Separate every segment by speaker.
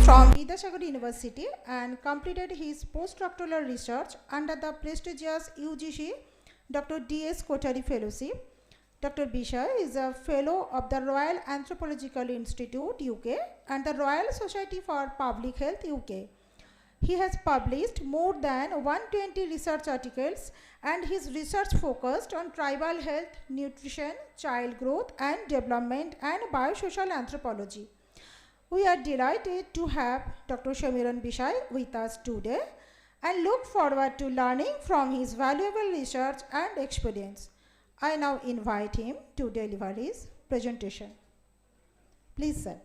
Speaker 1: from Vidyasagar University and completed his postdoctoral research under the prestigious UGC Dr. D.S. Kothari Fellowship. Dr. Bishai is a fellow of the Royal Anthropological Institute UK and the Royal Society for Public Health UK. He has published more than 120 research articles and his research focused on tribal health, nutrition, child growth and development and biosocial anthropology. We are delighted to have Dr. Shamiran Bishai with us today and look forward to learning from his valuable research and experience. I now invite him to deliver his presentation. Please, sir.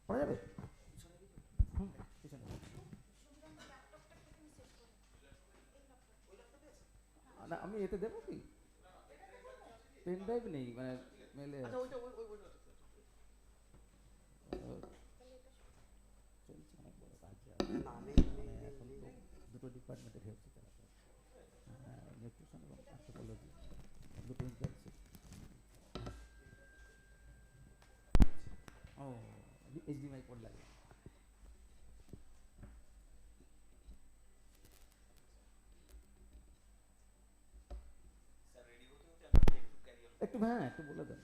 Speaker 2: পড়া যাবে? না আমি এতে দেবো কি? Pen drive নেই, মানে মেলে দুটো ডিপার্টমেন্টের হেড চালাতে নিউট্রিশন এবং অ্যান্থ্রোপোলজি দুটো চলছে। ও এইচডিএমআই কোড লাগে। একটু হ্যাঁ একটু বলে দেন।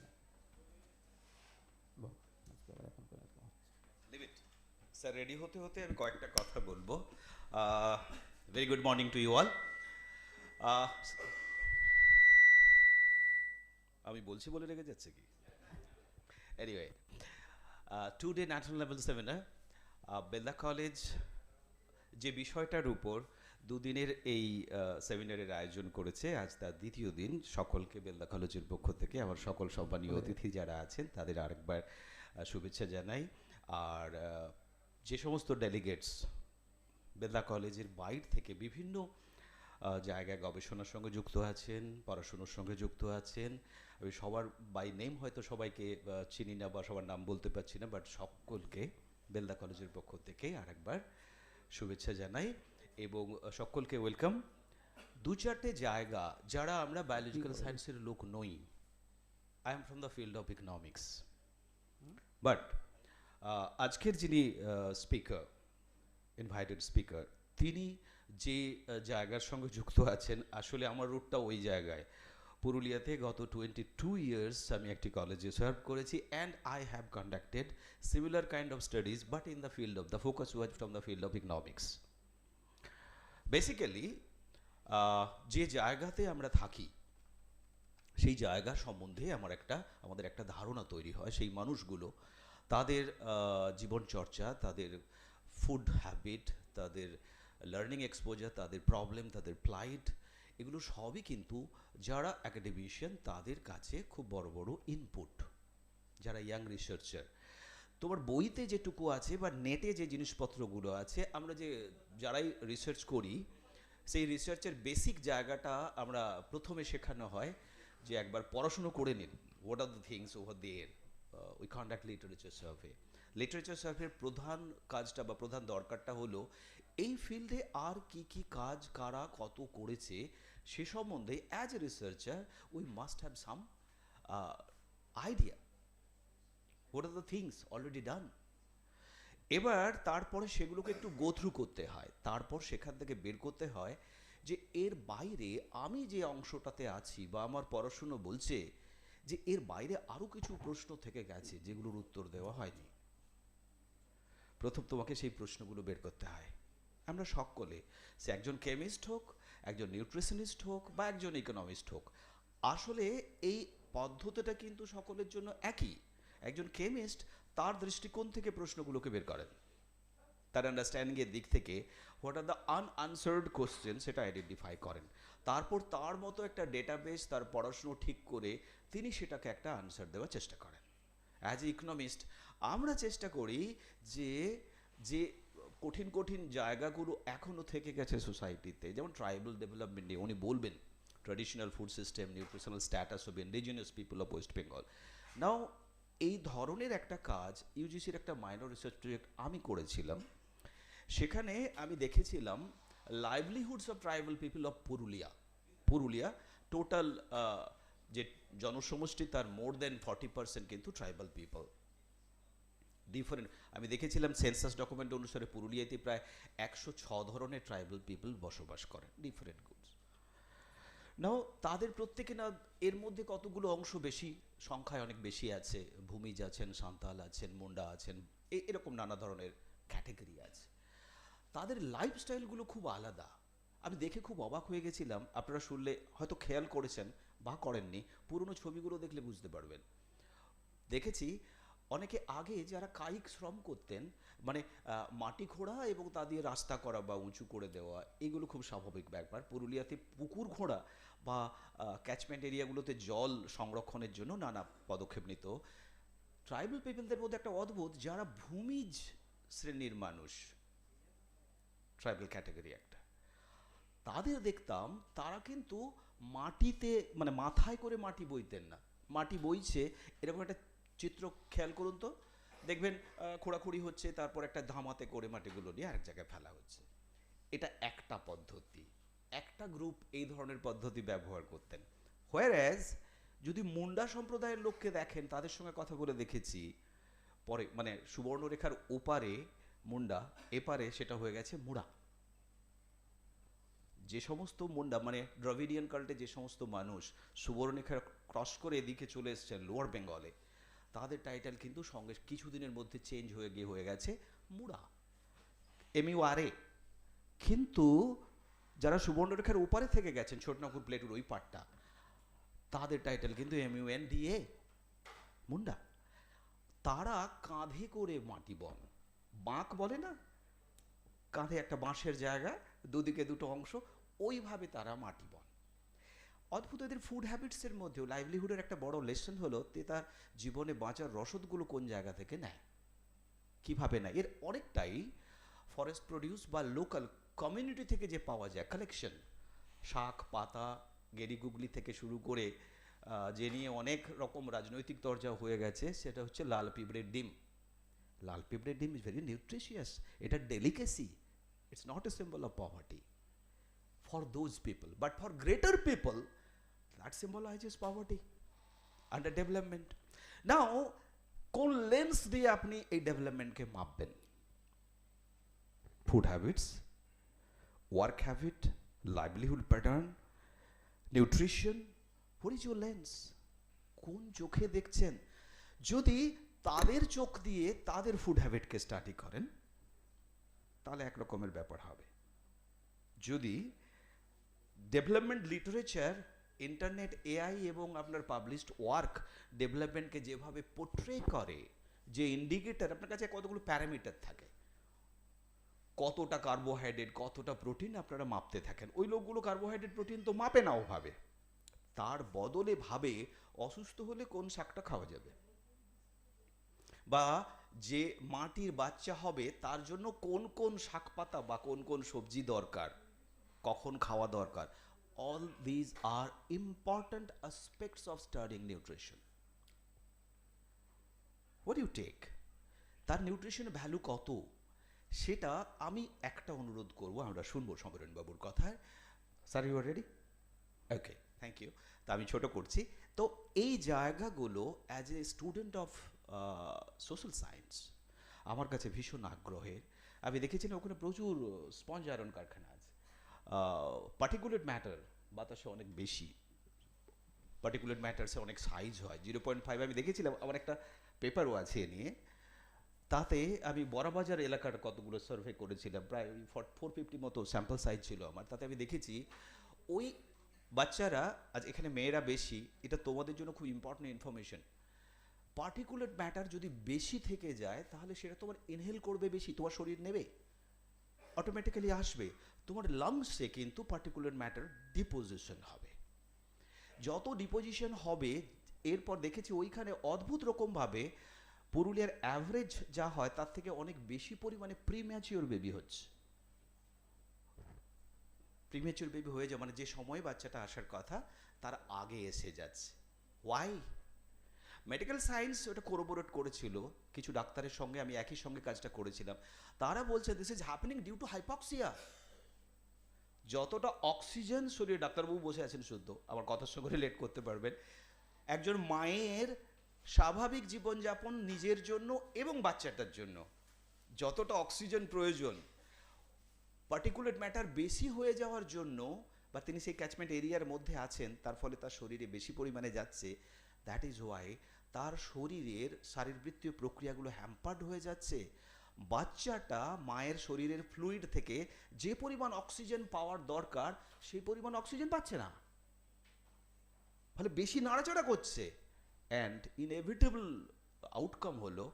Speaker 3: স্যার রেডি হতে হতে আমি কয়েকটা কথা বলবো। Very good morning to you all. আমি বলছি বলে রেখে যাচ্ছে কি? Anyway, today national level seminar Belda college যে বিষয়টার উপর দুদিনের এই সেমিনারের আয়োজন করেছে, আজ তার দ্বিতীয় দিন। সকলকে বেলদা কলেজের পক্ষ থেকে আমার সকল সম্মানীয় অতিথি যারা আছেন তাদের আরেকবার শুভেচ্ছা জানাই। আর যে সমস্ত ডেলিগেটস বেলদা কলেজের বাইরে থেকে বিভিন্ন জায়গায় গবেষণার সঙ্গে যুক্ত আছেন, পড়াশুনোর সঙ্গে যুক্ত আছেন, আমি সবার বাই নেম হয়তো সবাইকে চিনি না বা সবার নাম বলতে পারছি না, বাট সকলকে বেলদা কলেজের পক্ষ থেকে আরেকবার শুভেচ্ছা জানাই এবং সকলকে ওয়েলকাম। দু চারটে জায়গা যারা আমরা বায়োলজিক্যাল সায়েন্সের লোক নই, I am from the field of economics, but আজকের যিনি স্পিকার, ইনভাইটেড স্পিকার, তিনি যে জায়গার সঙ্গে যুক্ত আছেন, আসলে আমার রুটটা ওই জায়গায়। পুরুলিয়াতে গত 22 ইয়ার্স আমি একটি কলেজে সার্ভ করেছি and I have conducted similar kind of studies but in the field of the focus was from the field of economics. Basically যে জায়গাতে আমরা থাকি সেই জায়গা সম্বন্ধে আমাদের একটা ধারণা তৈরি হয়। সেই মানুষগুলো, তাদের জীবনচর্চা, তাদের ফুড হ্যাবিট, তাদের লার্নিং এক্সপোজার, তাদের প্রবলেম, তাদের প্লাইট, এগুলো সবই কিন্তু যারা অ্যাকাডেমিশিয়ান তাদের কাছে খুব বড় বড় ইনপুট। যারা ইয়াং রিসার্চার, তোমার বইতে যেটুকু আছে বা নেটে যে জিনিসপত্রগুলো আছে, আমরা যারাই রিসার্চ করি সেই রিসার্চের বেসিক জায়গাটা আমরা প্রথমে শেখানো হয় যে একবার পড়াশুনো করে নিন, what are the things over there. We conduct literature survey. Literature সার্ভের প্রধান কাজটা বা প্রধান দরকারটা হলো এই ফিল্ডে আর কি কি কাজ কারা কত করেছে সে সম্বন্ধে as a researcher we must have some idea, what are the things already done. এবার তারপরে সেগুলোকে একটু গো থ্রু করতে হয়, তারপর সেখান থেকে বের করতে হয় যে এর বাইরে আমি যে অংশটাতে আছি বা আমার পড়াশুনো বলছে যে এর বাইরে আরও কিছু প্রশ্ন থেকে গেছে যেগুলোর উত্তর দেওয়া হয়নি। প্রথম তোমাকে সেই প্রশ্নগুলো বের করতে হয়। আমরা সকলে, সে একজন কেমিস্ট হোক, একজন নিউট্রিশনিস্ট হোক বা একজন ইকোনমিস্ট হোক, আসলে এই পদ্ধতিটা কিন্তু সকলের জন্য একই। একজন কেমিস্ট তার দৃষ্টিকোণ থেকে প্রশ্নগুলোকে বের করেন, তার আন্ডারস্ট্যান্ডিংয়ের দিক থেকে হোয়াট আর দ্য আনআনসার্ড কোশ্চেন সেটা আইডেন্টিফাই করেন। তারপর তার মতো একটা ডেটাবেস, তার পড়াশুনো ঠিক করে তিনি সেটাকে একটা আনসার দেওয়ার চেষ্টা করেন। অ্যাজ এ ইকোনমিস্ট আমরা চেষ্টা করি যে কঠিন কঠিন জায়গাগুলো এখনও থেকে গেছে সোসাইটিতে, যেমন ট্রাইবাল ডেভেলপমেন্ট নিয়ে উনি বলবেন, traditional food system, nutritional status of indigenous people of West Bengal. Now এই ধরনের একটা কাজ ইউজিসির একটা মাইনর রিসার্চ প্রজেক্ট আমি করেছিলাম। সেখানে আমি দেখেছিলাম livelihoods of tribal people of Purulia total যে জনসমষ্টি তার মোর দেন 40% কিন্তু ট্রাইবাল পিপল। ডিফারেন্ট আমি দেখেছিলাম সেন্সাস ডকুমেন্ট অনুসারে পুরুলিয়াতে প্রায় 106 ধরনের ট্রাইবাল পিপল বসবাস করেন, ডিফারেন্ট গ্রুপস। নাও তাদের প্রত্যেকে না এর মধ্যে কতগুলো অংশ বেশি সংখ্যায় অনেক বেশি আছে, ভূমিজ আছেন, সাঁওতাল আছেন, মুন্ডা আছেন, এরকম নানা ধরনের ক্যাটাগরি আছে। তাদের লাইফস্টাইলগুলো খুব আলাদা। আমি দেখে খুব অবাক হয়ে গেছিলাম। আপনারা শুনলে হয়তো খেয়াল করেছেন বা করেননি, পুরনো ছবিগুলো দেখলে বুঝতে পারবেন। দেখেছি অনেকে আগে যারা কায়িক শ্রম করতেন, মানে মাটি খোঁড়া এবং তা দিয়ে রাস্তা করা বা উঁচু করে দেওয়া, এগুলো খুব স্বাভাবিক ব্যাপার। পুরুলিয়াতে পুকুর খোঁড়া বা ক্যাচমেন্ট এরিয়াগুলোতে জল সংরক্ষণের জন্য নানা পদক্ষেপ নিত। ট্রাইবাল পিপলদের মধ্যে একটা অদ্ভুত, যারা ভূমিজ শ্রেণীর মানুষ, ট্রাইবাল ক্যাটাগরি একটা, তাদের দেখতাম তারা কিন্তু মাটিতে মানে মাথায় করে মাটি বইতেন না, মাটি বইছে এরকম একটা চিত্র খেয়াল করুন তো, দেখবেন খোঁড়াখুড়ি হচ্ছে, তারপর একটা ধামাতে করে মাটিগুলো নিয়ে আরেক জায়গায় ফেলা হচ্ছে। এটা একটা পদ্ধতি, একটা গ্রুপ এই ধরনের পদ্ধতি ব্যবহার করতেন। হোয়ারএজ যদি মুন্ডা সম্প্রদায়ের লোককে দেখেন, তাদের সঙ্গে কথা বলে দেখেছি, পরে মানে সুবর্ণরেখার ওপারে মুন্ডা, এপারে সেটা হয়ে গেছে মুড়া। যে সমস্ত মুন্ডা মানে দ্রাবিডিয়ান কাল্টে যে সমস্ত মানুষ সুবর্ণরেখার ক্রস করে এদিকে চলে এসছেন লোয়ার বেঙ্গলে, তাদের টাইটেল কিন্তু সঙ্গে কিছুদিনের মধ্যে চেঞ্জ হয়ে গিয়ে হয়ে গেছে মুড়া, MURA। কিন্তু যারা সুবর্ণরেখার ওপারে থেকে গেছেন, ছোটনাগপুর প্লেটুর ওই পাটটা, তাদের টাইটেল কিন্তু MUNDA, মুন্ডা। তারা কাঁধে করে মাটি বন, বাঁক বলে না, কাঁধে একটা বাঁশের জায়গা, দুদিকে দুটো অংশ, ওইভাবে তারা মাটি বন। অদ্ভুত এদের ফুড হ্যাবিটসের মধ্যেও লাইভলিহুডের একটা বড় লেসন হলো তে তার জীবনে বাঁচার রসদগুলো কোন জায়গা থেকে নেয়, কিভাবে নেয়। এর অনেকটাই ফরেস্ট প্রডিউস বা লোকাল কমিউনিটি থেকে যে পাওয়া যায় কালেকশন, শাক পাতা, গেরি গুগলি থেকে শুরু করে যে নিয়ে অনেক রকম রাজনৈতিক দরজা হয়ে গেছে, সেটা হচ্ছে লাল পিঁপড়ের ডিম। লাল পিঁপড়ের ডিম ইজ ভেরি নিউট্রিশিয়াস, এটা delicacy, it's not a symbol of poverty for those people, but for greater people that symbolizes poverty, underdevelopment. Now কোন লেন্স দিয়ে আপনি এই ডেভেলপমেন্টকে মাপবেন? Food habits, work habit, livelihood pattern, nutrition, what is your lens? কোন চোখে দেখছেন? যদি তাদের চোখ দিয়ে তাদের ফুড হ্যাবিটকে স্টাডি করেন, তাহলে এক রকমের ব্যাপার হবে। যদি ডেভেলপমেন্ট লিটারেচার, ইন্টারনেট, AI এবং আপনার পাবলিশড ওয়ার্ক ডেভেলপমেন্টকে যেভাবে পোট্রে করে, যে ইন্ডিকেটর, আপনার কাছে কতগুলো প্যারামিটার থাকে, কতটা কার্বোহাইড্রেট, কতটা প্রোটিন আপনারা মাপতে থাকেন, ওই লোকগুলো কার্বোহাইড্রেট প্রোটিন তো মাপে না ওভাবে, তার বদলে ভাবে অসুস্থ হলে কোন শাকটা খাওয়া যাবে, বা যে মাটির বাচ্চা হবে তার জন্য কোন কোন শাক পাতা বা কোন কোন সবজি দরকার, কখন খাওয়া দরকার। All these are important aspects of studying nutrition. What do you take? তার নিউট্রিশন ভ্যালু কত, সেটা আমি একটা অনুরোধ করব, আমরা শুনবো সমরেন বাবুর কথায়। Sir, you are ready? Okay, thank you. তা আমি ছোট করছি। তো এই জায়গাগুলো as a student of social science আমার কাছে ভীষণ আগ্রহের। আমি দেখেছিলাম ওখানে প্রচুর স্পঞ্জ আয়রন কারখানা আছে, পার্টিকুলেট ম্যাটার বাতাসে অনেক বেশি, পার্টিকুলেট ম্যাটারসে অনেক সাইজ হয় 0.5। আমি দেখেছিলাম, আমার একটা পেপারও আছে এ নিয়ে, তাতে আমি বড়বাজার এলাকার কতগুলো সার্ভে করেছিলাম, প্রায় 450 মতো স্যাম্পল সাইজ ছিল আমার। তাতে আমি দেখেছি ওই বাচ্চারা, আজ এখানে মেয়েরা বেশি, এটা তোমাদের জন্য খুব ইম্পর্টেন্ট ইনফরমেশন, পার্টিকুলেট ম্যাটার যদি বেশি থেকে যায় তাহলে সেটা তোমার ইনহেল করবে বেশি, তোমার শরীর নেবে, অটোমেটিক্যালি আসবে, তোমার লাংসে কিন্তু পার্টিকুলার ম্যাটার ডিপোজিশন হবে। যত ডিপোজিশন হবে, এরপর দেখেছি ওইখানে অদ্ভুত রকমভাবে পুরুলিয়ার অ্যাভারেজ যা হয় তার থেকে অনেক বেশি পরিমাণে প্রিম্যাচিওর বেবি হচ্ছে। প্রিম্যাচিওর বেবি হয়ে যায় মানে যে সময় বাচ্চাটা আসার কথা তার আগে এসে যাচ্ছে। ওয়াই? মেডিকেল সায়েন্স ওটা কোরোবোরেট করেছিল, কিছু ডাক্তারের সঙ্গে আমি একই সঙ্গে কাজটা করেছিলাম, তারা বলছে this is happening due to hypoxia. যতটা অক্সিজেন শরীরে, ডাক্তারবাবু বসে আছেন শুদ্ধ, আমার কথার সঙ্গে রিলেট করতে পারবেন, একজন মায়ের স্বাভাবিক জীবনযাপন নিজের জন্য এবং বাচ্চাটার জন্য যতটা অক্সিজেন প্রয়োজন, পার্টিকুলেট ম্যাটার বেশি হয়ে যাওয়ার জন্য বা তিনি সেই ক্যাচমেন্ট এরিয়ার মধ্যে আছেন, তার ফলে তার শরীরে বেশি পরিমাণে যাচ্ছে। দ্যাট ইজ ওয়াই তার শরীরের শারীরবৃত্তীয় প্রক্রিয়াগুলো হ্যাম্পার্ড হয়ে যাচ্ছে। বাচ্চাটা মায়ের শরীরের ফ্লুইড থেকে যে পরিমাণ অক্সিজেন পাওয়ার দরকার সেই পরিমাণ অক্সিজেন পাচ্ছে না, ফলে বেশি নাড়াচাড়া করছে, অ্যান্ড ইনএভিটেবল আউটকাম হলো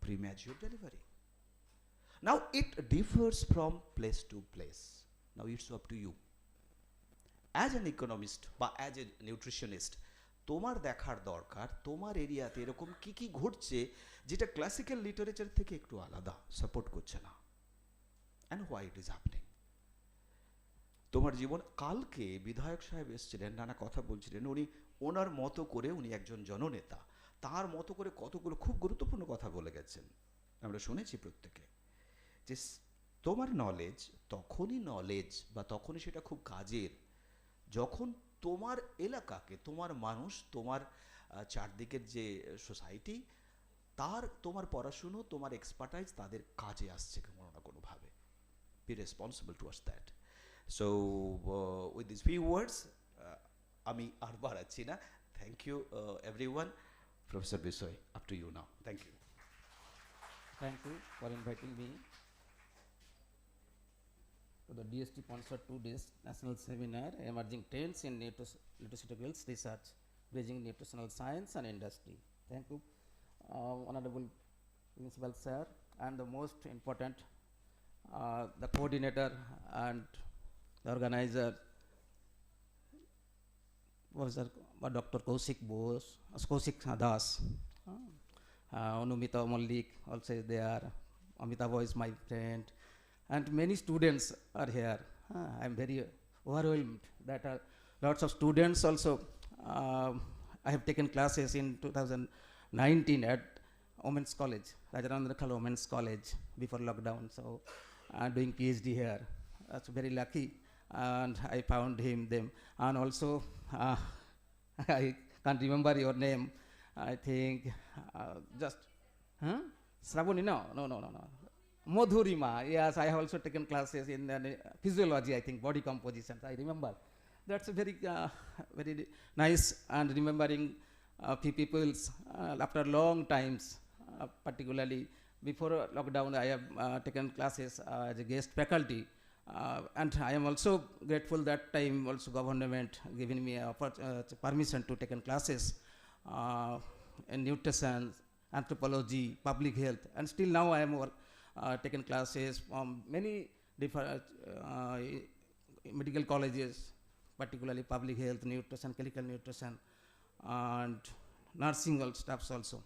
Speaker 3: premature delivery. Now it differs from place to place. Now it's up to you. As an economist বা as a nutritionist, তোমার দেখার দরকার তোমার এরিয়াতে এরকম কি কি ঘটছে যেটা ক্লাসিক্যাল লিটারেচার থেকে একটু আলাদা, সাপোর্ট করছে না, and why it is happening. তোমার জীবন, কালকে বিধায়ক সাহেব এসেছিলেন, নানা কথা বলছিলেন, উনি ওনার মতো করে, উনি একজন জননেতা, তার মতো করে কতগুলো খুব গুরুত্বপূর্ণ কথা বলে গেছেন, আমরা শুনেছি প্রত্যেকে, যে তোমার নলেজ তখনই নলেজ বা তখনই সেটা খুব কাজের যখন তোমার এলাকাকে, তোমার মানুষ, তোমার চারদিকের যে সোসাইটি, তোমার পড়াশুনো, তোমার এক্সপার্টাইজ তাদের কাজে আসছে কোনো না কোনোভাবে। Be responsible towards that. So with this few words আমি আর বাড়াচ্ছি না। Thank you everyone. Professor Bishoy, up to you now. Thank you.
Speaker 2: Thank you for inviting me to the DST sponsored 2 days national seminar, Emerging Trends in Nutraceuticals Research, Bridging Nutritional Science and Industry. Thank you, Honorable Principal Sir, and the most important, the coordinator and the organizer, Professor Dr. Kaushik Das, Anumita Mallik also is there, Amitabh is my friend, and many students are here. I am very overwhelmed that lots of students also. I have taken classes in 2019 at Women's College, Rajarandrakhal Women's College before lockdown. So I'm doing PhD here. That's very lucky, and I found them. And also, I can't remember your name. I think just Sravani. No. Modhurima, yes, I have also taken classes in physiology, I think, body composition, I remember. That's a very nice, and remembering few people's after long times, particularly before lockdown, I have taken classes as a guest faculty, and I am also grateful that time also government giving me permission to take classes in nutrition, anthropology, public health, and still now I am taken classes from many different medical colleges, particularly public health, nutrition, clinical nutrition, and nursing staffs also.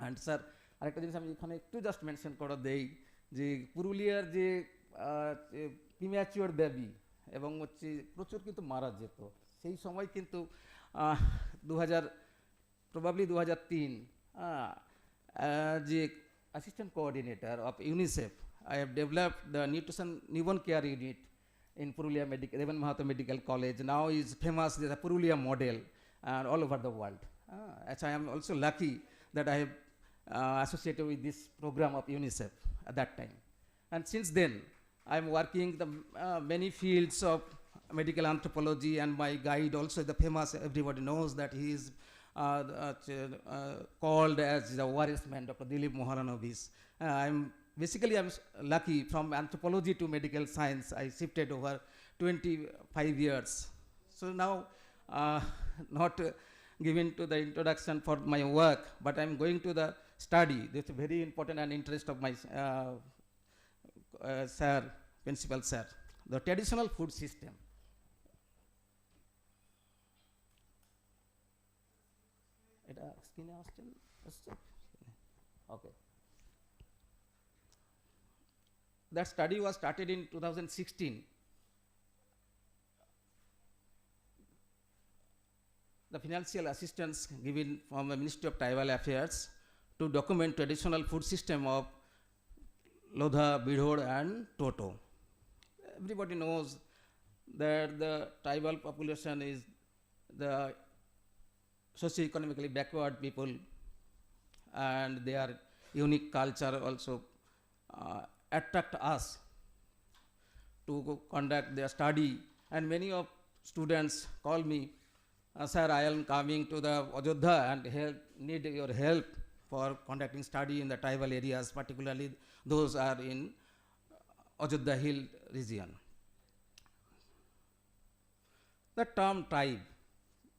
Speaker 2: And sir, আরেকটা জিনিস আমি এখানে একটু just mention করে দেই, যে পুরুলিয়ার যে প্রিম্যাচিওর বেবি এবং হচ্ছে প্রচুর কিন্তু মারা যেত সেই সময়, কিন্তু 2003 যে assistant coordinator of UNICEF, I have developed the nutrition newborn care unit in Purulia Revan Mahato Medical College. Now is famous as a Purulia model all over the world. As I am also lucky that I have associated with this program of UNICEF at that time. And since then, I am working the many fields of medical anthropology, and my guide also the famous, everybody knows that he is called as the Waris man, Dr. Dilip Moharanovis. I'm lucky from anthropology to medical science. I shifted over 25 years. So now, not given to the introduction for my work, but I'm going to the study. That's very important and interest of my sir, principal sir, the traditional food system. এটা স্ক্রিনে আসছে। Okay. That study was started in 2016. The financial assistance given from the Ministry of Tribal Affairs to document traditional food system of Lodha, Bidhor and Toto. Everybody knows that the tribal population is the socio-economically backward people, and their unique culture also attract us to conduct their study. And many of students call me, sir, I am coming to the Ajodhya and need your help for conducting study in the tribal areas, particularly those are in Ajodhya Hill region. The term tribe,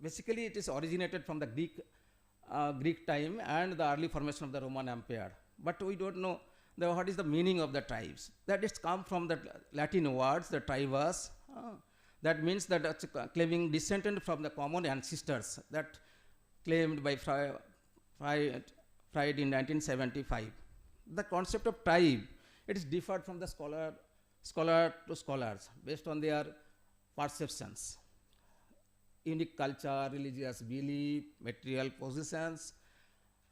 Speaker 2: basically it is originated from the Greek time and the early formation of the Roman Empire. But we don't know what is the meaning of the tribes. That it's come from the Latin words, the tribus. That means that it's claiming descendant from the common ancestors that claimed by Freud in 1975. The concept of tribe, it is differed from the scholar to scholars based on their perceptions. Unique culture, religious belief, material possessions,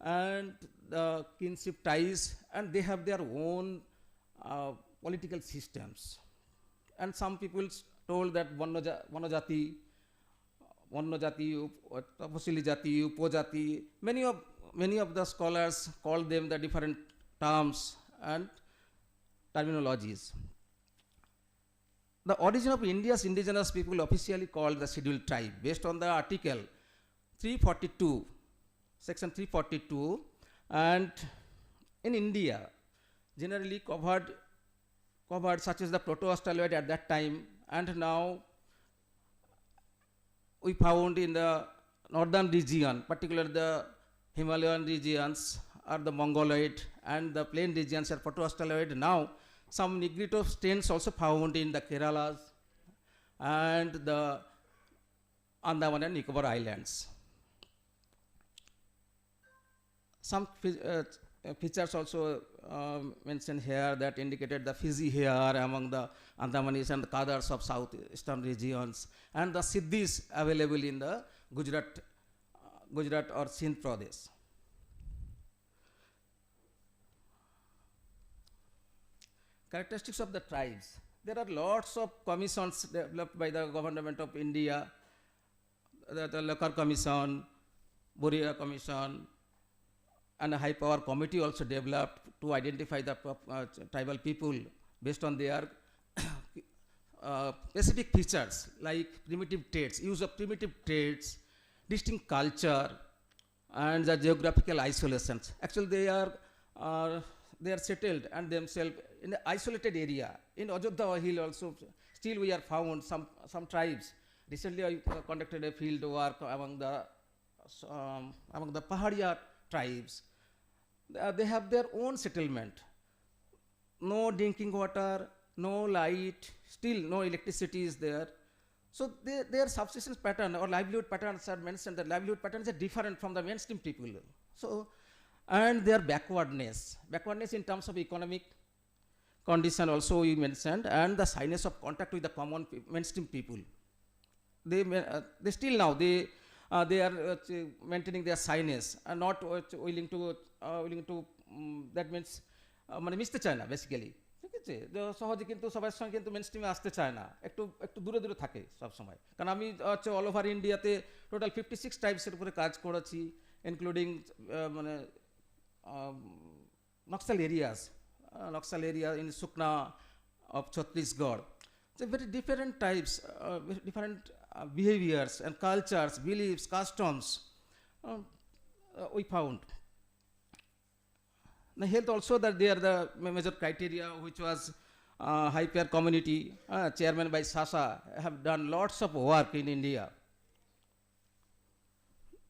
Speaker 2: and the kinship ties, and they have their own political systems. And some people told that Vanajati, Tapasili Jati, Upojati, many of the scholars call them the different terms and terminologies. The origin of India's indigenous people officially called the scheduled tribe based on the article 342, section 342, and in India generally covered such as the Proto-Australoid at that time, and now we found in the northern region, particularly the Himalayan regions are the Mongoloid and the plain regions are Proto-Australoid. Now some Negrito strains also found in the Keralas and the Andaman and Nicobar Islands. Some features also mentioned here that indicated the Fiji here among the Andamanis and the Kadars of southeastern regions, and the Siddhis available in the Gujarat or Sindh Pradesh. Characteristics of the tribes. There are lots of commissions developed by the government of India, the Lakar Commission, Boria Commission, and a high power committee also developed to identify the tribal people based on their specific features like primitive traits, use of primitive traits, distinct culture, and the geographical isolations. Actually, they are settled and themselves in an isolated area. In Ajodhya Hill also, still we are found some tribes. Recently, I conducted a field work among the Pahadia tribes. They have their own settlement. No drinking water, no light, still no electricity is there. So their subsistence pattern or livelihood patterns are mentioned. The livelihood patterns are different from the mainstream people. So, and their backwardness in terms of economic condition also we mentioned, and the shyness of contact with the common mainstream people. They still now they are maintaining their shyness and not willing to that means মানে মিশতে চায় না basically, ঠিক আছে? সহজে কিন্তু সবার সঙ্গে কিন্তু মেনস্ট্রিমে আসতে চায় না, একটু দূরে দূরে থাকে সব সময়। কারণ আমি অল ওভার ইন্ডিয়াতে টোটাল 56 টাইপসের উপরে কাজ করেছি, ইনক্লুডিং মানে Naxal area in Sukna of Chhattisgarh. So very different types, different behaviors and cultures, beliefs, customs we found. The health also, that they are the major criteria, which was high pair community, chairman by Sasa, have done lots of work in India.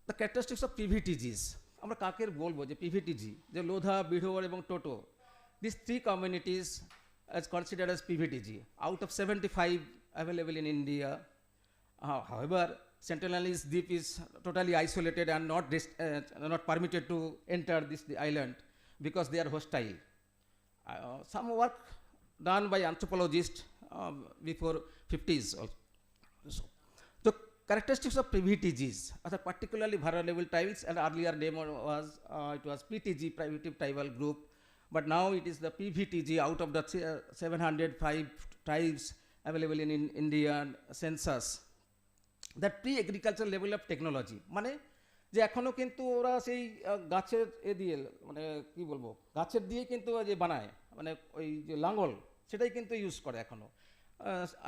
Speaker 2: The characteristics of PVTGs, আমরা কাকের বলবো যে PVTG, যে লোধা, বিঢ়োর এবং টোটো, these three communities as considered as PVTG out of 75 available in India. However, Sentinelese Deep is totally isolated and not permitted to enter the island. because they are hostile. Some work done by anthropologists before 50s also. The characteristics of PVTGs are particularly vulnerable tribes, and earlier name was it was PTG, primitive tribal group, but now it is the PVTG. Out of the 705 tribes available in Indian census, that pre-agricultural level of technology, মানে যে এখনো কিন্তু ওরা সেই গাছের দিয়ে মানে কি বলবো গাছের দিয়ে কিন্তু যে বানায় মানে ওই যে লাঙ্গল সেটাই কিন্তু ইউজ করে এখনো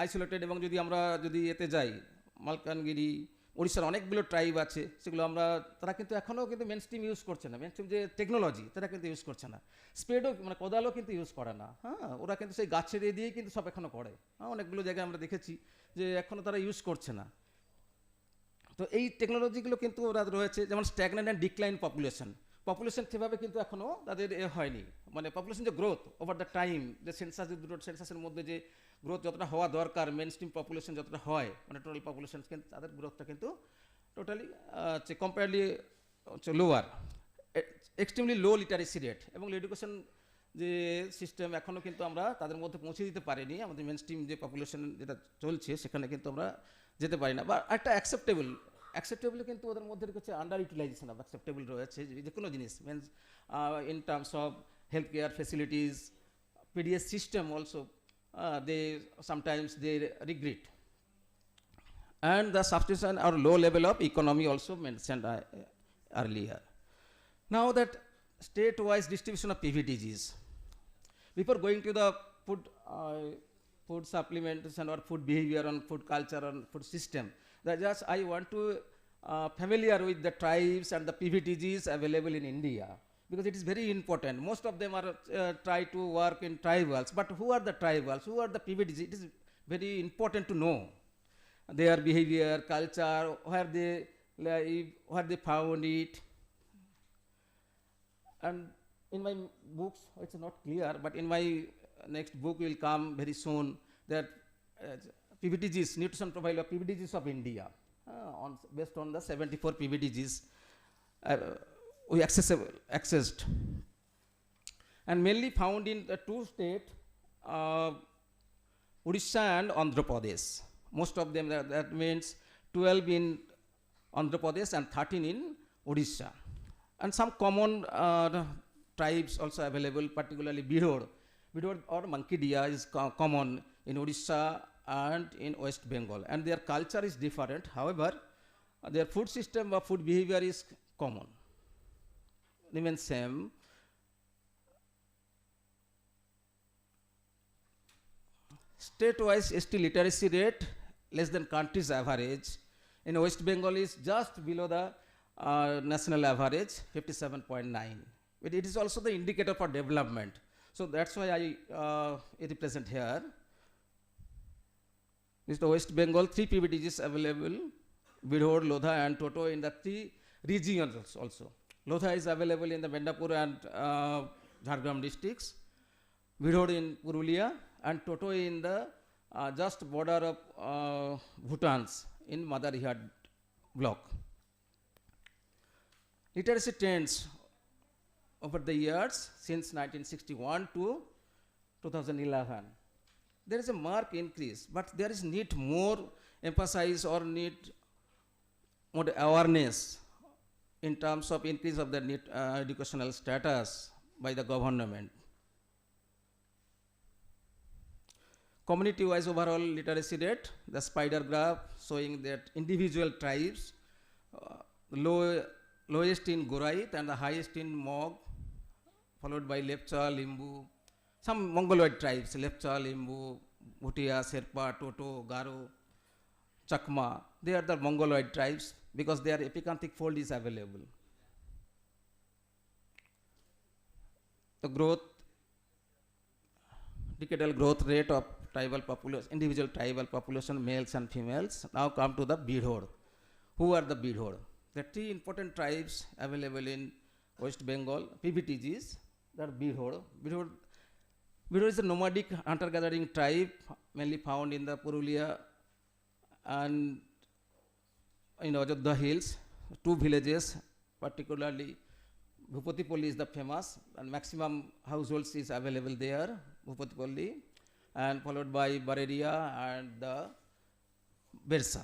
Speaker 2: আইসোলেটেড। এবং যদি আমরা যদি এতে যাই মালকানগিরি উড়িষ্যার অনেকগুলো ট্রাইব আছে, সেগুলো আমরা তারা কিন্তু এখনও কিন্তু মেন স্ট্রিম ইউজ করছে না, মেন স্ট্রিম যে টেকনোলজি তারা কিন্তু ইউজ করছে না, স্পেডও মানে কোদালও কিন্তু ইউজ করে না। হ্যাঁ, ওরা কিন্তু সেই গাছের দিয়েই কিন্তু সব এখনও করে। হ্যাঁ, অনেকগুলো জায়গায় আমরা দেখেছি যে এখনও তারা ইউজ করছে না। তো এই টেকনোলজিগুলো কিন্তু ওরা রয়েছে, যেমন স্ট্যাগনেন্ট অ্যান্ড ডিক্লাইন পপুলেশন সেভাবে কিন্তু এখনও তাদের হয়নি, মানে পপুলেশন যে গ্রোথ ওভার দ্য টাইম, যে সেন্সাস যে দুটো সেন্সাসের মধ্যে যে গ্রোথ যতটা হওয়া দরকার, মেন স্ট্রিম পপুলেশন যতটা হয় মানে টোটাল পপুলেশন, কিন্তু তাদের গ্রোথটা কিন্তু টোটালি কম্পারেটলি লোয়ার, এক্সট্রিমলি লো লিটারেসি রেট, এবং এডুকেশন যে সিস্টেম এখনও কিন্তু আমরা তাদের মধ্যে পৌঁছে দিতে পারিনি। আমাদের মেন স্ট্রিম যে পপুলেশন যেটা চলছে সেখানে কিন্তু আমরা যেতে পারি না। বা একটা অ্যাকসেপ্টেবল কিন্তু ওদের মধ্যে হচ্ছে আন্ডার ইউটিলাইজেশন অফ অ্যাকসেপ্টেবল রয়েছে যে কোনো জিনিস, means in terms of health care facilities, PDS system also they sometimes they regret, and the substitution or low level of economy also mentioned earlier. Now that state-wise distribution of PVTGs, before going to the food supplementation or food behavior on food culture and food system, that just I want to familiar with the tribes and the PVTGs available in India, because it is very important. Most of them are try to work in tribals, but who are the tribals, who are the PVTGs? It is very important to know their behavior, culture, where they live, where they found it. And in my books it's not clear, but in my next book will come very soon, that PVTGs, nutrition profile of PVTGs of India, based on the 74 PVTGs we accessed, and mainly found in the two states, Odisha and Andhra Pradesh. Most of them, that means 12 in Andhra Pradesh and 13 in Odisha. And some common tribes also available, particularly Bidor or monkey deer is common in Odisha and in West Bengal, and their culture is different. However, their food system or food behavior is common, remain same. State-wise ST literacy rate less than country's average. In West Bengal is just below the national average, 57.9. But it is also the indicator for development. So that's why I represent here. This is the West Bengal, 3 PVTGs available, Bidor, Lodha and Toto in the 3 regions also. Lodha is available in the Mendapur and Jhargram districts, Bidor in Purulia, and Toto in the just border of Bhutan's in Madarihad block. Literacy trends over the years since 1961 to 2011. There is a marked increase, but there is need more emphasis or need more awareness in terms of increase of the educational status by the government. Community-wise overall literacy rate, the spider graph showing that individual tribes, lowest in Gorait and the highest in Mog, followed by Lepcha, Limbu, some Mongoloid tribes, Lepcha, Limbu, Bhutia, Sherpa, Toto, Garo, Chakma. They are the Mongoloid tribes because their epicanthic fold is available. The growth, decadal growth rate of tribal population, individual tribal population, males and females. Now come to the Bidor. Who are the Bidor? The 3 important tribes available in West Bengal, PVTGs, that are Bidor. Bidor is a nomadic hunter-gathering tribe, mainly found in the Purulia and in Ajodhya hills. 2 villages, particularly Bhupatipalli is the famous, and maximum households is available there, Bhupatipalli, and followed by Bareria and the Bersa.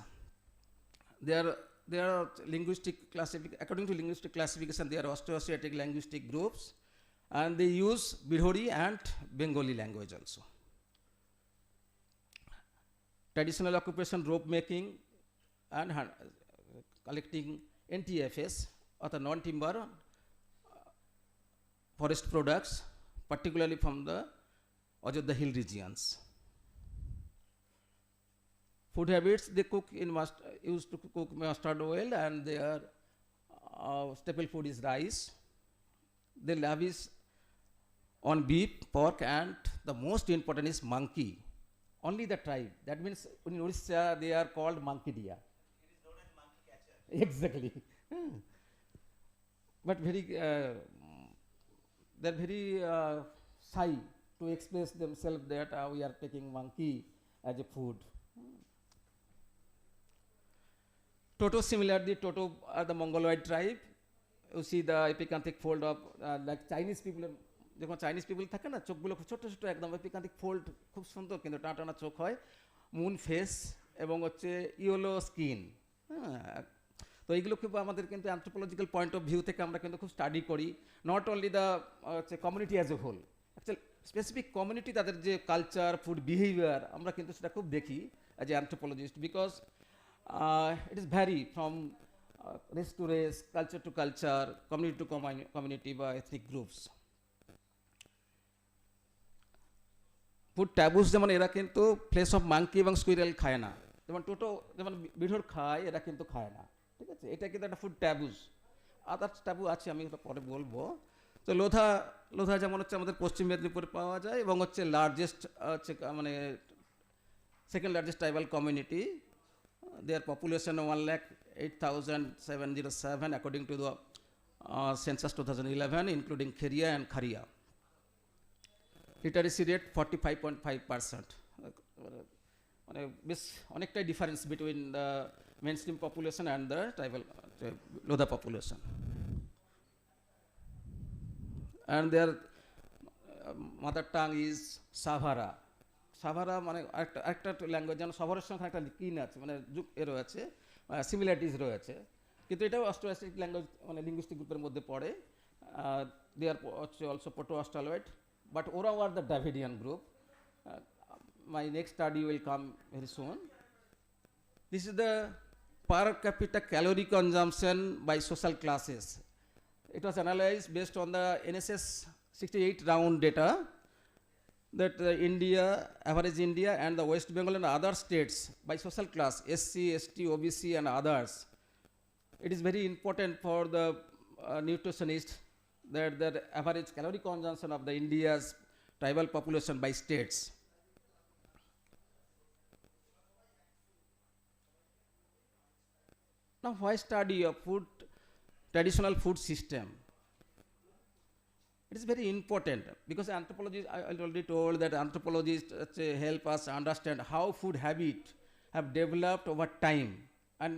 Speaker 2: There are linguistic according to linguistic classification, they are Austroasiatic linguistic groups, and they use Bidhori and Bengali language also. Traditional occupation, rope making and collecting NTFS or the non-timber forest products, particularly from the Ajodhya hill regions. Food habits, they cook in used to cook mustard oil, and their staple food is rice. They lavish on beef, pork, and the most important is monkey. Only the tribe. That means in Orissa they are called monkey deer.
Speaker 3: It is known as monkey catcher.
Speaker 2: Exactly. But very, they're very shy to express themselves that we are taking monkey as a food. Toto, similarly, Toto are the Mongoloid tribe. You see the epicanthic fold of like Chinese people. যখন Chinese people থাকে না, চোখগুলো খুব ছোটো ছোটো একদম এপিকান্থিক fold, খুব সুন্দর কিন্তু টানা টানা চোখ হয়, মুন ফেস এবং হচ্ছে ইয়েলো স্কিন। হ্যাঁ, তো এইগুলো খুব আমাদের কিন্তু অ্যানথ্রোপোলজিক্যাল পয়েন্ট অফ ভিউ থেকে আমরা কিন্তু খুব স্টাডি করি, নট অনলি দ্য হচ্ছে community as a whole, actual specific community, তাদের যে কালচার, ফুড বিহেভিয়ার, আমরা কিন্তু সেটা খুব দেখি as a anthropologist, because it is vary from race to race, culture to culture, community to community বা এথনিক গ্রুপস। ফুড ট্যাবুস, যেমন এরা কিন্তু ফ্লেশ অফ মাঙ্কি এবং স্কুইরেল খায় না, যেমন টোটো যেমন বিঢোর খায়, এরা কিন্তু খায় না, ঠিক আছে, এটা কিন্তু একটা ফুড ট্যাবুস। আদার্স ট্যাবু আছে, আমি এটা পরে বলবো। তো লোধা যেমন হচ্ছে আমাদের পশ্চিম মেদিনীপুরে পাওয়া যায় এবং হচ্ছে লার্জেস্ট হচ্ছে মানে second largest tribal community, their population 1,08,707 according to the census 2011, including Kheria and Kharia. Literacy rate 45.5%, মানে বেশ অনেকটাই difference between the main stream population and the tribal Lodha population. And their mother tongue is Savara. Savara মানে একটা ল্যাঙ্গুয়েজ, যেন সাভারের সঙ্গে একটা কিন আছে, মানে এ রয়েছে, সিমিলারিটিস রয়েছে, কিন্তু এটাও অস্ট্রোএসিয়াটিক ল্যাঙ্গুয়েজ মানে লিঙ্গুইস্টিক গ্রুপের মধ্যে পড়ে। দেয়ার হচ্ছে also proto Australoid, but Ora are the Dravidian group. My next study will come very soon. This is the per capita calorie consumption by social classes. It was analyzed based on the NSS 68 round data, that India, average India and the West Bengal and other states by social class, SC, ST, OBC and others. It is very important for the nutritionists that the average calorie consumption of the India's tribal population by states. Now, why study of food, traditional food system? It is very important because anthropologists, I already told that anthropologists help us understand how food habits have developed over time and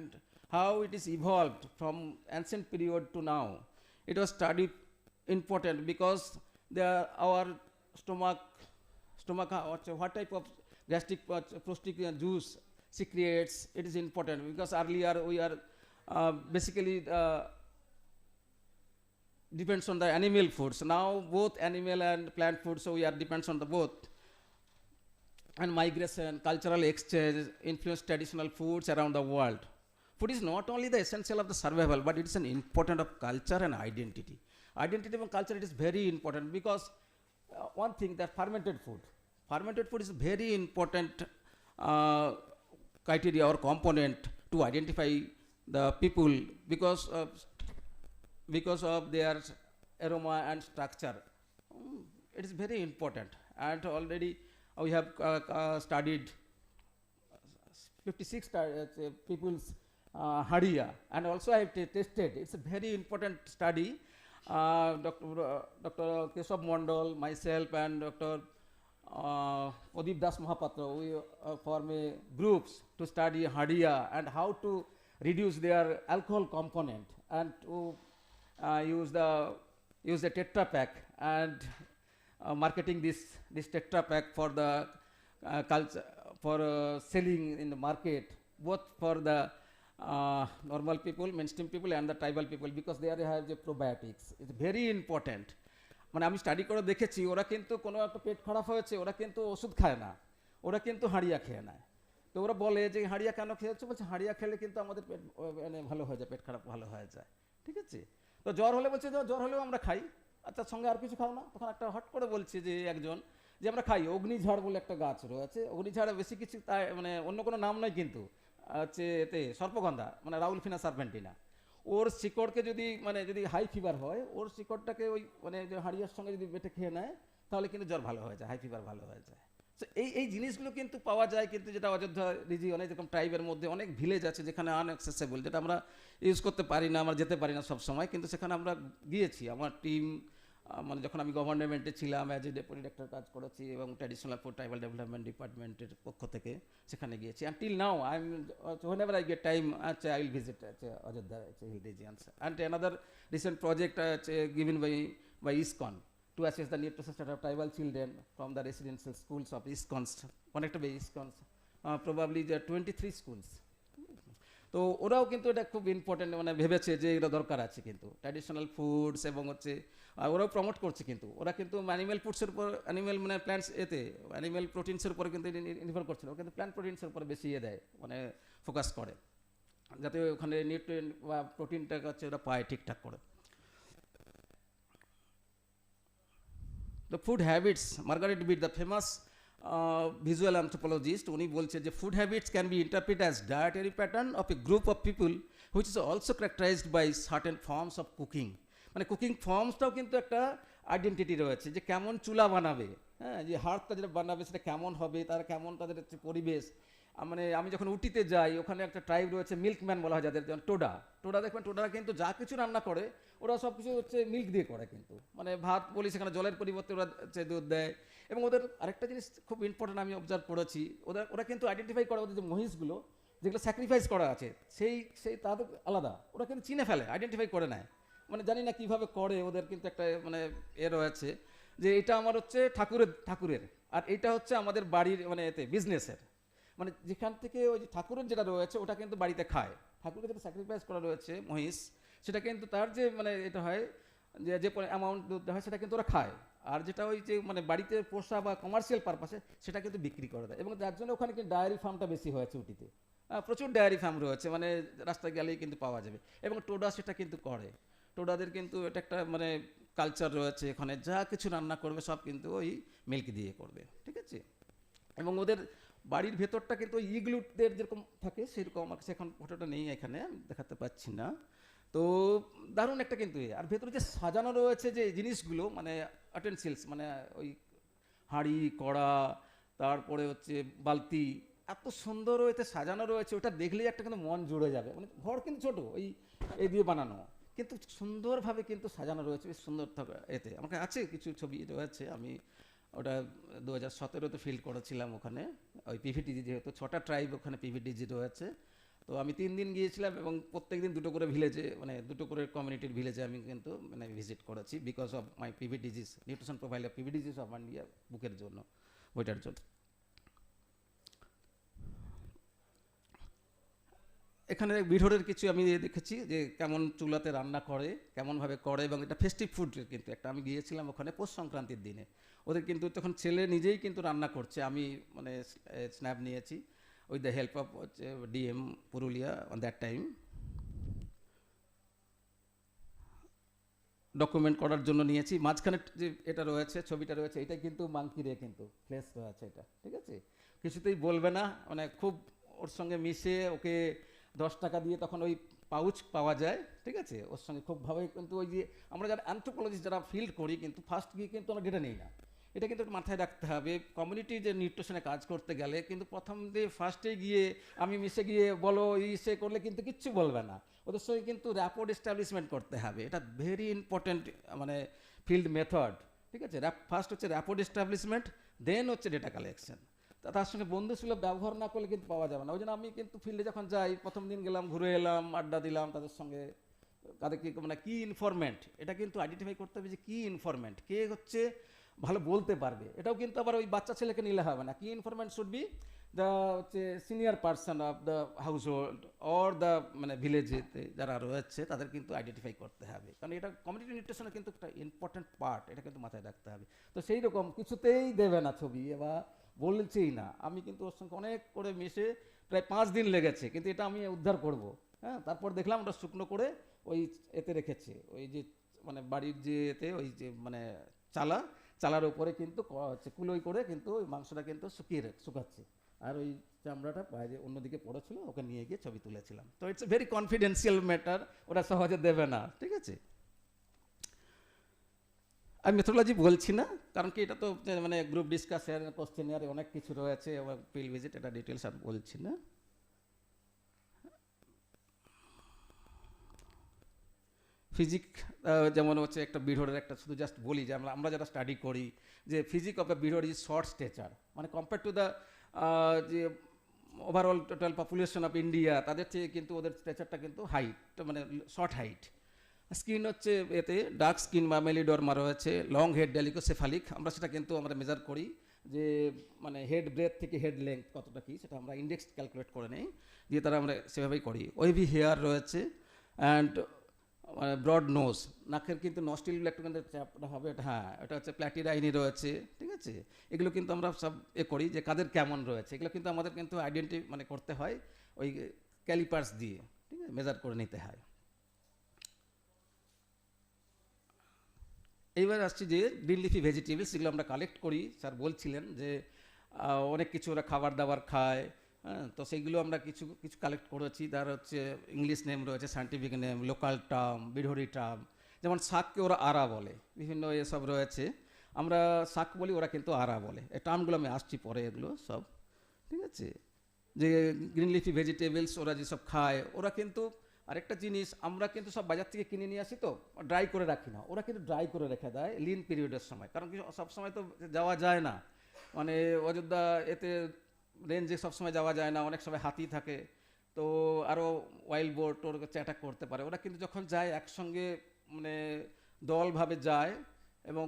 Speaker 2: how it is evolved from ancient period to now. It was studied important because our stomach what type of gastric prostate juice secretes, it is important because earlier we are basically depends on the animal foods. Now both animal and plant foods, so we are depends on the both. And migration, cultural exchange influence traditional foods around the world. Food is not only the essential of the survival, but it is an important of culture and identity. Identity and culture, it is very important because one thing, that fermented food is very important criteria or component to identify the people because of their aroma and structure. It is very important, and already we have studied 56 people's haria, and also I have tested. It's a very important study. Dr. Keshav Mondal, myself and Dr. Odip Das Mahapatra, we form a groups to study haria and how to reduce their alcohol component and to use the use a Tetra Pak and marketing this Tetra Pak for the culture, for selling in the market, both for the normal people, mainstream people and the tribal people, because they have the probiotics. It's very important. মানে আমি study করে দেখেছি ওরা কিন্তু কোনো একটা পেট খারাপ হয়েছে ওরা কিন্তু ওষুধ খায় না, ওরা কিন্তু হাঁড়িয়া খেয়ে নেয়। তো ওরা বলে যে হাঁড়িয়া কেন খেয়েছে, বলছে হাঁড়িয়া খেলে কিন্তু আমাদের পেট মানে ভালো হয়ে যায়, পেট খারাপ ভালো হয়ে যায়। ঠিক আছে, তো জ্বর হলে বলছে জ্বর হলেও আমরা খাই, আচ্ছা সঙ্গে আর কিছু খাও না? তখন একটা হট করে বলছে যে একজন যে আমরা খাই অগ্নিঝাড় বলে একটা গাছ রয়েছে, অগ্নিঝাড় বেশি কিছু তাই মানে অন্য কোনো নাম নয় কিন্তু হচ্ছে এতে সর্পগন্ধা মানে রাউলফিনা সার্পেন্টিনা, ওর শিকড়কে যদি মানে যদি হাই ফিভার হয় ওর শিকড়টাকে ওই মানে যে হাঁড়িয়ার সঙ্গে যদি বেটে খেয়ে নেয় তাহলে কিন্তু জ্বর ভালো হয়ে যায়, হাই ফিভার ভালো হয়ে যায়। সো এই জিনিসগুলো কিন্তু পাওয়া যায়, কিন্তু যেটা অযোধ্যা রিজিয়নে যেরকম ট্রাইবের মধ্যে অনেক ভিলেজ আছে যেখানে আনঅ্যাক্সেসেবল, যেটা আমরা ইউজ করতে পারি না, আমরা যেতে পারি না সব সময়, কিন্তু সেখানে আমরা গিয়েছি। আমার টিম মানে যখন আমি গভর্নমেন্টে ছিলাম অ্যাজ এ ডেপুটি ডিরেক্টর কাজ করেছি এবং ট্র্যাডিশনাল ফর ট্রাইবাল ডেভেলপমেন্ট ডিপার্টমেন্টের পক্ষ থেকে সেখানে গিয়েছি। Until now I am whenever I get time I will visit Ajodhya hill regions. And another recent project given by ISKCON to assess the nutrition status of tribal children from the residential schools of ISKCON, connected by ISKCON, probably there are 23 schools. তো ওরাও কিন্তু এটা খুব important মানে ভেবেছে যে এটা দরকার আছে, কিন্তু ট্র্যাডিশনাল ফুডস এবং হচ্ছে ওরাও প্রমোট করছে, কিন্তু ওরা কিন্তু অ্যানিম্যাল ফুডসের উপর অ্যানিম্যাল মানে প্ল্যান্টস এতে অ্যানিম্যাল প্রোটিনসের উপরে কিন্তু নির্ভর করছে না, ও কিন্তু প্ল্যান্ট প্রোটিনসের উপরে বেশি দেয় মানে ফোকাস করে, যাতে ওখানে নিউট্রিয়েন্ট বা প্রোটিনটা হচ্ছে ওরা পায় ঠিকঠাক করে। দ্য ফুড হ্যাবিটস, মার্গারেট বিট দ্য ফেমাস visual anthropologist, উনি বলছে যে food habits can be interpret as dietary pattern of a group of people which is also characterized by certain forms of cooking. মানে কুকিং ফর্মসটাও কিন্তু একটা identity রয়েছে, যে কেমন চুলা বানাবে, হ্যাঁ, যে হাড়টা যেটা বানাবে সেটা কেমন হবে, তারা কেমন তাদের হচ্ছে পরিবেশ। মানে আমি যখন উটিতে যাই ওখানে একটা ট্রাইব রয়েছে মিল্কম্যান বলা হয় যাদের, যেমন টোডা দেখবেন, টোডারা কিন্তু যা কিছু রান্না করে ওরা সব কিছু হচ্ছে মিল্ক দিয়ে করে, কিন্তু মানে ভাত বলি সেখানে জলের পরিবর্তে ওরা হচ্ছে দুধ দেয়। এবং ওদের আরেকটা জিনিস খুব ইম্পর্টেন্ট আমি অবজার্ভ করেছি, ওরা কিন্তু আইডেন্টিফাই করে ওদের যে মহিষগুলো যেগুলো স্যাক্রিফাইস করা আছে সেই তাদের আলাদা, ওরা কিন্তু চিনে ফেলে, আইডেন্টিফাই করে নেয়। মানে জানি না কীভাবে করে, ওদের কিন্তু একটা মানে রয়েছে যে এটা আমার হচ্ছে ঠাকুরের আর এটা হচ্ছে আমাদের বাড়ির মানে এতে বিজনেসের, মানে যেখান থেকে ওই যে ঠাকুরের যেটা রয়েছে ওটা কিন্তু বাড়িতে খায়, ঠাকুরের যেটা স্যাক্রিফাইস করা রয়েছে মহিষ সেটা কিন্তু তার যে মানে এটা হয় যে অ্যামাউন্ট দুধ হয় সেটা কিন্তু ওরা খায়, আর যেটা ওই যে মানে বাড়িতে পোষা বা কমার্শিয়াল পারপাসে সেটা কিন্তু বিক্রি করে দেয়। এবং যার জন্য ওখানে কিন্তু ডায়েরি ফার্মটা বেশি হয়েছে উটিতে, প্রচুর ডায়েরি ফার্ম রয়েছে, মানে রাস্তায় গেলেই কিন্তু পাওয়া যাবে। এবং টোডা সেটা কিন্তু করে, টোডাদের কিন্তু এটা একটা মানে কালচার রয়েছে, এখানে যা কিছু রান্না করবে সব কিন্তু ওই মিল্ক দিয়ে করবে, ঠিক আছে। এবং ওদের বাড়ির ভেতরটা কিন্তু ওই ইগলুটদের যেরকম থাকে সেরকম, আমার কাছে এখন ফটোটা নেই এখানে আমি দেখাতে পাচ্ছি না, তো দারুণ একটা কিন্তু আর ভেতরে যে সাজানো রয়েছে যে জিনিসগুলো মানে অ্যাটেনসিলস মানে ওই হাঁড়ি কড়া তারপরে হচ্ছে বালতি এত সুন্দর এতে সাজানো রয়েছে, ওটা দেখলেই একটা কিন্তু মন জুড়ে যাবে। মানে ঘর কিন্তু ছোট এই দিয়ে বানানো, কিন্তু সুন্দরভাবে কিন্তু সাজানো রয়েছে, বেশ সুন্দর এতে আমার আছে কিছু ছবি রয়েছে, আমি ওটা 2017-তে ফিল্ড করেছিলাম ওখানে, ওই পিভিটিজি যেহেতু 6টা ট্রাইব ওখানে পিভিটিজি রয়েছে, তো আমি 3 দিন গিয়েছিলাম এবং প্রত্যেক দিন 2টো করে ভিলেজে মানে 2টো করে কমিউনিটির ভিলেজে আমি কিন্তু মানে ভিজিট করেছি because of my পিভিটিজিস nutrition profile of পিভিটিজিস of India বুকের জন্য, ওইটার জন্য। এখানে বিঢোরের কিছু আমি দেখেছি যে কেমন চুলাতে রান্না করে, কেমনভাবে করে, এবং এটা ফেস্টিভ ফুড কিন্তু একটা, আমি গিয়েছিলাম ওখানে পৌষ সংক্রান্তির দিনে, ওদের কিন্তু তখন ছেলে নিজেই কিন্তু রান্না করছে, আমি মানে স্ন্যাপ নিয়েছি উইথ দ্য হেল্প অফ হচ্ছে DM Purulia on that time, document করার জন্য নিয়েছি। মাঝখানে যে এটা রয়েছে ছবিটা রয়েছে এটা কিন্তু মাংকিরে কিন্তু ফ্লেস রয়েছে এটা, ঠিক আছে, কিছুতেই বলবে না, মানে খুব ওর সঙ্গে মিশে ওকে 10 টাকা দিয়ে তখন ওই পাউচ পাওয়া যায়, ঠিক আছে, ওর সঙ্গে খুবভাবে কিন্তু ওই যে আমরা যারা অ্যানথ্রোপোলজিস্ট যারা ফিল্ড করি কিন্তু ফার্স্ট গিয়ে কিন্তু আমরা ডেটা নেই না, এটা কিন্তু মাথায় রাখতে হবে। কমিউনিটি যে নিউট্রিশনে কাজ করতে গেলে কিন্তু প্রথম দিয়ে ফার্স্টে গিয়ে আমি মিশে গিয়ে বলো সে করলে কিন্তু কিচ্ছু বলবে না, ওদের সঙ্গে কিন্তু র্যাপোর্ট এস্টাবলিশমেন্ট করতে হবে, এটা ভেরি ইম্পর্টেন্ট মানে ফিল্ড মেথড, ঠিক আছে। ফার্স্ট হচ্ছে র্যাপোর্ট এস্টাবলিশমেন্ট, দেন হচ্ছে ডেটা কালেকশন, তার সঙ্গে বন্ধুসুলভ ব্যবহার না করলে কিন্তু পাওয়া যাবে না। ওই জন্য আমি কিন্তু ফিল্ডে যখন যাই প্রথম দিন গেলাম, ঘুরে এলাম, আড্ডা দিলাম তাদের সঙ্গে, কাদের কি মানে কি ইনফরমেন্ট, এটা কিন্তু আইডেন্টিফাই করতে হবে যে কি ইনফরমেন্ট, কে হচ্ছে ভালো বলতে পারবে। এটাও কিন্তু আবার ওই বাচ্চা ছেলেকে নিলে হবে না। কি ইনফরমেন্ট শুড বি দ্য হচ্ছে senior person of the house hold or the মানে ভিলেজেতে যারা রয়েছে তাদের কিন্তু আইডেন্টিফাই করতে হবে, কারণ এটা কমিউনিটি নিউট্রিশনের কিন্তু একটা ইম্পর্টেন্ট পার্ট, এটা কিন্তু মাথায় রাখতে হবে। তো সেই রকম কিছুতেই দেবে না ছবি বা বলছেই না। আমি কিন্তু ওর সঙ্গে অনেক করে মিশে প্রায় 5 দিন লেগেছে, কিন্তু এটা আমি উদ্ধার করব। হ্যাঁ, তারপর দেখলাম ওটা শুকনো করে ওই এতে রেখেছে, ওই যে মানে বাড়ির যে এতে ওই যে মানে চালার উপরে কিন্তু কুলোই করে কিন্তু ওই মাংসটা কিন্তু শুকাচ্ছে, আর ওই চামড়াটা বাইরে অন্যদিকে পড়েছিল, ওকে নিয়ে গিয়ে ছবি তুলেছিলাম। তো it's a very confidential matter, ওরা সহজে দেবে না, ঠিক আছে। আমি মেথোডোলজি বলছি না, কারণ কি এটা তো মানে গ্রুপ ডিসকাশন, কোশ্চেনিয়ার অনেক কিছু রয়েছে, ফিল্ড ভিজিট, এটা ডিটেলস আর বলছি না। ফিজিক যেমন হচ্ছে একটা বিড়হরের একটা শুধু জাস্ট বলি যে আমরা যারা স্টাডি করি যে physique of a Birhor is short stature, মানে কম্পেয়ার টু দ্য যে overall total population of India, তাদের চেয়ে কিন্তু ওদের স্ট্রেচারটা কিন্তু হাইট, মানে শর্ট হাইট। স্কিন হচ্ছে এতে ডার্ক স্কিন বা মেলিডরমা রয়েছে, লং হেড ডেলিকোসেফালিক, আমরা সেটা কিন্তু আমরা মেজার করি যে মানে হেড ব্রেথ থেকে হেড লেংথ কতটা কী, সেটা আমরা ইন্ডেক্স ক্যালকুলেট করে নেই, দিয়ে তারা আমরা সেভাবেই করি। ওয়েভি হেয়ার রয়েছে অ্যান্ড ব্রড নোজ, নাকের কিন্তু নস্টিলগুলো একটু কিন্তু চাপটা হবে, এটা হ্যাঁ এটা হচ্ছে প্ল্যাটিরাইনি রয়েছে, ঠিক আছে। এগুলো কিন্তু আমরা সব করি যে কাদের কেমন রয়েছে, এগুলো কিন্তু আমাদের কিন্তু মানে করতে হয় ওই ক্যালিপার্স দিয়ে, ঠিক আছে, মেজার করে নিতে হয়। এইবার আসছি যে গ্রিন লিফি ভেজিটেবলস, এগুলো আমরা কালেক্ট করি। স্যার বলছিলেন যে অনেক কিছু ওরা খাবার দাবার খায়, হ্যাঁ, তো সেইগুলো আমরা কিছু কিছু কালেক্ট করেছি। তার হচ্ছে ইংলিশ নেম রয়েছে, scientific name, local term, Birhori term. যেমন শাককে ওরা আরা বলে, বিভিন্ন এসব রয়েছে। আমরা শাক বলি, ওরা কিন্তু আরা বলে। এই টার্মগুলো আমি আসছি পরে, এগুলো সব ঠিক আছে। যে গ্রিন লিফি ভেজিটেবলস ওরা যেসব খায়, ওরা কিন্তু আরেকটা জিনিস, আমরা কিন্তু সব বাজার থেকে কিনে নিয়ে আসি তো ড্রাই করে রাখি না, ওরা কিন্তু ড্রাই করে রেখে দেয় লিন পিরিয়ডের সময়, কারণ কি সবসময় তো যাওয়া যায় না, মানে অযোধ্যা এতে রেঞ্জে সবসময় যাওয়া যায় না, অনেক সময় হাতি থাকে, তো আরও ওয়াইল্ড বোট ওর কাছে অ্যাটাক করতে পারে। ওরা কিন্তু যখন যায় একসঙ্গে মানে দলভাবে যায় এবং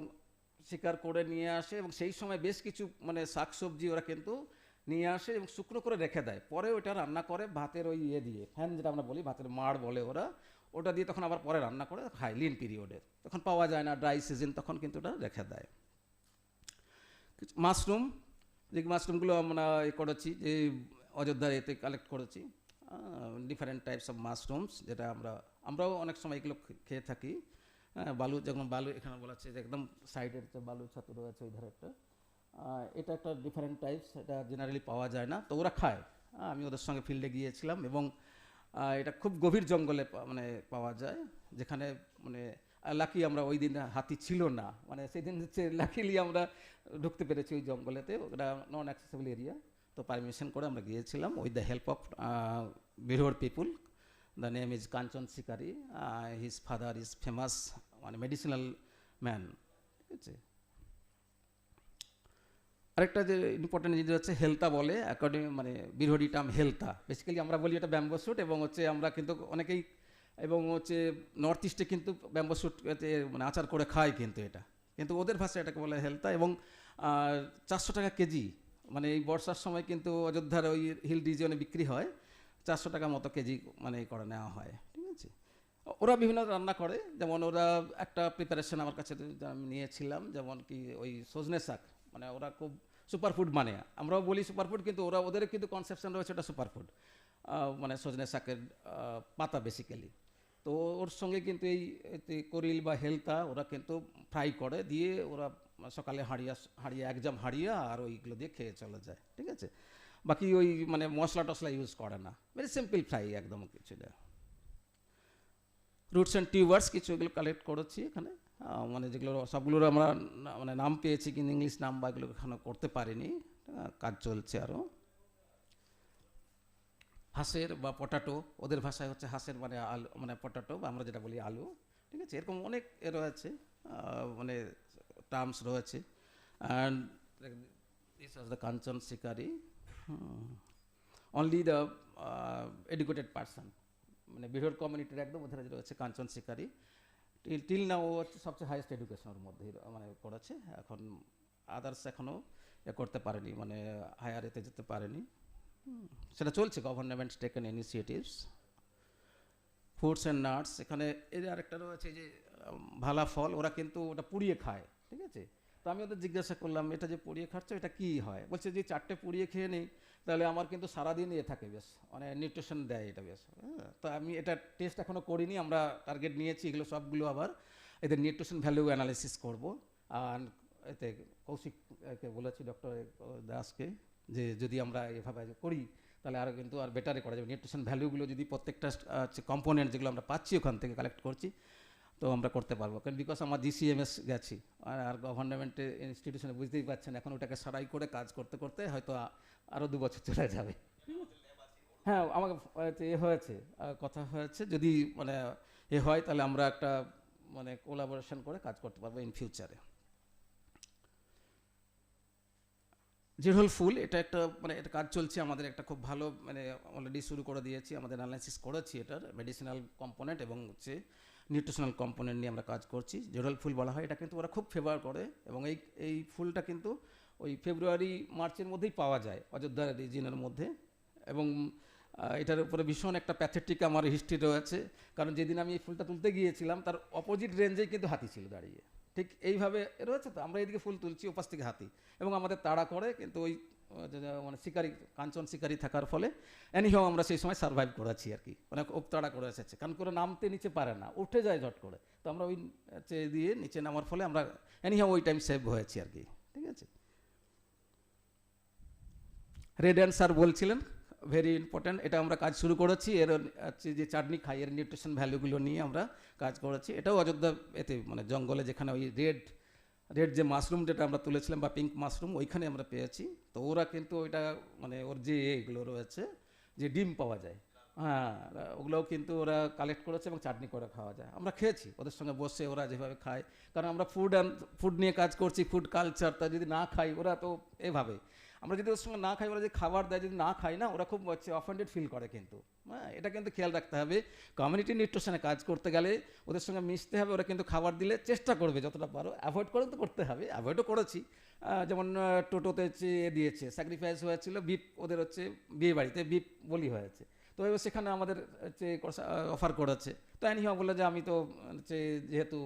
Speaker 2: শিকার করে নিয়ে আসে, এবং সেই সময় বেশ কিছু মানে শাকসবজি ওরা কিন্তু নিয়ে আসে এবং শুকনো করে রেখে দেয়, পরে ওটা রান্না করে ভাতের ওই ইয়ে দিয়ে, ফ্যান যেটা আমরা বলি, ভাতের মাড় বলে ওরা, ওটা দিয়ে তখন আবার পরে রান্না করে খায় লিন পিরিয়ডে, তখন পাওয়া যায় না, ড্রাই সিজন, তখন কিন্তু ওটা রেখে দেয়। মাশরুম, যে মাশরুমগুলো আমরা করেছি যে অযোধ্যার এতে কালেক্ট করেছি, ডিফারেন্ট টাইপস অফ মাশরুমস, যেটা আমরাও অনেক সময় এগুলো খেয়ে থাকি। বালু, যেমন বালু এখানে বলা হচ্ছে যে একদম সাইডের যে বালু ছাতু রয়েছে ওই ধারে একটা, এটা একটা ডিফারেন্ট টাইপস, এটা জেনারেলি পাওয়া যায় না, তো ওরা খায়। আমি ওদের সঙ্গে ফিল্ডে গিয়েছিলাম এবং এটা খুব গভীর জঙ্গলে মানে পাওয়া যায়, যেখানে মানে লাকি আমরা ওই দিন হাতি ছিল না, মানে সেই দিন হচ্ছে লাকিলি আমরা ঢুকতে পেরেছি ওই জঙ্গলেতে, ওটা নন অ্যাক্সেসেবল এরিয়া, তো পারমিশন করে আমরা গিয়েছিলাম with the help of Birhor people. The name is Kanchan Shikari, his father is famous মানে মেডিসিনাল ম্যান, ঠিক আছে। আরেকটা যে ইম্পর্টেন্ট জিনিস হচ্ছে হেলতা বলে, অ্যাকর্ডিং মানে বিরহরি টার্ম হেলতা, বেসিক্যালি আমরা বলি এটা ব্যাম্বো শুট, এবং হচ্ছে আমরা কিন্তু অনেকেই এবং হচ্ছে নর্থ ইস্টে কিন্তু ব্যাম্বো শুট মানে আচার করে খায়, কিন্তু এটা কিন্তু ওদের ভাষায় এটাকে বলে হেলতা, এবং 400 টাকা কেজি, মানে এই বর্ষার সময় কিন্তু অযোধ্যার ওই হিল রিজিয়নে বিক্রি হয়, 400 টাকা মতো কেজি মানে করে নেওয়া হয়, ঠিক আছে। ওরা বিভিন্ন রান্না করে, যেমন ওরা একটা প্রিপারেশন আমার কাছে আমি নিয়েছিলাম, যেমন কি ওই সজনে শাক, মানে ওরা খুব সুপারফুড, মানে আমরাও বলি সুপারফুড, কিন্তু ওদের কিন্তু কনসেপশন রয়েছে ওটা সুপারফুড, মানে সজনে শাকের পাতা বেসিক্যালি। তো ওর সঙ্গে কিন্তু এই করিল বা হেলতা ওরা কিন্তু ফ্রাই করে দিয়ে, ওরা সকালে হাঁড়িয়ে একজাম হাঁড়িয়ে আর ওইগুলো দিয়ে খেয়ে চলে যায়, ঠিক আছে। বাকি ওই মানে মশলা টশলা ইউজ করে না, ভেরি সিম্পল ফ্রাই একদম কিছু না। রুটস অ্যান্ড টিউবার্স কিছু এগুলো কালেক্ট করেছি এখানে, মানে যেগুলো সবগুলোর আমরা মানে নাম পেয়েছি, কিন্তু ইংলিশ নাম বা এগুলো এখানে করতে পারিনি, কাজ চলছে আরও। হাঁসের বা পটাটো, ওদের ভাষায় হচ্ছে হাঁসের মানে আলু, মানে পটাটো বা আমরা যেটা বলি আলু, ঠিক আছে। এরকম অনেক রয়েছে মানে টার্মস রয়েছে। অ্যান্ড দিস ওয়াজ দ্য কাঞ্চন শিকারি, অনলি দ্য এডুকেটেড পারসন মানে বিহার কমিউনিটির একদম ওখানে রয়েছে কাঞ্চন শিকারি, টিল নাও ও হচ্ছে সবচেয়ে হাইয়েস্ট এডুকেশনের মধ্যে মানে করেছে, এখন আদার্স এখনও করতে পারেনি, মানে হায়ার এতে যেতে পারেনি, সেটা চলছে, government taken initiatives. Foods and nuts, এখানে এই যে আরেকটা রয়েছে যে ভালা ফল, ওরা কিন্তু ওটা পুড়িয়ে খায়, ঠিক আছে। তো আমি ওদের জিজ্ঞাসা করলাম এটা যে পুড়িয়ে খাচ্ছ এটা কী হয়, বলছে যে 4টে পুড়িয়ে খেয়ে নেই তাহলে আমার কিন্তু সারাদিন থাকে বেশ, মানে নিউট্রিশন দেয় এটা বেশ, হ্যাঁ। তো আমি এটা টেস্ট এখনও করিনি, আমরা টার্গেট নিয়েছি এগুলো সবগুলো আবার এদের নিউট্রিশন ভ্যালু অ্যানালিসিস করব। আর এতে কৌশিককে বলেছি, ডক্টর দাসকে, যে যদি আমরা এভাবে করি তাহলে আরও কিন্তু আর বেটারে করা যাবে, নিউট্রিশন ভ্যালুগুলো যদি প্রত্যেকটা কম্পোনেন্ট যেগুলো আমরা পাচ্ছি ওখান থেকে কালেক্ট করছি তো আমরা করতে পারবো, কারণ বিকজ আমার জিসিএমএস গেছি আর গভর্নমেন্টের ইনস্টিটিউশনে বুঝতেই পারছেন এখন ওটাকে সারাই করে কাজ করতে করতে হয়তো আরও 2 বছর চলে যাবে। হ্যাঁ, আমাকে হয়েছে কথা হয়েছে, যদি মানে হয় তাহলে আমরা একটা মানে কোলাবোরেশন করে কাজ করতে পারবো ইন ফিউচারে। জিরোল ফুল, এটা একটা মানে এটা কাজ চলছে আমাদের, একটা খুব ভালো মানে অলরেডি শুরু করে দিয়েছি, আমাদের অ্যানালাইসিস করেছি এটার মেডিসিনাল কম্পোনেন্ট এবং হচ্ছে নিউট্রিশনাল কম্পোনেন্ট নিয়ে আমরা কাজ করছি। জিরোল ফুল বলা হয়, এটা কিন্তু ওরা খুব ফেভার করে এবং এই ফুলটা কিন্তু ওই ফেব্রুয়ারি মার্চের মধ্যেই পাওয়া যায় অযোধ্যা রিজিয়নের মধ্যে, এবং এটার উপরে ভীষণ একটা প্যাথেটিক আমার হিস্ট্রি রয়েছে, কারণ যেদিন আমি এই ফুলটা তুলতে গিয়েছিলাম তার অপোজিট রেঞ্জেই কিন্তু হাতি ছিল দাঁড়িয়ে, ঠিক এইভাবে রয়েছে। তো আমরা এইদিকে ফুল তুলছি, ওপাশ থেকে হাতি, এবং আমাদের তাড়া করে, কিন্তু ওই মানে শিকারি, কাঞ্চন শিকারি থাকার ফলে এনিহাও আমরা সেই সময় সার্ভাইভ করেছি আর কি, মানে খুব তাড়া করে এসেছে, কারণ করে নামতে নিচে পারে না, উঠে যায় ঝট করে, তো আমরা ওই দিয়ে নিচে নামার ফলে আমরা এনিহাও ওই টাইম সেভ হয়েছি আর কি, ঠিক আছে। রেড অ্যান্সার বলছিলেন, ভেরি ইম্পর্ট্যান্ট, এটা আমরা কাজ শুরু করেছি, এর হচ্ছে যে চাটনি খাই এর নিউট্রিশন ভ্যালুগুলো নিয়ে আমরা কাজ করেছি। এটাও অযোধ্যা এতে মানে জঙ্গলে যেখানে ওই রেড যে মাশরুম যেটা আমরা তুলেছিলাম বা পিঙ্ক মাশরুম ওইখানে আমরা পেয়েছি, তো ওরা কিন্তু ওইটা মানে ওর যে এগুলো রয়েছে যে ডিম পাওয়া যায়, হ্যাঁ, ওগুলোও কিন্তু ওরা কালেক্ট করেছে এবং চাটনি করে খাওয়া যায়, আমরা খেয়েছি ওদের সঙ্গে বসে, ওরা যেভাবে খায়, কারণ আমরা ফুড নিয়ে কাজ করছি, ফুড কালচার, তা যদি না খাই ওরা তো এভাবে, আমরা যদি ওর সঙ্গে না খাই, ওরা যে খাবার দেয় যদি না খাই না, ওরা খুব হচ্ছে অফেন্ডেড ফিল করে কিন্তু, হ্যাঁ, এটা কিন্তু খেয়াল রাখতে হবে। কমিউনিটি নিউট্রিশনে কাজ করতে গেলে ওদের সঙ্গে মিশতে হবে, ওরা কিন্তু খাবার দিলে চেষ্টা করবে যতটা পারো, অ্যাভয়েড করে তো করতে হবে, অ্যাভয়েডও করেছি, যেমন টোটোতে দিয়েছে, স্যাক্রিফাইস হয়েছিল বিপ, ওদের হচ্ছে বিয়ে বাড়িতে বিপ বলি হয়েছে, তো এবার সেখানে আমাদের হচ্ছে অফার করেছে, তো অ্যানিহাও বললো যে আমি তো হচ্ছে যেহেতু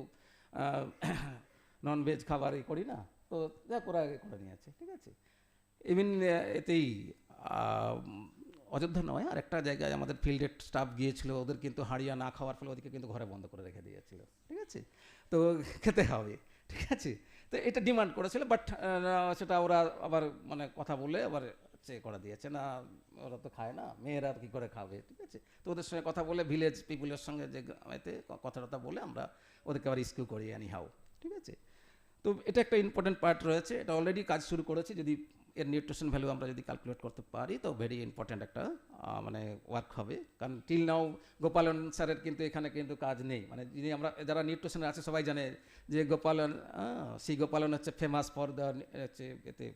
Speaker 2: ননভেজ খাবারই করি না, তো যাক ওরা করে নিয়েছে, ঠিক আছে। ইভিন এতেই অযোধ্যা নয় আর একটা জায়গায় আমাদের ফিল্ডের স্টাফ গিয়েছিল, ওদের কিন্তু হাঁড়িয়া না খাওয়ার ফলে ওদেরকে কিন্তু ঘরে বন্ধ করে রেখে দিয়েছিল, ঠিক আছে, তো খেতে হবে, ঠিক আছে, তো এটা ডিমান্ড করেছিল, বাট সেটা ওরা আবার মানে কথা বলে আবার করা দিয়েছে, না ওরা তো খায় না, মেয়েরা আর কী করে খাবে, ঠিক আছে, তো ওদের সঙ্গে কথা বলে ভিলেজ পিপুলের সঙ্গে যে এতে কথা বলে আমরা ওদেরকে আবার রিস্কিউ করি এনিহাউ, ঠিক আছে। তো এটা একটা ইম্পর্টেন্ট পার্ট রয়েছে, এটা অলরেডি কাজ শুরু করেছি, যদি এর নিউট্রিশন ভ্যালু আমরা যদি ক্যালকুলেট করতে পারি তো ভেরি ইম্পর্ট্যান্ট একটা মানে ওয়ার্ক হবে, কারণ টিল নাও গোপালন স্যারের কিন্তু এখানে কিন্তু কাজ নেই, মানে যিনি আমরা যারা নিউট্রিশনে আছে সবাই জানে যে গোপালন, সি গোপালন হচ্ছে ফেমাস ফর দ্য হচ্ছে এতে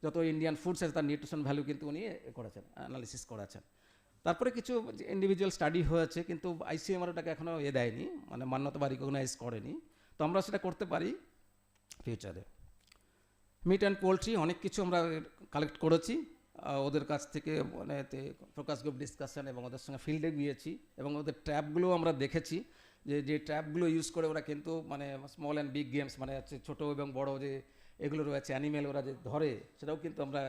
Speaker 2: যত ইন্ডিয়ান ফুডস আছে তার নিউট্রিশন ভ্যালু কিন্তু উনি করেছেন, অ্যানালিসিস করেছেন। তারপরে কিছু ইন্ডিভিজুয়াল স্টাডি হয়েছে, কিন্তু আইসিএমআর ওটাকে এখনও দেয়নি, মানে মান্যতা বা রিকগনাইজ করেনি, তো আমরা সেটা করতে পারি ফিউচারে। মিট অ্যান্ড পোলট্রি অনেক কিছু আমরা কালেক্ট করেছি ওদের কাছ থেকে, মানে ফোকাস গ্রুপ ডিসকাশন এবং ওদের সঙ্গে ফিল্ডে গিয়েছি এবং ওদের ট্র্যাপগুলো আমরা দেখেছি, যে ট্র্যাপগুলো ইউজ করে ওরা কিন্তু মানে স্মল অ্যান্ড বিগ গেমস, মানে হচ্ছে ছোটো এবং বড় যে এগুলো রয়েছে অ্যানিমেল ওরা যে ধরে সেটাও কিন্তু আমরা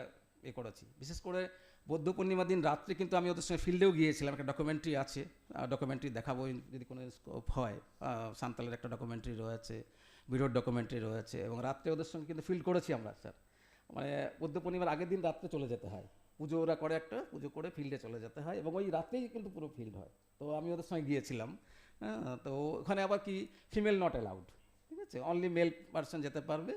Speaker 2: করেছি। বিশেষ করে বৌদ্ধ পূর্ণিমার দিন রাত্রে কিন্তু আমি ওদের সঙ্গে ফিল্ডেও গিয়েছিলাম, একটা ডকুমেন্টারি আছে, ডকুমেন্টারি দেখাবো যদি কোনো স্কোপ হয়, সান্তালের একটা ডকুমেন্টারি রয়েছে, ভিডিওর ডকুমেন্টারি রয়েছে, এবং রাত্রে ওদের সঙ্গে কিন্তু ফিল্ড করেছি আমরা স্যার, মানে বৌদ্ধ পূর্ণিমার আগের দিন রাত্রে চলে যেতে হয়, পুজো ওরা করে একটা, পুজো করে ফিল্ডে চলে যেতে হয় এবং ওই রাতেই কিন্তু পুরো ফিল্ড হয়, তো আমি ওদের সঙ্গে গিয়েছিলাম, হ্যাঁ, তো ওখানে আবার কি ফিমেল নট অ্যালাউড, ঠিক আছে, অনলি মেল পার্সন যেতে পারবে,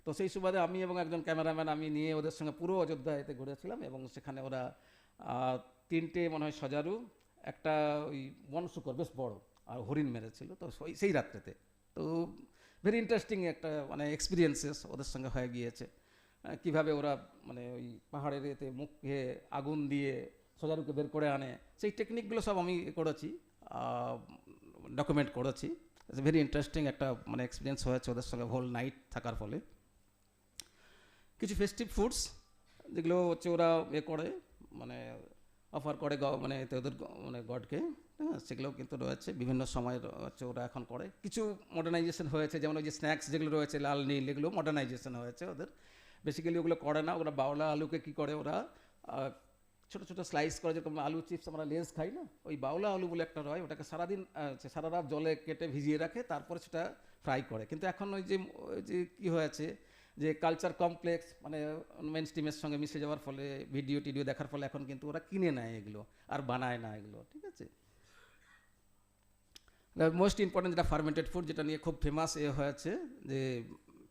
Speaker 2: তো সেই সুবাদে আমি এবং একজন ক্যামেরাম্যান আমি নিয়ে ওদের সঙ্গে পুরো অযোধ্যা এতে ঘুরেছিলাম, এবং সেখানে ওরা 3টে মনে হয় সজারু, একটা ওই বনশুকর বেশ বড় আর হরিণ মেরেছিল, তো সেই রাত্রেতে, তো ভেরি ইন্টারেস্টিং একটা মানে এক্সপিরিয়েন্সেস ওদের সঙ্গে হয়ে গিয়েছে, কীভাবে ওরা মানে ওই পাহাড়ের এতে মুখে আগুন দিয়ে সোজারুকে বের করে আনে, সেই টেকনিকগুলো সব আমি করেছি, ডকুমেন্ট করেছি। ইটস ভেরি ইন্টারেস্টিং একটা মানে এক্সপিরিয়েন্স হয়েছে ওদের সঙ্গে হোল নাইট থাকার ফলে। কিছু ফেস্টিভ ফুডস যেগুলো হচ্ছে ওরা করে মানে অফার করে মানে ওদের মানে গডকে, হ্যাঁ, সেগুলোও কিন্তু রয়েছে বিভিন্ন সময় হচ্ছে ওরা এখন করে। কিছু মডার্নাইজেশন হয়েছে, যেমন ওই যে স্ন্যাক্স যেগুলো রয়েছে লাল নীল, এগুলো মডার্নাইজেশন হয়েছে ওদের। বেসিক্যালি ওগুলো করে না, ওরা বাওলা আলুকে কী করে, ওরা ছোটো ছোটো স্লাইস করে, যেরকম আলু চিপস আমরা লেস খাই না, ওই বাউলা আলু বলে একটা রয়, ওটাকে সারাদিন সারা রাত জলে কেটে ভিজিয়ে রাখে, তারপরে সেটা ফ্রাই করে। কিন্তু এখন ওই যে কী হয়েছে যে কালচার কমপ্লেক্স মানে মেন স্ট্রিমের সঙ্গে মিশে যাওয়ার ফলে, ভিডিও টিডিও দেখার ফলে এখন কিন্তু ওরা কিনে নেয় এগুলো, আর বানায় না এগুলো, ঠিক আছে। মোস্ট ইম্পর্টেন্ট যেটা ফার্মেন্টেড ফুড, যেটা নিয়ে খুব ফেমাস হয়েছে, যে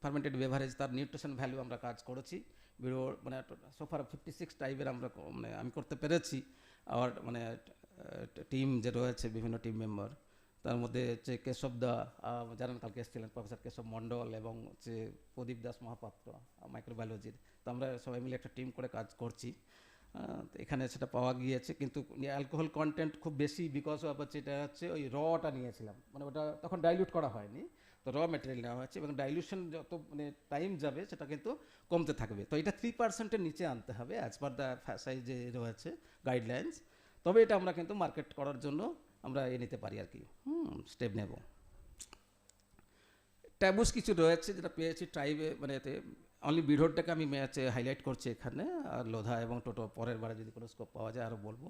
Speaker 2: ফার্মেন্টেড বেভারেজ, তার নিউট্রিশন ভ্যালু আমরা কাজ করেছি। ভিডিও মানে সোফার 56 টাইপের আমরা মানে আমি করতে পেরেছি। আর মানে টিম যে রয়েছে বিভিন্ন টিম মেম্বার, তার মধ্যে হচ্ছে কেশব দা, জানেন কালকে এসেছিলেন প্রফেসর কেশব মণ্ডল, এবং হচ্ছে প্রদীপ দাস মহাপাত্র মাইক্রোবায়োলজির। তো আমরা সবাই মিলে একটা টিম করে কাজ করছি। এখানে সেটা পাওয়া গিয়েছে, কিন্তু অ্যালকোহল কন্টেন্ট খুব বেশি, বিকজ অফ হচ্ছে এটা হচ্ছে ওই রটা নিয়েছিলাম, মানে ওটা তখন ডাইলিউট করা হয়নি, তো র ম্যাটেরিয়াল নেওয়া হয়েছে, এবং ডাইলিউশন যত মানে টাইম যাবে সেটা কিন্তু কমতে থাকবে। তো এটা 3%-এর নিচে আনতে হবে অ্যাজ পার দ্য সাইজ যে রয়েছে গাইডলাইন্স, তবে এটা আমরা কিন্তু মার্কেট করার জন্য আমরা নিতে পারি আর কি, স্টেপ নেব। ট্যাবুস কিছু রয়েছে যেটা পেয়েছি ট্রাইবে, মানে এতে অনলি বিরোধটাকে আমি ম্যাচে হাইলাইট করছি এখানে, আর লোধা এবং টোটো পরের বারে যদি কোনো স্কোপ পাওয়া যায় আরও বলবো।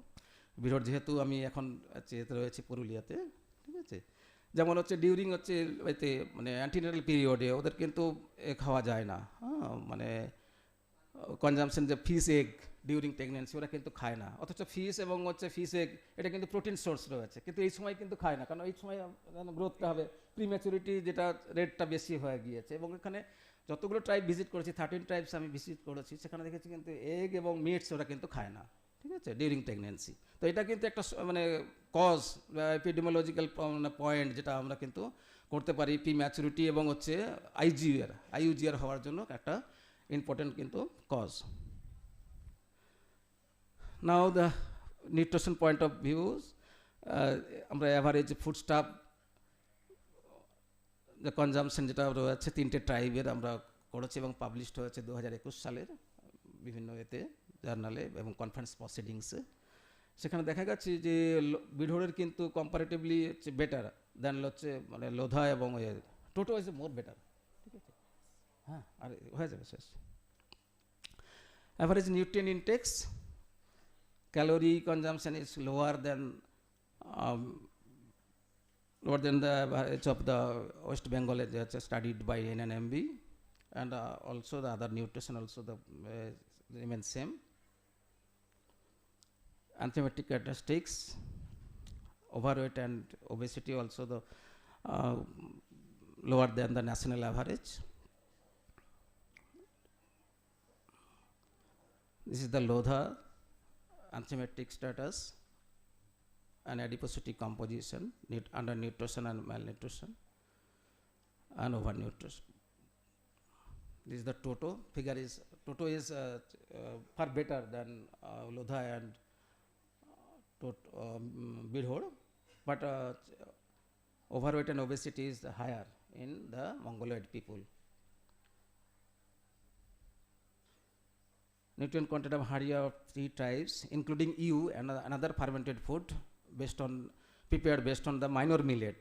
Speaker 2: বিরোধ যেহেতু আমি এখন এতে রয়েছি পুরুলিয়াতে, ঠিক আছে। যেমন হচ্ছে ডিউরিং হচ্ছে এতে মানে অ্যান্টিনেটাল পিরিয়ডে ওদের কিন্তু খাওয়া যায় না, হ্যাঁ, মানে কনজামশন যে ফিশ এগ ডিউরিং প্রেগনেন্সি ওরা কিন্তু খায় না, অথচ ফিশ এবং হচ্ছে ফিশ এগ এটা কিন্তু প্রোটিন সোর্স রয়েছে, কিন্তু এই সময় কিন্তু খায় না, কারণ এই সময় গ্রোথটা হবে, প্রিম্যাচুরিটি যেটা রেটটা বেশি হয়ে গিয়েছে। এবং এখানে যতগুলো ট্রাইব ভিজিট করেছি, 13 ট্রাইবস আমি ভিজিট করেছি, সেখানে দেখেছি কিন্তু এগ এবং মিটস ওরা কিন্তু খায় না, ঠিক আছে, ডিউরিং প্রেগনেন্সি। তো এটা কিন্তু একটা মানে কজ এপিডেমিওলজিক্যাল পয়েন্ট, যেটা আমরা কিন্তু করতে পারি প্রিম্যাচুরিটি এবং হচ্ছে আইইউজিআর হওয়ার জন্য একটা ইম্পর্টেন্ট কিন্তু cause. Now the nutrition point of views, আমরা অ্যাভারেজ ফুড স্টাফ যে কনজামশন যেটা রয়েছে 3টে ট্রাইবের আমরা করেছি, এবং পাবলিশড হয়েছে 2021 সালের বিভিন্ন এতে জার্নালে এবং কনফারেন্স প্রসিডিংসে। সেখানে দেখা গেছে যে বিঢোরের কিন্তু কম্পারেটিভলি হচ্ছে বেটার দেন হচ্ছে মানে লোধা এবং টোটো ইজ মোর বেটার, ঠিক আছে। হ্যাঁ, আর হয়ে যাবে শেষ। Average nutrient Intex, calorie consumption is lower than the average of the West Bengal, as studied by NNMB, and also the other nutrition also the remain same. Anthematic characteristics, overweight and obesity also the lower than the national average. This is the Lodha anthematic status and adiposity composition under nutrition and malnutrition and overnutrition. This is the Toto figure. Toto is far better than Lodha and Bidhor, but overweight and obesity is higher in the Mongoloid people. Nutrient content of Haria of 3 tribes, including EU and another fermented food prepared based on the minor millet.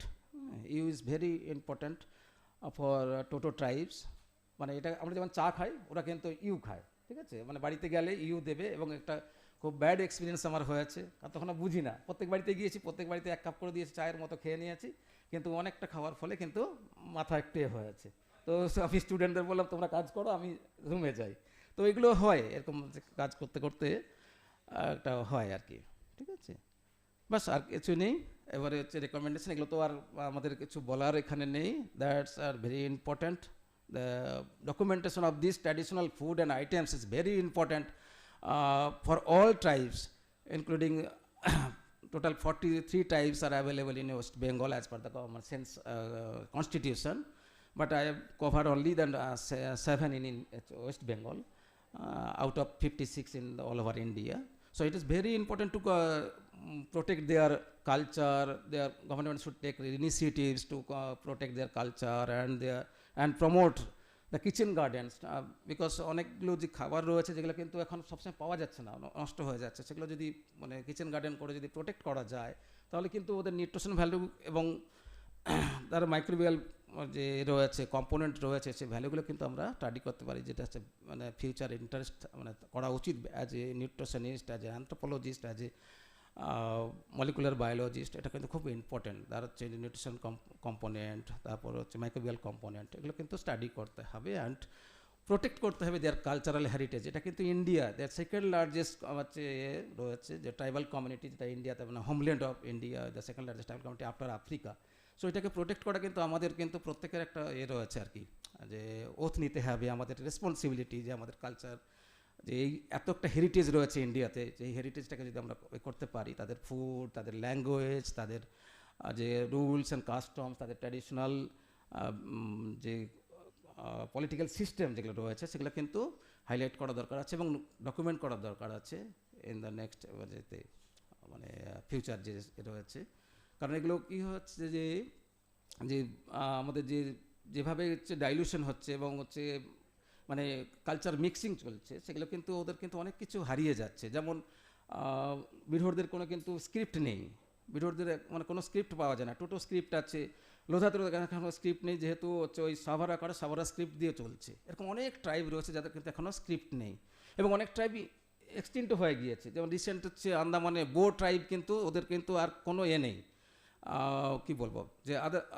Speaker 2: EU is very important for Toto tribes. মানে এটা আমরা যেমন চা খাই, ওরা কিন্তু you খায়, ঠিক আছে। মানে বাড়িতে গেলে ইউ দেবে, এবং একটা খুব ব্যাড এক্সপিরিয়েন্স আমার হয়েছে, আর তখন বুঝি না, প্রত্যেক বাড়িতে গিয়েছি, প্রত্যেক বাড়িতে 1 কাপ করে দিয়েছি, চায়ের মতো খেয়ে নিয়েছি, কিন্তু অনেকটা খাওয়ার ফলে কিন্তু মাথা একটু হয়েছে। তো আমি স্টুডেন্টদের বললাম তোমরা কাজ করো, আমি রুমে যাই। তো এগুলো হয়, এরকম কাজ করতে করতে একটা হয় আর কি, ঠিক আছে। বাস আর কিছু নেই। এবারে হচ্ছে রেকমেন্ডেশন, এগুলো তো আর আমাদের কিছু বলার এখানে নেই। That's are very important. The documentation of this traditional food and items is very important for all tribes, including total 43 tribes are available in West Bengal as per the common sense constitution, but I have covered only the 7 in West Bengal out of 56 in all over India. So it is very important to protect their culture. Their government should take initiatives to protect their culture and promote the kitchen gardens, because অনেকগুলো যে খাবার রয়েছে যেগুলো কিন্তু এখন সবসময় পাওয়া যাচ্ছে না, নষ্ট হয়ে যাচ্ছে, সেগুলো যদি মানে কিচেন গার্ডেন করে যদি প্রোটেক্ট করা যায় তাহলে কিন্তু ওদের নিউট্রিশন ভ্যালু এবং তার মাইক্রোবিয়াল যে রয়েছে কম্পোনেন্ট রয়েছে সেই ভ্যালুগুলো কিন্তু আমরা স্টাডি করতে পারি, যেটা হচ্ছে মানে ফিউচার ইন্টারেস্ট মানে করা উচিত as a nutritionist, as a anthropologist, as a molecular biologist. এটা কিন্তু খুব ইম্পর্টেন্ট। তার হচ্ছে নিউট্রিশন কম্পোনেন্ট, তারপর হচ্ছে মাইক্রোবিয়াল কম্পোনেন্ট, এগুলো কিন্তু স্টাডি করতে হবে অ্যান্ড প্রোটেক্ট করতে হবে দেয়ার কালচারাল হেরিটেজ। এটা কিন্তু ইন্ডিয়া দেয়ার সেকেন্ড লার্জেস্ট হচ্ছে রয়েছে যে ট্রাইবাল কমিউনিটি, যেটা ইন্ডিয়াতে মানে homeland of India, the second largest tribal community after Africa. So এটাকে প্রোটেক্ট করা কিন্তু আমাদের কিন্তু প্রত্যেকের একটা রয়েছে আর কি, যে ওথ নিতে হবে, আমাদের রেসপন্সিবিলিটি, যে আমাদের কালচার, যে এই এত একটা হেরিটেজ রয়েছে ইন্ডিয়াতে, যে এই হেরিটেজটাকে যদি আমরা করতে পারি, তাদের ফুড, তাদের ল্যাঙ্গুয়েজ, তাদের যে রুলস অ্যান্ড কাস্টমস, তাদের ট্র্যাডিশনাল যে পলিটিক্যাল সিস্টেম যেগুলো রয়েছে সেগুলো কিন্তু হাইলাইট করা দরকার আছে এবং ডকুমেন্ট করা দরকার আছে ইন দ্য নেক্সট যেতে মানে ফিউচার যে রয়েছে। কারণ এগুলো কী হচ্ছে যে আমাদের যেভাবে হচ্ছে ডাইলুশন হচ্ছে এবং হচ্ছে মানে কালচার মিক্সিং চলছে, সেগুলো কিন্তু ওদের কিন্তু অনেক কিছু হারিয়ে যাচ্ছে। যেমন বিঢ়োরদের কোনো কিন্তু স্ক্রিপ্ট নেই, বিঢ়োরদের মানে কোনো স্ক্রিপ্ট পাওয়া যায় না, টোটো স্ক্রিপ্ট আছে, লোধাতের কোনো স্ক্রিপ্ট নেই, যেহেতু হচ্ছে ওই সাভারা করে সাভারা স্ক্রিপ্ট দিয়ে চলছে। এরকম অনেক ট্রাইব রয়েছে যাদের কিন্তু এখনও স্ক্রিপ্ট নেই এবং অনেক ট্রাইবই এক্সটিন্ট হয়ে গিয়েছে। যেমন রিসেন্ট হচ্ছে আন্দামানে বো ট্রাইব, কিন্তু ওদের কিন্তু আর কোনো নেই, কী বলবো, যে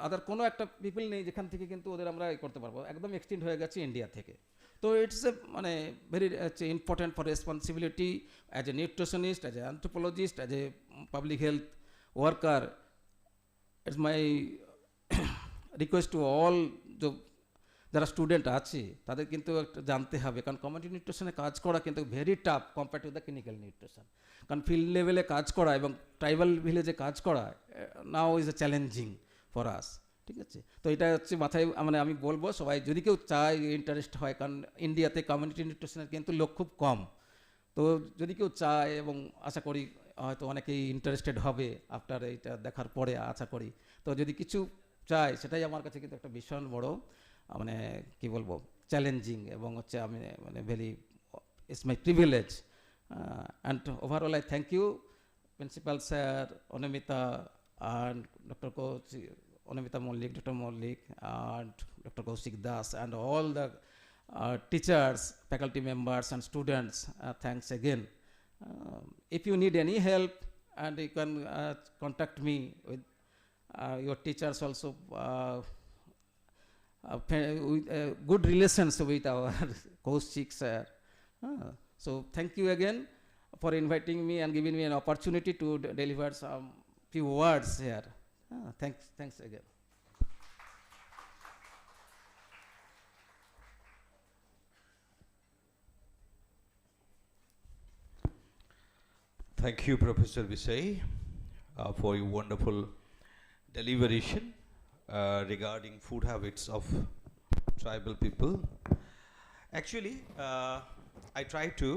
Speaker 2: আদার কোনো একটা পিপল নেই যেখান থেকে কিন্তু ওদের আমরা করতে পারবো, একদম এক্সটিন্ট হয়ে গেছে ইন্ডিয়া থেকে। তো ইটস এ মানে very important for responsibility as a nutritionist, as a anthropologist, as a public health worker. It's my request to all যারা স্টুডেন্ট আছে তাদের কিন্তু একটা জানতে হবে, কারণ কমিউনিটি নিউট্রিশনে কাজ করা কিন্তু very tough compare to the clinical nutrition. কারণ ফিল্ড লেভেলে কাজ করা এবং ট্রাইবাল ভিলেজে কাজ করা now is a challenging for us. ঠিক আছে, তো এটা হচ্ছে মাথায় মানে আমি বলবো সবাই যদি কেউ চায় ইন্টারেস্ট হয়, কারণ ইন্ডিয়াতে কমিউনিটি নিউট্রিশনের কিন্তু লোক খুব কম, তো যদি কেউ চায় এবং আশা করি হয়তো অনেকেই ইন্টারেস্টেড হবে আফটার এইটা দেখার পরে আশা করি, তো যদি কিছু চায় সেটাই আমার কাছে কিন্তু একটা ভীষণ বড় মানে কী বলবো চ্যালেঞ্জিং, এবং হচ্ছে আমি মানে very it's my privilege. And overall I thank you principal sir Animita and Dr. Anamita Mollik, Dr. Mollik, and Dr. Kaushik Das, and all the teachers, faculty members, and students. Thanks again. If you need any help, and you can contact me with your teachers also. With good relations with our Kaushik sir. So thank you again for inviting me and giving me an opportunity to deliver some few words here. Thanks again.
Speaker 3: Thank you, Professor Visay, for your wonderful deliberation regarding food habits of tribal people. Actually, I try to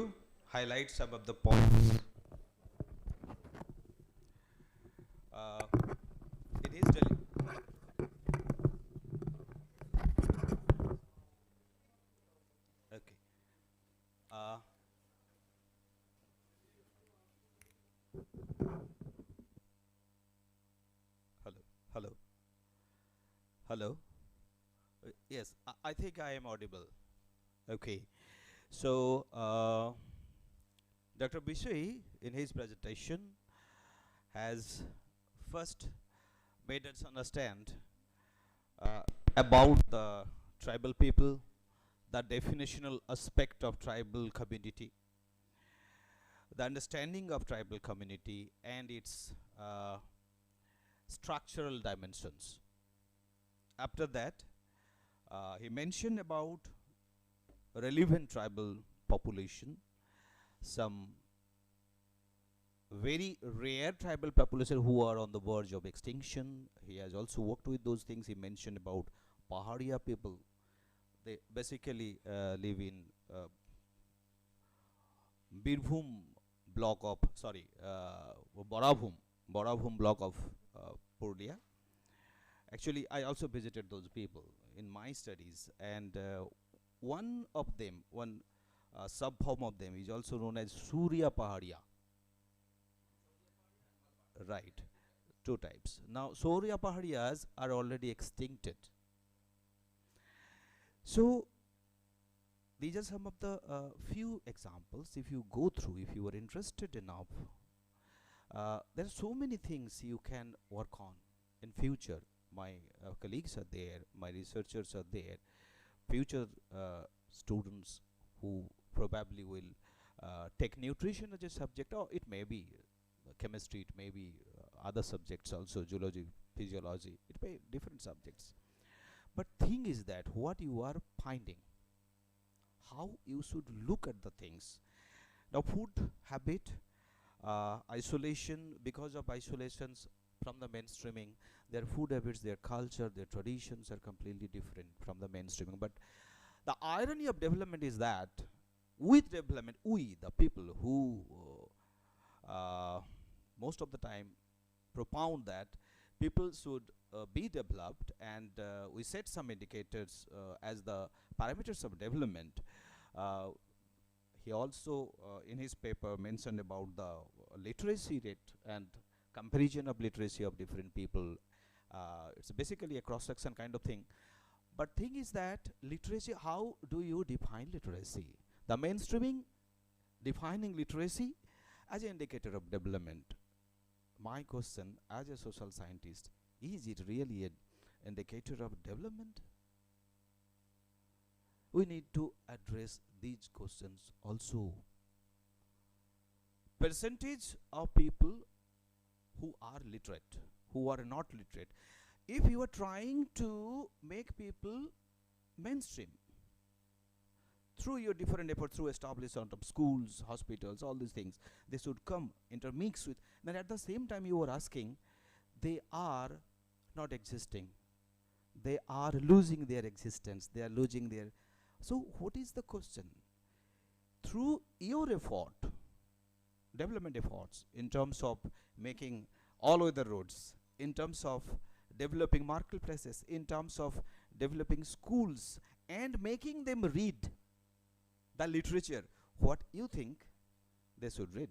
Speaker 3: highlight some of the points. It is okay. Hello. Hello. Yes, I think I am audible. Okay. So, Dr. Bishay, in his presentation, has first made us understand about the tribal people, the definitional aspect of tribal community, the understanding of tribal community, and its structural dimensions. After that, he mentioned about relevant tribal population, some very rare tribal population who are on the verge of extinction. He has also worked with those things. He mentioned about Pahadia people. They basically live in Birbhum block of, sorry, Boravhum block of Purulia. Actually, I also visited those people in my studies, and one of them, one sub-form of them is also known as Surya Pahadia. Right, two types. Now, Surya Pahadiyas are already extincted. So, these are some of the few examples. If you go through, if you are interested enough, there are so many things you can work on in future. My colleagues are there, my researchers are there, future students who probably will take nutrition as a subject, or it may be chemistry, it may be other subjects also, zoology, physiology, it may be different subjects. But thing is that what you are finding, how you should look at the things. Now, food habit, isolation, because of isolations from the mainstreaming, their food habits, their culture, their traditions are completely different from the mainstreaming. But the irony of development is that with development, we, the people who most of the time propound that people should be developed, and we set some indicators as the parameters of development. He also in his paper mentioned about the literacy rate and comparison of literacy of different people. It's basically a cross-section kind of thing. But thing is that literacy, how do you define literacy? The mainstreaming defining literacy as an indicator of development. My question as a social scientist, is it really an indicator of development? We need to address these questions also. Percentage of people who are literate, who are not literate. If you are trying to make people mainstream through your different efforts, through establishment of schools, hospitals, all these things, they should come intermix with. Then at the same time you are asking, they are not existing. They are losing their existence. They are losing their. So what is the question? Through your effort, development efforts, in terms of making all-weather roads, in terms of developing marketplaces, in terms of developing schools and making them read the literature, what you think they should read?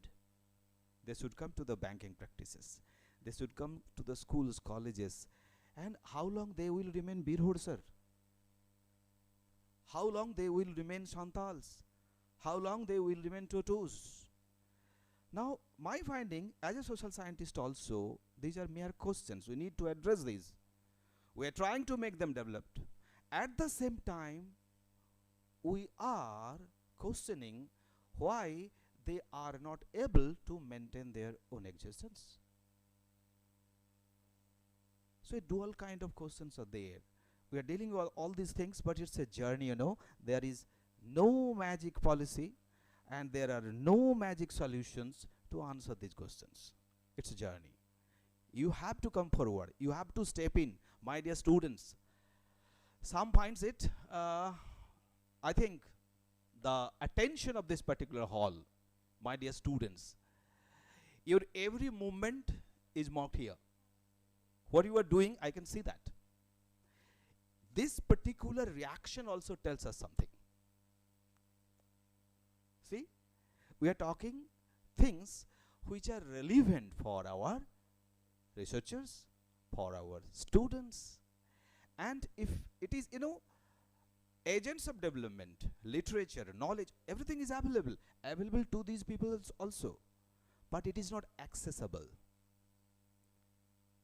Speaker 3: They should come to the banking practices. They should come to the schools, colleges. And how long they will remain Birhur, sir? How long they will remain Santals? How long they will remain Totos? Now, my finding as a social scientist also, these are mere questions. We need to address these. We are trying to make them developed. At the same time, we are questioning why they are not able to maintain their own existence. So a dual kind of questions are there. We are dealing with all these things, but it's a journey, you know. There is no magic policy and there are no magic solutions to answer these questions. It's a journey. You have to come forward. You have to step in, my dear students. Some finds it, I think, the attention of this particular hall, my dear students, your every movement is marked here. What you are doing, I can see that. This particular reaction also tells us something. See, we are talking things which are relevant for our researchers, for our students, and if it is, you know, agents of development, literature, knowledge, everything is available to these people also, but it is not accessible.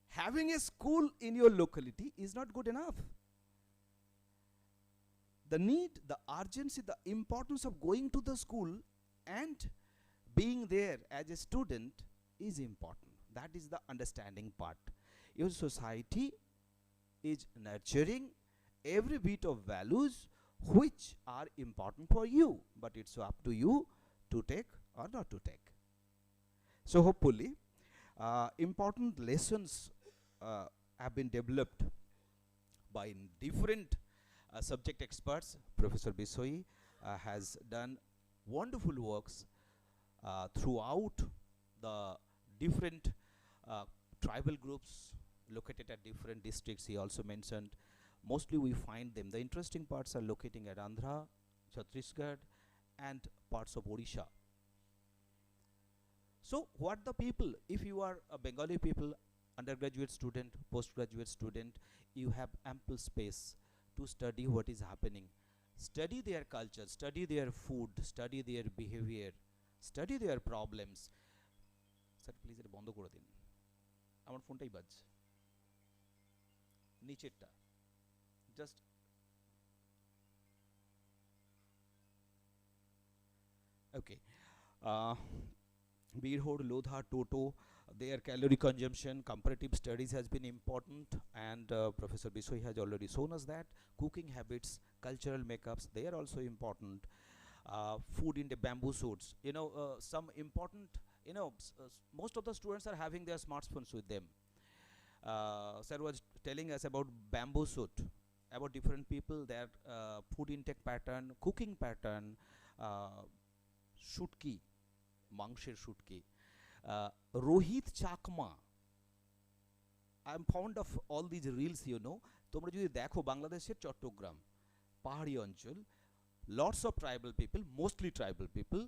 Speaker 3: Having a school in your locality is not good enough. The need, the urgency, the importance of going to the school and being there as a student is important. That is the understanding part. Your society is nurturing every bit of values which are important for you, but it's up to you to take or not to take. So hopefully important lessons have been developed by different subject experts. Professor Bisoi has done wonderful works throughout the different tribal groups located at different districts. He also mentioned mostly we find them. The interesting parts are locating at Andhra, Chhattisgarh, and parts of Odisha. So what the people, if you are a Bengali people, undergraduate student, postgraduate student, you have ample space to study what is happening. Study their culture, study their food, study their behavior, study their problems. Sir, please এটা বন্ধ করে দিন, আমার ফোনটাই বাজছে নিচেরটা, just okay. Beerhood, Lodha, Toto, their calorie consumption, comparative studies has been important, and Professor Bisoi has already shown us that. Cooking habits, cultural makeups, they are also important. Food in the bamboo suits, you know, some important, you know, most of the students are having their smartphones with them. Sir was telling us about bamboo suit, about different people, their food intake pattern, cooking pattern, shutki, মাংসের শুটকি, Rohit Chakma. I am found of all these reels, you know. তোমরা যদি দেখো বাংলাদেশের চট্টগ্রাম পাহাড়ি অঞ্চল, lots of tribal people, mostly tribal people,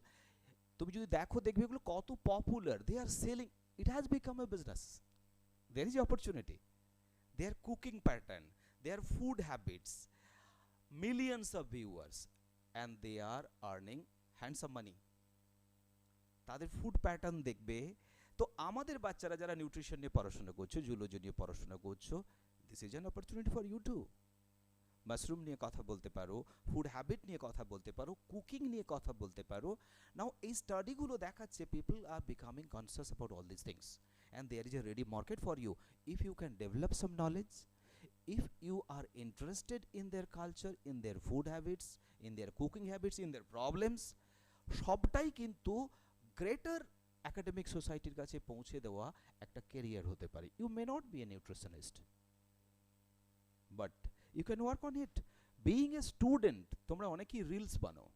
Speaker 3: তুমি যদি দেখো দেখবে এগুলো কত popular. They are selling, it has become a business, there is opportunity. Their cooking pattern, their food habits, millions of viewers, and they are earning handsome money. তাদের food pattern দেখবে। তো আমাদের বাচ্চারা যারা নিউট্রিশন নিয়ে পড়াশোনা করছো, জুলজি নিয়ে পড়াশোনা করছো, this is an opportunity for you too. Mushroom নিয়ে কথা বলতে পারো, ফুড হ্যাবিট নিয়ে কথা বলতে পারো, কুকিং নিয়ে কথা বলতে পারো। নাও এই স্টাডিগুলো দেখাচ্ছে people are becoming conscious about all this things, and there is a ready market for you if you can develop some knowledge, if you are interested in their culture, in their food habits, in their cooking habits, in their problems, সবটাই কিন্তু greater academic সোসাইটির কাছে পৌঁছে দেওয়া একটা career হতে পারে। You may not be a nutritionist, but you can work on it. Being a student, তোমরা অনেকেই রিলস বানাও,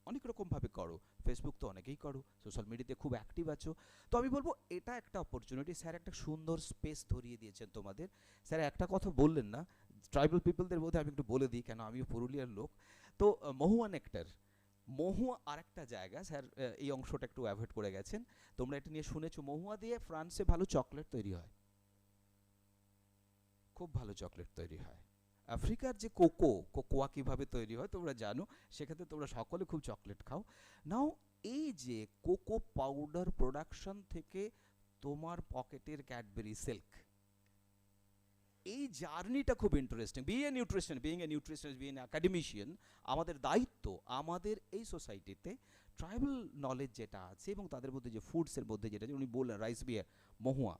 Speaker 3: অনেক রকমভাবে করো, ফেসবুক তো অনেকেই করো, সোশ্যাল মিডিয়াতে খুব অ্যাক্টিভ আছো। তো আমি বলবো এটা একটা অপরচুনিটি। স্যার একটা সুন্দর স্পেস ধরিয়ে দিয়েছেন তোমাদের। স্যার একটা কথা বললেন না, ট্রাইবাল পিপলদের মধ্যে আমি একটু বলে দিই, কেন আমিও পুরুলিয়ার লোক। তো মহুয়া নেক্টার, মহুয়া আরেকটা জায়গা, স্যার এই অংশটা একটু অ্যাভয়েড করে গেছেন। তোমরা এটা নিয়ে শুনেছো, মহুয়া দিয়ে ফ্রান্সে ভালো চকলেট তৈরি হয়, খুব ভালো চকলেট তৈরি হয়। আফ্রিকার যে কোকোয়া কীভাবে তৈরি হয় তোমরা জানো, সেক্ষেত্রে তোমরা সকলে খুব চকলেট খাও। নাও এই যে কোকো পাউডার প্রোডাকশন থেকে তোমার পকেটের ক্যাডবেরি সিল্ক, এই জার্নিটা খুব interesting. Being a nutritionist, being a academician, আমাদের দায়িত্ব আমাদের এই সোসাইটিতে ট্রাইবাল নলেজ যেটা আছে এবং তাদের মধ্যে যে ফুডসের মধ্যে যেটা উনি বললেন, রাইস বিয়ার, মহুয়া,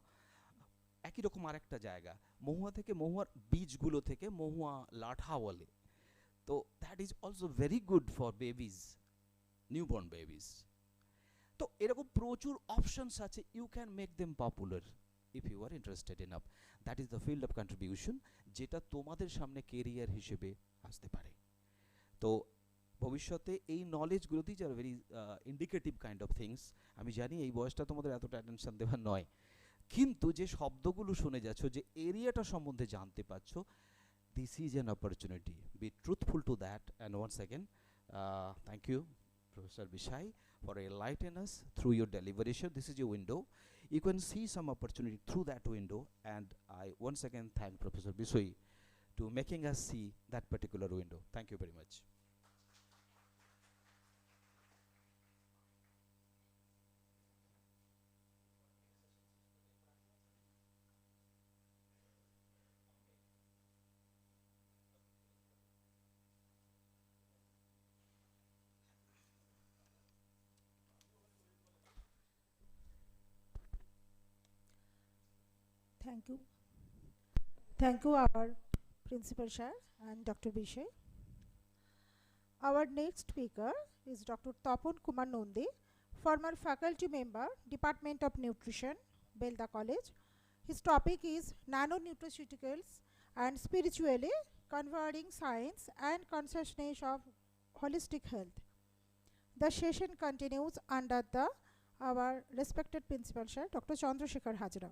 Speaker 3: একই রকম আরেকটা জায়গা, মহুয়া থেকে, মহুয়ার বীজগুলো থেকে মহুয়া লাঠা বলে। তো that is also very good for babies, newborn babies. তো এরকম প্রচুর অপশনস আছে, you can make them popular if you are interested enough. That is the field of contribution যেটা তোমাদের সামনে কেরিয়ার হিসেবে আসতে পারে। তো ভবিষ্যতে এই নলেজগুলো these are very indicative kind of things. আমি জানি এই বয়সটা তোমাদের এতটা অ্যাটেনশন দেওয়ার নয়, কিন্তু যে শব্দগুলো শুনে যাচ্ছ, যে এরিয়াটা সম্বন্ধে জানতে পারছো, this is an opportunity. Be truthful to that. And once again thank you Professor Bishai for enlightening us through your deliberation. This is your window. You can see some opportunity through that window, and I once again thank Professor Bisoi to making us see that particular window. Thank you very much.
Speaker 1: Thank you. Thank you, our Principal Sir and Dr. Bishai. Our next speaker is Dr. Tapon Kumar Nonde, former faculty member, Department of Nutrition, Belda College. His topic is Nutraceuticals and Spiritually Converting Science and Consciousness of Holistic Health. The session continues under our respected principal sir, Dr. Chandrasekhar Hajra.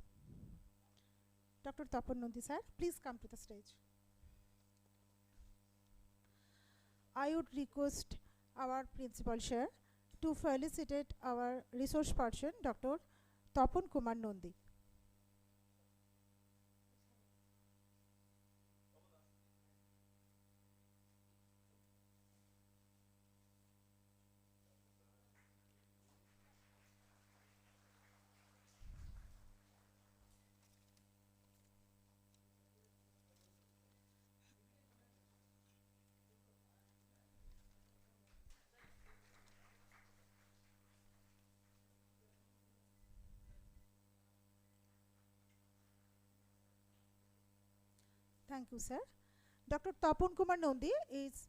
Speaker 1: Dr. Tapan Nandi sir, please come to the stage. I would request our principal sir to felicitate our resource person, Dr. Tapan Kumar Nandi. Thank you, sir. Dr. Tapan Kumar Nandi is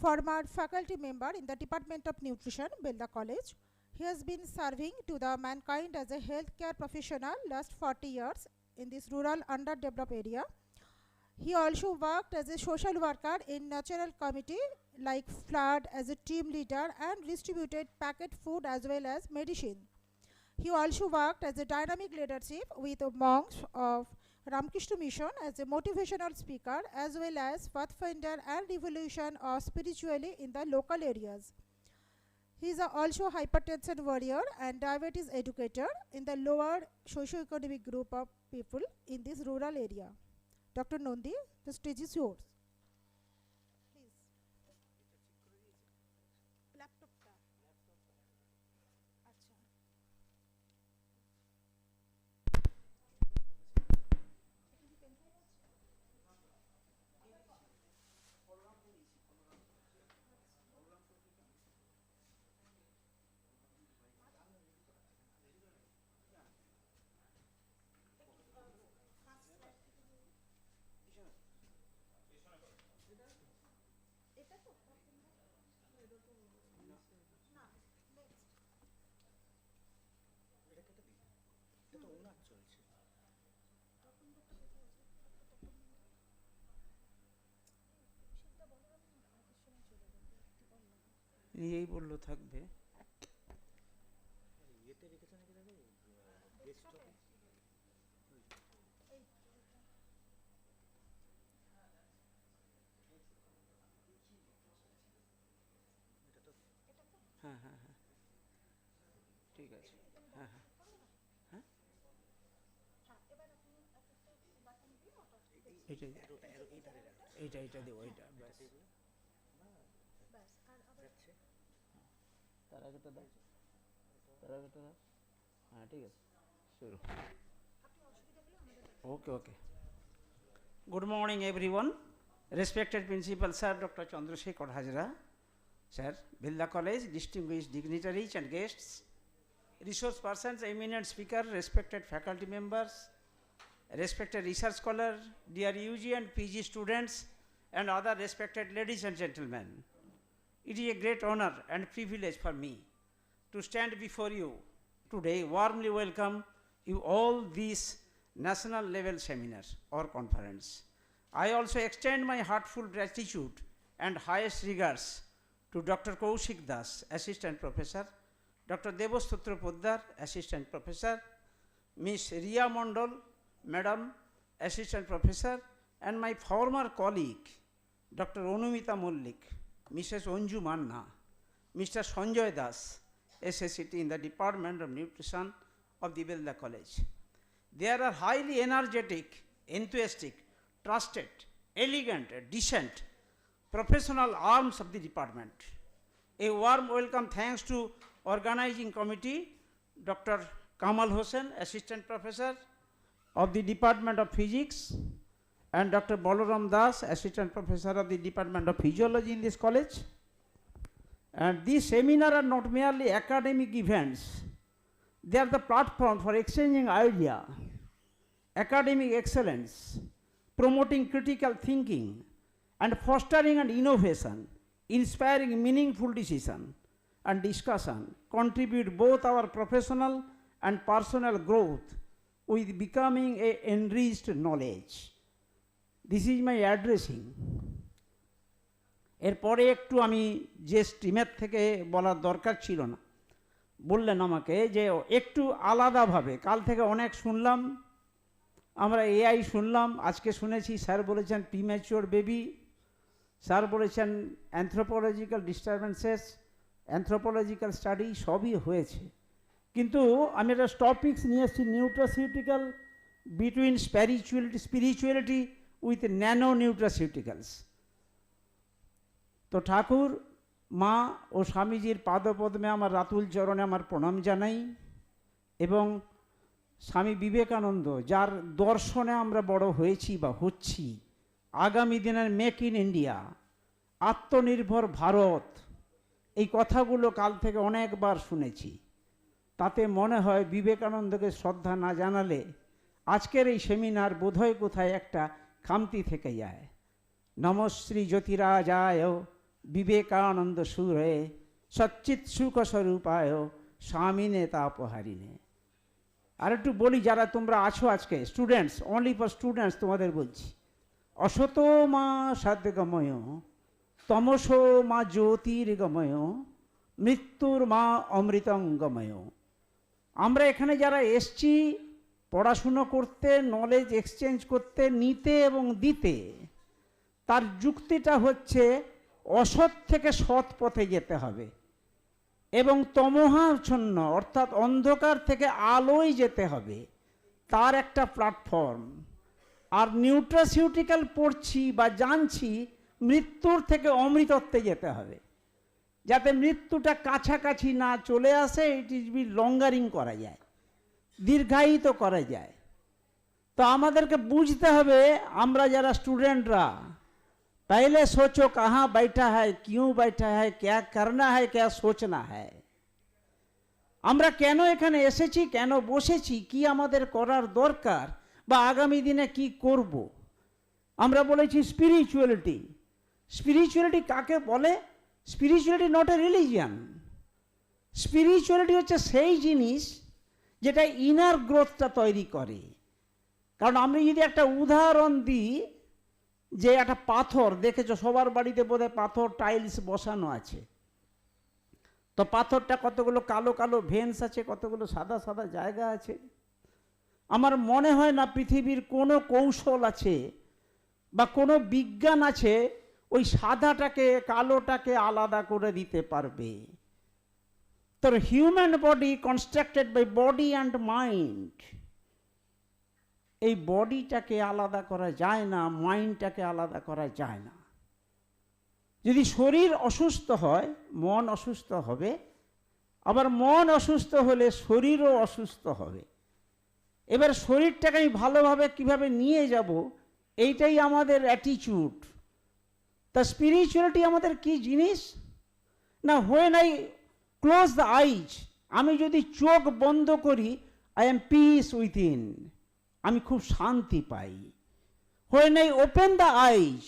Speaker 1: former faculty member in the Department of Nutrition, Belda College. He has been serving to the mankind as a healthcare professional last 40 years in this rural underdeveloped area. He also worked as a social worker in natural committee like flood as a team leader and distributed packet food as well as medicine. He also worked as a dynamic leadership with monks of Ramakrishna Mission as a motivational speaker as well as pathfinder and revolution of spiritually in the local areas. He is also hypertension warrior and diabetes educator in the lower socio-economic group of people in this rural area. Dr. Nandi, the stage is yours. Please. Laptop.
Speaker 4: এই বললো থাকবে হ্যাঁ হ্যাঁ হ্যাঁ ঠিক আছে হ্যাঁ হ্যাঁ হ্যাঁ এইটা এইটা দেবো এইটা তার আগেটা দাও হ্যাঁ ঠিক আছে শুরু okay okay good morning everyone respected principal sir doctor Chandrasekhar Hazra sir, Belda College, distinguished dignitaries and guests, resource persons, eminent speaker, respected faculty members, respected research scholar, dear UG and PG students, and other respected ladies and gentlemen. It is a great honor and privilege for me to stand before you today, warmly welcome you all this national level seminar or conference. I also extend my heartfelt gratitude and highest regards to Dr. Kaushik Das, Assistant Professor, Dr. Devostutra Poddar, Assistant Professor, Ms. Riya Mondol, Madam, Assistant Professor, and my former colleague, Dr. Onumita Mullik, Mrs. Onju Manna, Mr. Sanjoy Das, SSCT in the Department of Nutrition of the Belda College. They are highly energetic, enthusiastic, trusted, elegant, decent, professional arms of the department. A warm welcome thanks to organizing committee, Dr. Kamal Hossain, Assistant Professor of the Department of Physics, and Dr. Balaram Das, Assistant Professor of the Department of Physiology in this college. And these seminars are not merely academic events, they are the platform for exchanging idea, academic excellence, promoting critical thinking, and fostering an innovation, inspiring meaningful decision and discussion, contribute both our professional and personal growth with becoming a enriched knowledge. This is my addressing. এরপরে একটু আমি যে স্ট্রিমের থেকে বলার দরকার ছিল না বললেন আমাকে যে একটু আলাদাভাবে, কাল থেকে অনেক শুনলাম, আমরা এআই শুনলাম, আজকে শুনেছি স্যার বলেছেন প্রিম্যাচিওর বেবি, স্যার বলেছেন অ্যানথ্রোপোলজিক্যাল ডিস্টারবেন্সেস, অ্যানথ্রোপোলজিক্যাল স্টাডি, সবই হয়েছে। কিন্তু আমি একটা টপিক্স নিয়ে এসেছি, nutraceutical between spirituality with nano nutraceuticals. তো ঠাকুর, মা ও স্বামীজির পাদপদ্মে আমার রাতুল চরণে আমার প্রণাম জানাই, এবং স্বামী বিবেকানন্দ, যার দর্শনে আমরা বড় হয়েছি বা হচ্ছি, আগামী দিনের মেক ইন ইন্ডিয়া, আত্মনির্ভর ভারত, এই কথাগুলো কাল থেকে অনেকবার শুনেছি। তাতে মনে হয় বিবেকানন্দকে শ্রদ্ধা না জানালে আজকের এই সেমিনার বোধহয় কোথায় একটা খামতি থেকে যায়। নমশ্রী জ্যোতিরাজায় বিবেকানন্দ সুরে সচ্চিৎ সুখ স্বরূপায় স্বামীনে তাপহারিণে। আর একটু বলি, যারা তোমরা আছো আজকে স্টুডেন্টস, অনলি ফর স্টুডেন্টস তোমাদের বলছি, অসত মা সাধ্যগময়, তমস মা জ্যোতির্গময়, মৃত্যুর মা অমৃতঙ্গময়। আমরা এখানে যারা এসছি পড়াশুনো করতে, নলেজ এক্সচেঞ্জ করতে, নিতে এবং দিতে, তার যুক্তিটা হচ্ছে অসৎ থেকে সৎ পথে যেতে হবে এবং তমোহাচ্ছন্ন অর্থাৎ অন্ধকার থেকে আলোয় যেতে হবে, তার একটা প্ল্যাটফর্ম। আর নিউট্রাসিউটিক্যাল পড়ছি বা জানছি মৃত্যুর থেকে অমৃতত্বে যেতে হবে, যাতে মৃত্যুটা কাছাকাছি না চলে আসে, ইট ইজ বি লঙ্গারিং করা যায়, দীর্ঘায়িত করা যায়। তো আমাদেরকে বুঝতে হবে, আমরা যারা স্টুডেন্টরা, पहले सोचो कहाँ बैठा है, क्यों बैठा है, क्या करना है, क्या सोचना है। আমরা কেন এখানে এসেছি, কেন বসেছি, কি আমাদের করার দরকার, বা আগামী দিনে কি করব। আমরা বলেছি স্পিরিচুয়ালিটি। স্পিরিচুয়ালিটি কাকে বলে? Spirituality not a religion. Spirituality হচ্ছে সেই জিনিস যেটা ইনার গ্রোথটা তৈরি করে। কারণ আমি যদি একটা উদাহরণ দিই, যে একটা পাথর দেখেছো, সবার বাড়িতে বোধহয় পাথর টাইলস বসানো আছে, তো পাথরটা কতগুলো কালো কালো ভেন্স আছে, কতগুলো সাদা সাদা জায়গা আছে। আমার মনে হয় না পৃথিবীর কোনো কৌশল আছে বা কোনো বিজ্ঞান আছে ওই সাদাটাকে কালোটাকে আলাদা করে দিতে পারবে। তো human body constructed by body and mind, এই বডিটাকে আলাদা করা যায় না, মাইন্ডটাকে আলাদা করা যায় না। যদি শরীর অসুস্থ হয়, মন অসুস্থ হবে, আবার মন অসুস্থ হলে শরীরও অসুস্থ হবে। এবার শরীরটাকে আমি ভালোভাবে কিভাবে নিয়ে যাব, এইটাই আমাদের অ্যাটিটিউড। তা স্পিরিচুয়ালিটি আমাদের কি জিনিস না, হোয়েন আই ক্লোজ দ্য আইজ, আমি যদি চোখ বন্ধ করি, আই এম পিস উইথিন, আমি খুব শান্তি পাই। When I open the eyes,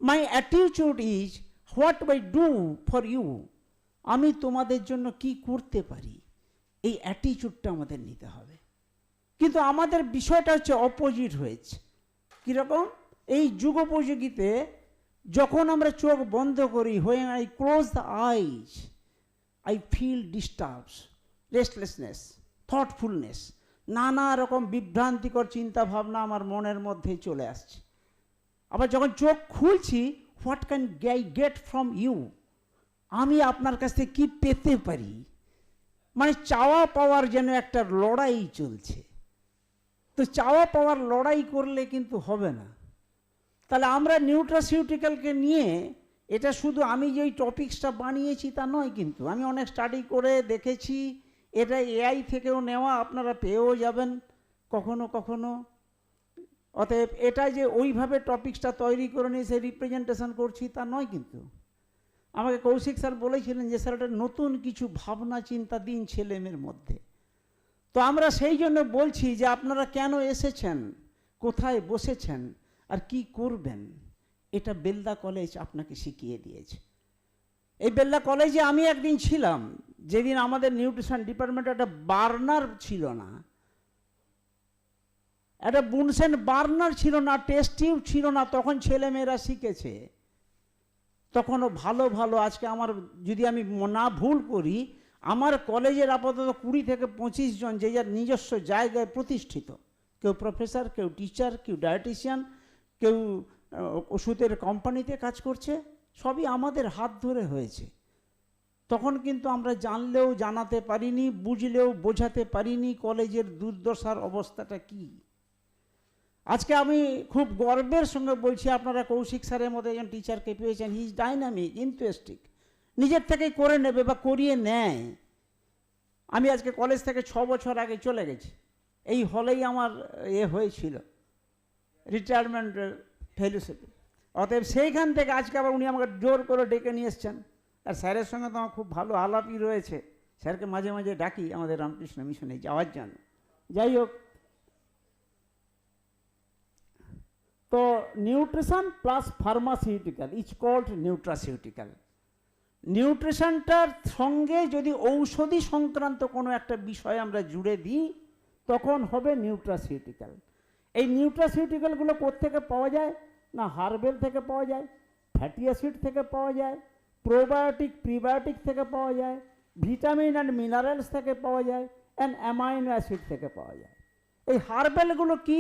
Speaker 4: my attitude is what I do for you, আমি তোমাদের জন্য কি করতে পারি, এই অ্যাটিটিউডটা আমাদের নিতে হবে। কিন্তু আমাদের বিষয়টা হচ্ছে অপোজিট হয়েছে। কীরকম? এই যুগোপযোগীতে যখন আমরা চোখ বন্ধ করি, when I close the eyes, I feel disturbs, restlessness, thoughtfulness, নানা রকম বিভ্রান্তিকর চিন্তা ভাবনা আমার মনের মধ্যে চলে আসছে। আবার যখন চোখ খুলছি, what can I get from you, আমি আপনার কাছ থেকে কী পেতে পারি, মানে চাওয়া পাওয়ার যেন একটা লড়াই চলছে। তো চাওয়া পাওয়ার লড়াই করলে কিন্তু হবে না। তাহলে আমরা নিউট্রাসিউটিক্যালকে নিয়ে, এটা শুধু আমি যেই টপিক্সটা বানিয়েছি তা নয়, কিন্তু আমি অনেক স্টাডি করে দেখেছি, এটা এআই থেকেও নেওয়া, আপনারা পেয়েও যাবেন কখনো কখনো। অতএব এটা যে ওইভাবে টপিক্সটা তৈরি করে নিয়ে সে রিপ্রেজেন্টেশন করছি তা নয়। কিন্তু আমাকে কৌশিক স্যার বলেছিলেন যে স্যার এটা নতুন কিছু ভাবনা চিন্তা দিন ছেলেমেয়ের মধ্যে। তো আমরা সেই জন্য বলছি যে আপনারা কেন এসেছেন, কোথায় বসেছেন আর কি করবেন, এটা বেলদা কলেজ আপনাকে শিখিয়ে দিয়েছে। এই বেলদা কলেজে আমি একদিন ছিলাম, যেদিন আমাদের নিউট্রিশন ডিপার্টমেন্টে একটা বার্নার ছিল না, একটা বুনসেন বার্নার ছিল না, টেস্ট টিউব ছিল না, তখন ছেলেমেয়েরা শিখেছে। তখনও ভালো ভালো, আজকে আমার যদি আমি না ভুল করি, আমার কলেজের আপাতত 20 থেকে 25 জন যে যার নিজস্ব জায়গায় প্রতিষ্ঠিত, কেউ প্রফেসর, কেউ টিচার, কেউ ডায়েটিশিয়ান, কেউ ওষুধের কোম্পানিতে কাজ করছে, সবই আমাদের হাত ধরে হয়েছে। তখন কিন্তু আমরা জানলেও জানাতে পারিনি, বুঝলেও বোঝাতে পারিনি কলেজের দুর্দশার অবস্থাটা কি। আজকে আমি খুব গর্বের সঙ্গে বলছি, আপনারা কৌশিক স্যারের মতো একজন টিচারকে পেয়েছেন, হি ইজ ডাইনামিক, ইন্টারেস্টিং, নিজের থেকেই করে নেবে বা করিয়ে নেয়। আমি আজকে কলেজ থেকে 6 বছর আগে চলে গেছি, এই হলেই আমার হয়েছিল রিটায়ারমেন্টের ফেলোশিপে। অতএব সেইখান থেকে আজকে আবার উনি আমাকে জোর করে ডেকে নিয়ে এসছেন। আর স্যারের সঙ্গে তো আমার খুব ভালো আলাপই রয়েছে, স্যারকে মাঝে মাঝে ডাকি আমাদের রামকৃষ্ণ মিশনে যাওয়ার জন্য। যাই হোক, তো nutrition plus pharmaceutical is called nutraceutical. নিউট্রিশনটার সঙ্গে যদি ঔষধি সংক্রান্ত কোনো একটা বিষয় আমরা জুড়ে দিই তখন হবে নিউট্রাসিউটিক্যাল। এই নিউট্রাসিউটিক্যালগুলো কোত্থেকে পাওয়া যায় না, হার্বেল থেকে পাওয়া যায়, ফ্যাটি অ্যাসিড থেকে পাওয়া যায়, প্রোবায়োটিক প্রিবায়োটিক থেকে পাওয়া যায়, ভিটামিন অ্যান্ড মিনারেলস থেকে পাওয়া যায়, অ্যান্ড অ্যামাইনো অ্যাসিড থেকে পাওয়া যায়। এই হার্বেলগুলো কি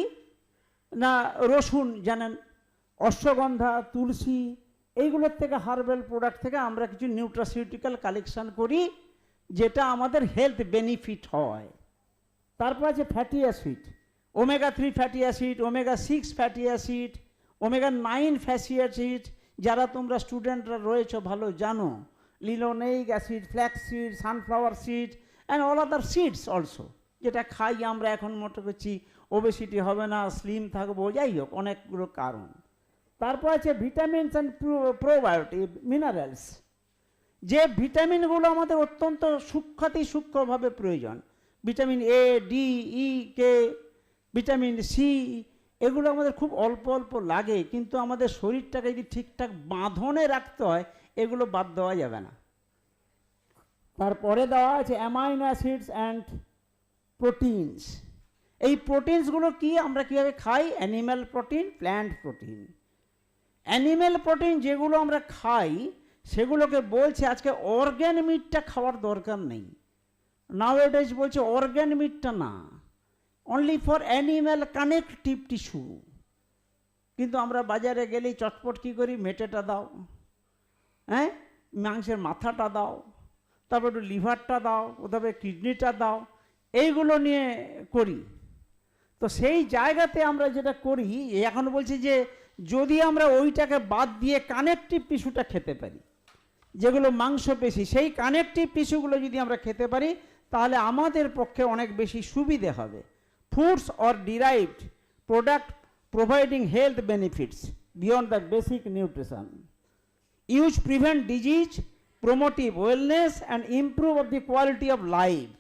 Speaker 4: না, রসুন জানেন, অশ্বগন্ধা, তুলসী, এইগুলোর থেকে হার্বেল প্রোডাক্ট থেকে আমরা কিছু নিউট্রাসিউটিক্যাল কালেকশন করি যেটা আমাদের হেলথ বেনিফিট হয়। তারপর আছে fatty acid, omega 3 fatty acid, omega 6 fatty acid, omega 9 fatty acid, যারা তোমরা স্টুডেন্টরা রয়েছো ভালো জানো, linoleic acid, flax seed, sunflower seed and all other seeds also, যেটা খাই আমরা এখন মনে করছি ওবেসিটি হবে না, স্লিম থাকবো, যাই হোক অনেকগুলো কারণ। তারপর আছে ভিটামিনস অ্যান্ড প্রোবায়োটিক মিনারেলস, যে ভিটামিনগুলো আমাদের অত্যন্ত সূক্ষ্মভাবে প্রয়োজন, vitamin A, D, E, K, vitamin C, এগুলো আমাদের খুব অল্প অল্প লাগে, কিন্তু আমাদের শরীরটাকে যদি ঠিকঠাক বাঁধনে রাখতে হয় এগুলো বাদ দেওয়া যাবে না। তারপরে দেওয়া আছে অ্যামাইনো অ্যাসিডস অ্যান্ড প্রোটিনস। এই প্রোটিনসগুলো কি, আমরা কীভাবে খাই, animal protein, plant protein. Animal protein যেগুলো আমরা খাই সেগুলোকে বলছে আজকে অর্গ্যান মিটটা খাওয়ার দরকার নেই, নাওএডেজ বলছে অর্গ্যান মিটটা না, only for animal connective tissue. কিন্তু আমরা বাজারে গেলেই চটপট কী করি, মেটেটা দাও, হ্যাঁ, মাংসের মাথাটা দাও, তারপর একটু লিভারটা দাও, তারপরে কিডনিটা দাও, এইগুলো নিয়ে করি। তো সেই জায়গাতে আমরা যেটা করি, এখন বলছি যে যদি আমরা ওইটাকে বাদ দিয়ে কানেকটিভ টিস্যুটা খেতে পারি, যেগুলো মাংসপেশি, সেই কানেকটিভ টিস্যুগুলো যদি আমরা খেতে পারি তাহলে আমাদের পক্ষে অনেক বেশি সুবিধে হবে। Foods or derived product providing health benefits beyond the basic nutrition, use prevent disease, প্রমোটিভ wellness and improve of the quality of life.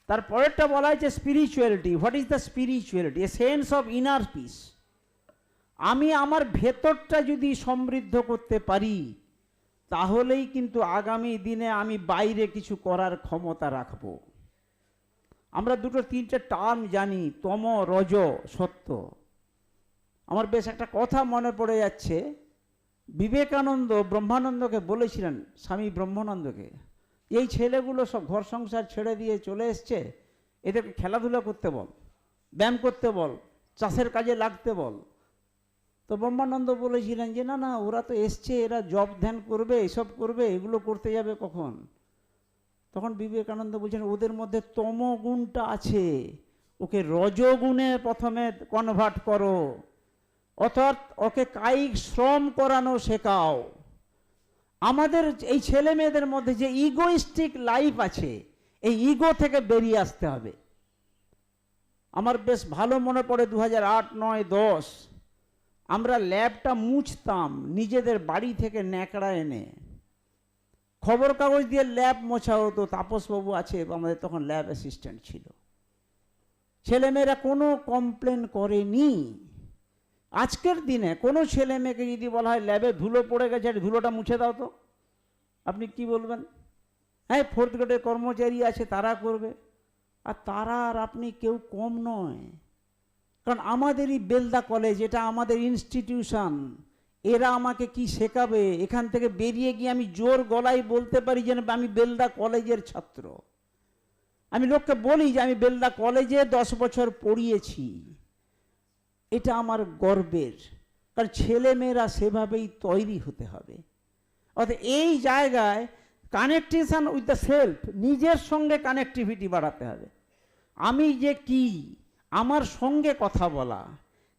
Speaker 4: তারপরেরটা বলা হয়েছে spirituality. What is the spirituality? A sense of inner piece. আমি আমার ভেতরটা যদি সমৃদ্ধ করতে পারি তাহলেই কিন্তু আগামী দিনে আমি বাইরে কিছু করার ক্ষমতা রাখব। আমরা 2-3টে টার্ম জানি, তম, রজ, সত্য। আমার বেশ একটা কথা মনে পড়ে যাচ্ছে, বিবেকানন্দ ব্রহ্মানন্দকে বলেছিলেন, স্বামী ব্রহ্মানন্দকে, এই ছেলেগুলো সব ঘর সংসার ছেড়ে দিয়ে চলে এসছে, এদেরকে খেলাধুলা করতে বল, ব্যায়াম করতে বল, চাষের কাজে লাগতে বল। তো ব্রহ্মানন্দ বলেছিলেন যে না না, ওরা তো এসছে, এরা জব ধ্যান করবে, এসব করবে, এগুলো করতে যাবে কখন? তখন বিবেকানন্দ বলছেন ওদের মধ্যে তম গুণটা আছে, ওকে রজগুণে প্রথমে কনভার্ট করো, অর্থাৎ ওকে কায়িক শ্রম করানো শেখাও। আমাদের এই ছেলে মেয়েদের মধ্যে যে ইগোইস্টিক লাইফ আছে, এই ইগো থেকে বেরিয়ে আসতে হবে। আমার বেশ ভালো মনে পড়ে 2008, 9, 10 আমরা ল্যাবটা মুছতাম নিজেদের বাড়ি থেকে ন্যাকড়া এনে, খবর কাগজ দিয়ে ল্যাব মোছা হতো। তাপসবাবু আছে, আমাদের তখন ল্যাব অ্যাসিস্ট্যান্ট ছিল। ছেলেমেয়েরা কোনো কমপ্লেন করেনি। আজকের দিনে কোনো ছেলে মেয়েকে যদি বলা হয় ল্যাবে ধুলো পড়ে গেছে, ধুলোটা মুছে দাও, তো আপনি কি বলবেন? হ্যাঁ, 4th গ্রেডের কর্মচারী আছে, তারা করবে। আর তারা আর আপনি কেউ কম নয়। কারণ আমাদেরই বেলদা কলেজ, এটা আমাদের ইনস্টিটিউশন, এরা আমাকে কি শেখাবে? এখান থেকে বেরিয়ে গিয়ে আমি জোর গলায় বলতে পারি যে আমি বেলদা কলেজের ছাত্র। আমি লোককে বলি যে আমি বেলদা কলেজে 10 বছর পড়িয়েছি, এটা আমার গর্বের। কারণ ছেলে মেয়েরা সেভাবেই তৈরি হতে হবে। অর্থাৎ এই জায়গায় কানেকটেশন উইথ দ্য সেলফ, নিজের সঙ্গে কানেক্টিভিটি বাড়াতে হবে। আমি যে কি, আমার সঙ্গে কথা বলা,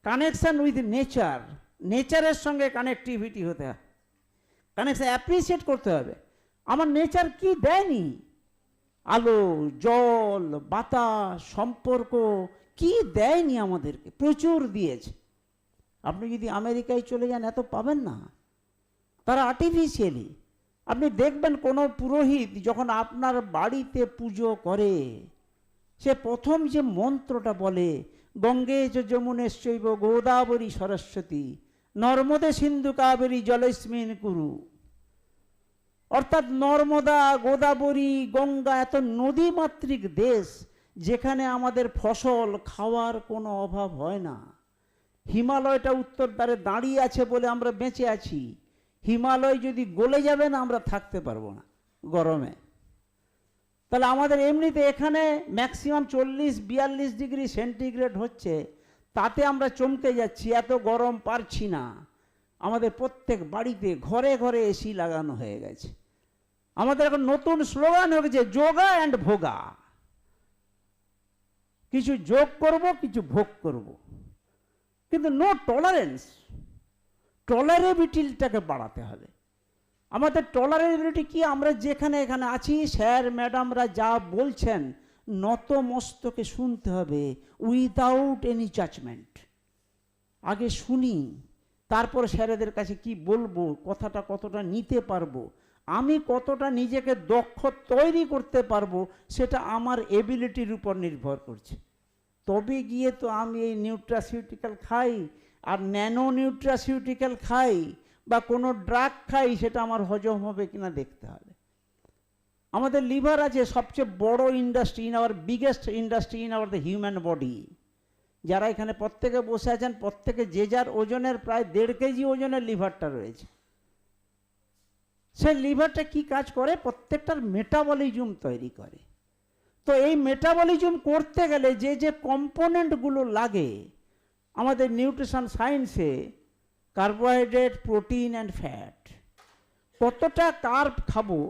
Speaker 4: কানেকশন উইথ নেচার, নেচারের সঙ্গে কানেক্টিভিটি হতে হবে, কানেকশন অ্যাপ্রিসিয়েট করতে হবে। আমার নেচার কি দেয়নি? আলো, জল, বাতাস, সম্পর্ক কি দেয়নি আমাদেরকে? প্রচুর দিয়েছে। আপনি যদি আমেরিকায় চলে যান এত পাবেন না, তারা আর্টিফিশিয়ালি। আপনি দেখবেন কোনো পুরোহিত যখন আপনার বাড়িতে পুজো করে, সে প্রথম যে মন্ত্রটা বলে, গঙ্গে চ যমুনেশ্চৈব গোদাবরী সরস্বতী নর্মদে সিন্ধু কাবেরী জলেস্মিন কুরু। অর্থাৎ নর্মদা, গোদাবরী, গঙ্গা এত নদীমাতৃক দেশ, যেখানে আমাদের ফসল খাওয়ার কোনো অভাব হয় না। হিমালয়টা উত্তর দ্বারে দাঁড়িয়ে আছে বলে আমরা বেঁচে আছি। হিমালয় যদি গলে যাবে না, আমরা থাকতে পারবো না গরমে। তাহলে আমাদের এমনিতে এখানে ম্যাক্সিমাম 40-42 ডিগ্রি সেন্টিগ্রেড হচ্ছে, তাতে আমরা চমকে যাচ্ছি, এত গরম পারছি না। আমাদের প্রত্যেক বাড়িতে ঘরে ঘরে এসি লাগানো হয়ে গেছে। আমাদের এখন নতুন স্লোগান হয়ে গেছে যোগা অ্যান্ড ভোগা। কিছু যোগ করব, কিছু ভোগ করব, কিন্তু নো টলারেন্স। টলারেবিলিটিটাকে বাড়াতে হবে। আমাদের টলারেবিলিটি কি? আমরা যেখানে এখানে আছি, স্যার ম্যাডামরা যা বলছেন নত মস্তকে শুনতে হবে, উইদাউট এনি জাজমেন্ট। আগে শুনি, তারপর স্যারেদের কাছে কি বলবো, কথাটা কতটা নিতে পারবো, আমি কতটা নিজেকে দক্ষ তৈরি করতে পারবো, সেটা আমার এবিলিটির উপর নির্ভর করছে। তবে গিয়ে তো আমি এই নিউট্রাসিউটিক্যাল খাই আর ন্যানো নিউট্রাসিউটিক্যাল খাই বা কোনো ড্রাগ খাই, সেটা আমার হজম হবে কিনা দেখতে হবে। আমাদের লিভার আছে সবচেয়ে বড় industry, in our biggest industry in our the human body. যারা এখানে প্রত্যেকে বসে আছেন, প্রত্যেকে যে যার ওজনের প্রায় 1.5 কেজি ওজনের লিভারটা রয়েছে। সেই লিভারটা কি কাজ করে? প্রত্যেকটার মেটাবলিজম তৈরি করে। তো এই মেটাবলিজম করতে গেলে যে যে কম্পোনেন্টগুলো লাগে, আমাদের নিউট্রিশন সায়েন্সে কার্বোহাইড্রেট, প্রোটিন অ্যান্ড ফ্যাট, কতটা কার্ব খাবো,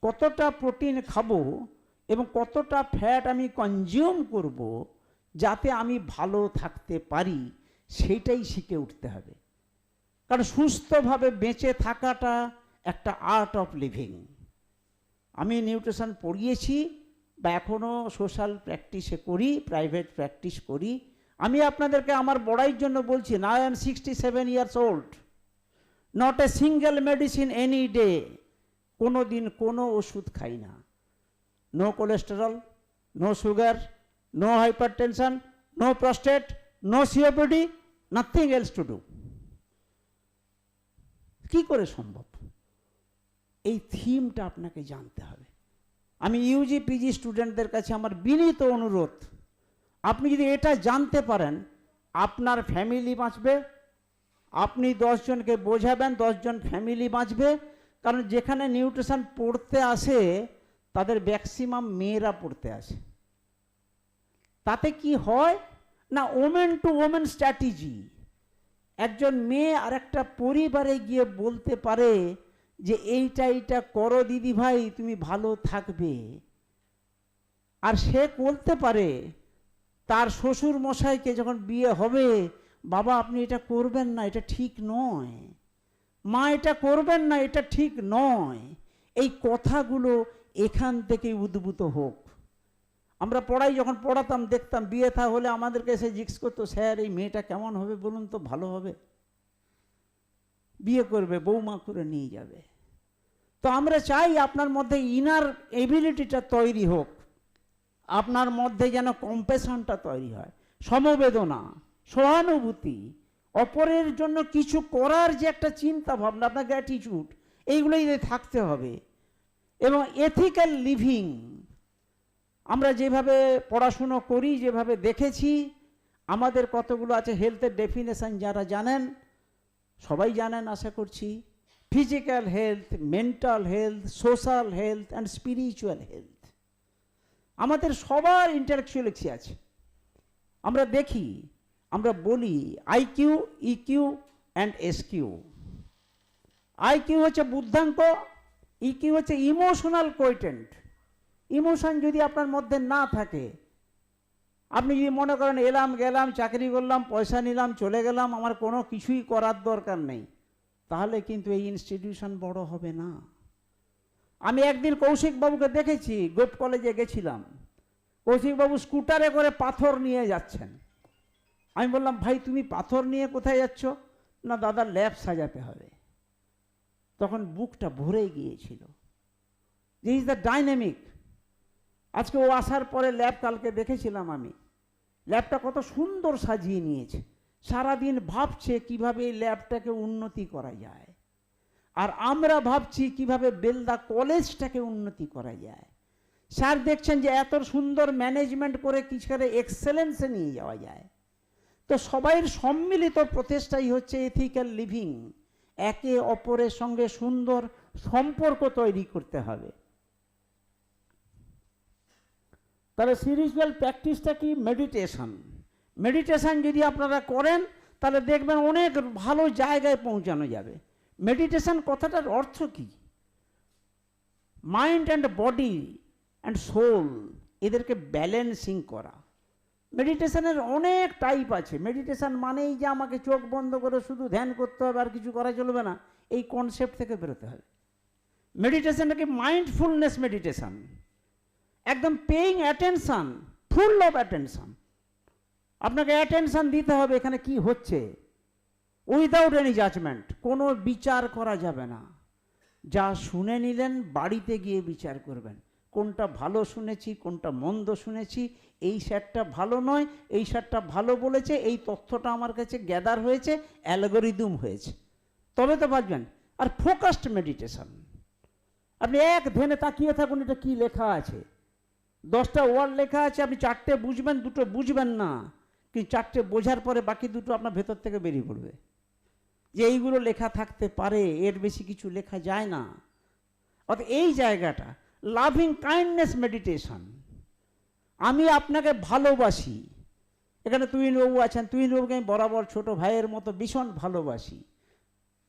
Speaker 4: কতটা প্রোটিন খাবো এবং কতটা ফ্যাট আমি কনজিউম করব যাতে আমি ভালো থাকতে পারি, সেইটাই শিখে উঠতে হবে। কারণ সুস্থভাবে বেঁচে থাকাটা একটা আর্ট অফ লিভিং। আমি নিউট্রিশন পড়িয়েছি বা এখনও সোশ্যাল প্র্যাকটিসে করি, প্রাইভেট প্র্যাকটিস করি। আমি আপনাদেরকে আমার বড়াইয়ের জন্য বলছি না, I am 67 years old, not a single medicine any day. কোনো দিন কোনো ওষুধ খাই না। No cholesterol, no sugar, no hypertension, no prostate, no COPD, nothing else to do. কি করে সম্ভব? এই থিমটা আপনাকে জানতে হবে। আমি ইউজি পিজি স্টুডেন্টদের কাছে আমার বিনীত অনুরোধ, আপনি যদি এটা জানতে পারেন, আপনার ফ্যামিলি বাঁচবে, আপনি 10 জনকে বোঝাবেন, 10 জন ফ্যামিলি বাঁচবে। কারণ যেখানে নিউট্রিশন পড়তে আসে, তাদের ম্যাক্সিমাম মেয়েরা পড়তে আসে। তাতে কি হয় না, ওমেন টু ওমেন স্ট্র্যাটেজি। একজন মেয়ে আর একটা পরিবারে গিয়ে বলতে পারে যে এইটা করো দিদি ভাই, তুমি ভালো থাকবে। আর সে বলতে পারে তার শ্বশুর মশাইকে যখন বিয়ে হবে, বাবা আপনি এটা করবেন না, এটা ঠিক নয়, মা এটা করবেন না, এটা ঠিক নয়। এই কথাগুলো এখান থেকে উদ্ভূত হোক। আমরা পড়াই যখন পড়াতাম, দেখতাম বিয়ে থা হলে আমাদেরকে এসে জিজ্ঞেস করতো, স্যার এই মেয়েটা কেমন হবে বলুন তো, ভালো হবে? বিয়ে করবে, বৌমা করে নিয়ে যাবে। তো আমরা চাই আপনার মধ্যে ইনার এবিলিটিটা তৈরি হোক, আপনার মধ্যে যেন কম্প্যাশনটা তৈরি হয়, সমবেদনা, সহানুভূতি, অপরের জন্য কিছু করার যে একটা চিন্তা ভাবনা, আপনার গ্র্যাটিটিউড, এইগুলোই থাকতে হবে। এবং এথিক্যাল লিভিং, আমরা যেভাবে পড়াশুনো করি, যেভাবে দেখেছি, আমাদের কতগুলো আছে হেলথের ডেফিনেশন, যারা জানেন সবাই জানেন আশা করছি। Physical health, mental health, social health and spiritual health. আমাদের সবার ইন্টালেকচুয়ালিক্সি আছে। আমরা দেখি, আমরা বলি IQ, EQ and SQ. IQ হচ্ছে বুদ্ধাঙ্ক, ইকিউ হচ্ছে ইমোশনাল কোয়েটেন্ট। ইমোশন যদি আপনার মধ্যে না থাকে, আপনি যদি মনে করেন এলাম গেলাম, চাকরি করলাম, পয়সা নিলাম, চলে গেলাম, আমার কোনো কিছুই করার দরকার নেই, তাহলে কিন্তু এই ইনস্টিটিউশন বড় হবে না। আমি একদিন কৌশিকবাবুকে দেখেছি, গোপ কলেজে গেছিলাম, কৌশিকবাবু স্কুটারে করে পাথর নিয়ে যাচ্ছেন। আমি বললাম, ভাই তুমি পাথর নিয়ে কোথায় যাচ্ছ? না দাদা, ল্যাব সাজাতে হবে। তখন বুকটা ভরে গিয়েছিল। This is the dynamic. আজকে ও আসার পরে ল্যাব কালকে দেখেছিলাম আমি, ল্যাবটা কত সুন্দর সাজিয়ে নিয়েছে। সারাদিন ভাবছে কিভাবে এই ল্যাবটাকে উন্নতি করা যায়, আর আমরা ভাবছি কিভাবে বেলদা কলেজটাকে উন্নতি করা যায়। স্যার দেখছেন যে এত সুন্দর ম্যানেজমেন্ট করে কিছু করে এক্সেলেন্সে নিয়ে যাওয়া যায়। তো সবাইয়ের সম্মিলিত প্রচেষ্টাই হচ্ছে এথিক্যাল লিভিং। একে অপরের সঙ্গে সুন্দর সম্পর্ক তৈরি করতে হবে। তাহলে স্পিরিচুয়াল প্র্যাকটিসটা কি? মেডিটেশন। মেডিটেশন যদি আপনারা করেন তাহলে দেখবেন অনেক ভালো জায়গায় পৌঁছানো যাবে। মেডিটেশন কথাটার অর্থ কি? Mind and body and soul এদেরকে ব্যালেন্সিং করা। মেডিটেশনের অনেক টাইপ আছে। মেডিটেশন মানেই যে আমাকে চোখ বন্ধ করে শুধু ধ্যান করতে হবে আর কিছু করা চলবে না, এই কনসেপ্ট থেকে বেরোতে হবে। মেডিটেশনটাকে মাইন্ডফুলনেস মেডিটেশন, একদম paying attention, full of attention. আপনাকে অ্যাটেনশন দিতে হবে এখানে কি হচ্ছে, উইদাউট এনি জাজমেন্ট। কোনো বিচার করা যাবে না। যা শুনে নিলেন বাড়িতে গিয়ে বিচার করবেন, কোনটা ভালো শুনেছি, কোনটা মন্দ শুনেছি, এই স্যারটা ভালো নয়, এই স্যারটা ভালো বলেছে, এই তথ্যটা আমার কাছে গ্যাদার হয়েছে, অ্যালগোরিদম হয়েছে, তবে তো বাঁচবেন। আর ফোকাসড মেডিটেশন, আপনি এক ধ্যানে তাকিয়ে থাকুন, এটা কি লেখা আছে। 10টা ওয়ার্ড লেখা আছে, আপনি 4টে বুঝবেন, 2টো বুঝবেন না, কিন্তু 4টে বোঝার পরে বাকি 2টো আপনার ভেতর থেকে বেরিয়ে পড়বে যে এইগুলো লেখা থাকতে পারে, এর বেশি কিছু লেখা যায় না। অর্থাৎ এই জায়গাটা লাভিং কাইন্ডনেস মেডিটেশন। আমি আপনাকে ভালোবাসি। এখানে তুহিনবাবু আছেন, তুহিনবাবুকে আমি বরাবর ছোট ভাইয়ের মতো ভীষণ ভালোবাসি।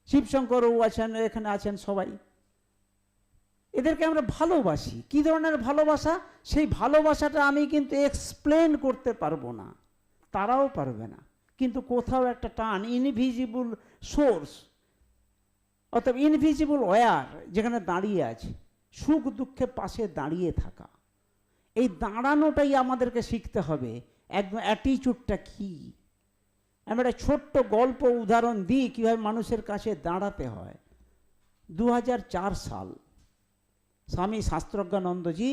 Speaker 4: শিবশঙ্করবাবু আছেন, এখানে আছেন সবাই, এদেরকে আমরা ভালোবাসি। কী ধরনের ভালোবাসা? সেই ভালোবাসাটা আমি কিন্তু এক্সপ্লেন করতে পারবো না, তারাও পারবে না, কিন্তু কোথাও একটা টান, ইনভিজিবল সোর্স, অর্থাৎ ইনভিজিবল ওয়্যার যেখানে দাঁড়িয়ে আছে, সুখ দুঃখে পাশে দাঁড়িয়ে থাকা। এই দাঁড়ানোটাই আমাদেরকে শিখতে হবে। একদম অ্যাটিচিউডটা কী। আমি একটা ছোট্ট গল্প উদাহরণ দিই কীভাবে মানুষের কাছে দাঁড়াতে হয়। 2004 সাল, স্বামী শাস্ত্রজ্ঞানন্দজি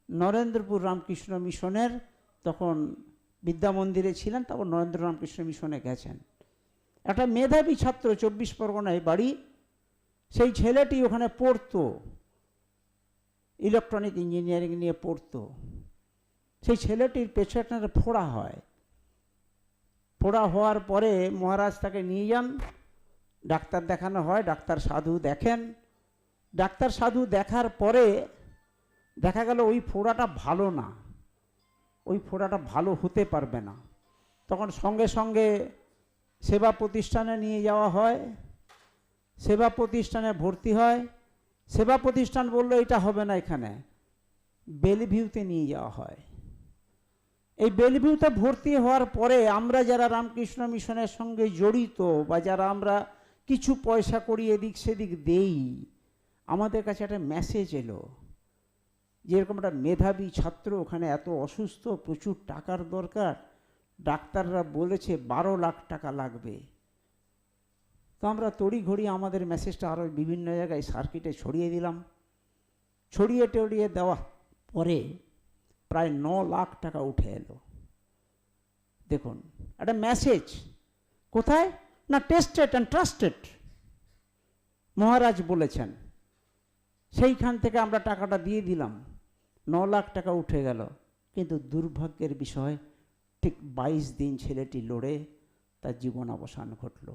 Speaker 4: নরেন্দ্রপুর রামকৃষ্ণ মিশনের, তখন বিদ্যা মন্দিরে ছিলেন, তারপর নরেন্দ্র রামকৃষ্ণ মিশনে গেছেন। একটা মেধাবী ছাত্র, 24 পরগনায় বাড়ি, সেই ছেলেটি ওখানে পড়তো, ইলেকট্রনিক ইঞ্জিনিয়ারিং নিয়ে পড়তো। সেই ছেলেটির পেছনে একটা ফোড়া হয়। ফোড়া হওয়ার পরে মহারাজ তাকে নিয়ে যান, ডাক্তার দেখানো হয়, ডাক্তার সাধু দেখেন। ডাক্তার সাধু দেখার পরে দেখা গেল ওই ফোড়াটা ভালো না, ওই ফোড়াটা ভালো হতে পারবে না। তখন সঙ্গে সঙ্গে সেবা প্রতিষ্ঠানে নিয়ে যাওয়া হয়, সেবা প্রতিষ্ঠানে ভর্তি হয়। সেবা প্রতিষ্ঠান বললো এটা হবে না, এখানে বেলভিউতে নিয়ে যাওয়া হয়। এই বেলভিউতে ভর্তি হওয়ার পরে আমরা যারা রামকৃষ্ণ মিশনের সঙ্গে জড়িত বা যারা আমরা কিছু পয়সা করি এদিক সেদিক দেই, আমাদের কাছে একটা মেসেজ এলো যে এরকম একটা মেধাবী ছাত্র ওখানে এত অসুস্থ, প্রচুর টাকার দরকার, ডাক্তাররা বলেছে 12 লাখ টাকা লাগবে। তো আমরা তড়িঘড়ি আমাদের মেসেজটা আরও বিভিন্ন জায়গায় সার্কিটে ছড়িয়ে দিলাম। ছড়িয়ে টড়িয়ে দেওয়া পরে প্রায় 9 লাখ টাকা উঠে এলো। দেখুন একটা মেসেজ কোথায় না, টেস্টেড অ্যান্ড ট্রাস্টেড, মহারাজ বলেছেন। সেইখান থেকে আমরা টাকাটা দিয়ে দিলাম, 9 লাখ টাকা উঠে গেল। কিন্তু দুর্ভাগ্যের বিষয়, ঠিক 22 দিন ছেলেটি লড়ে তার জীবন অবসান ঘটল,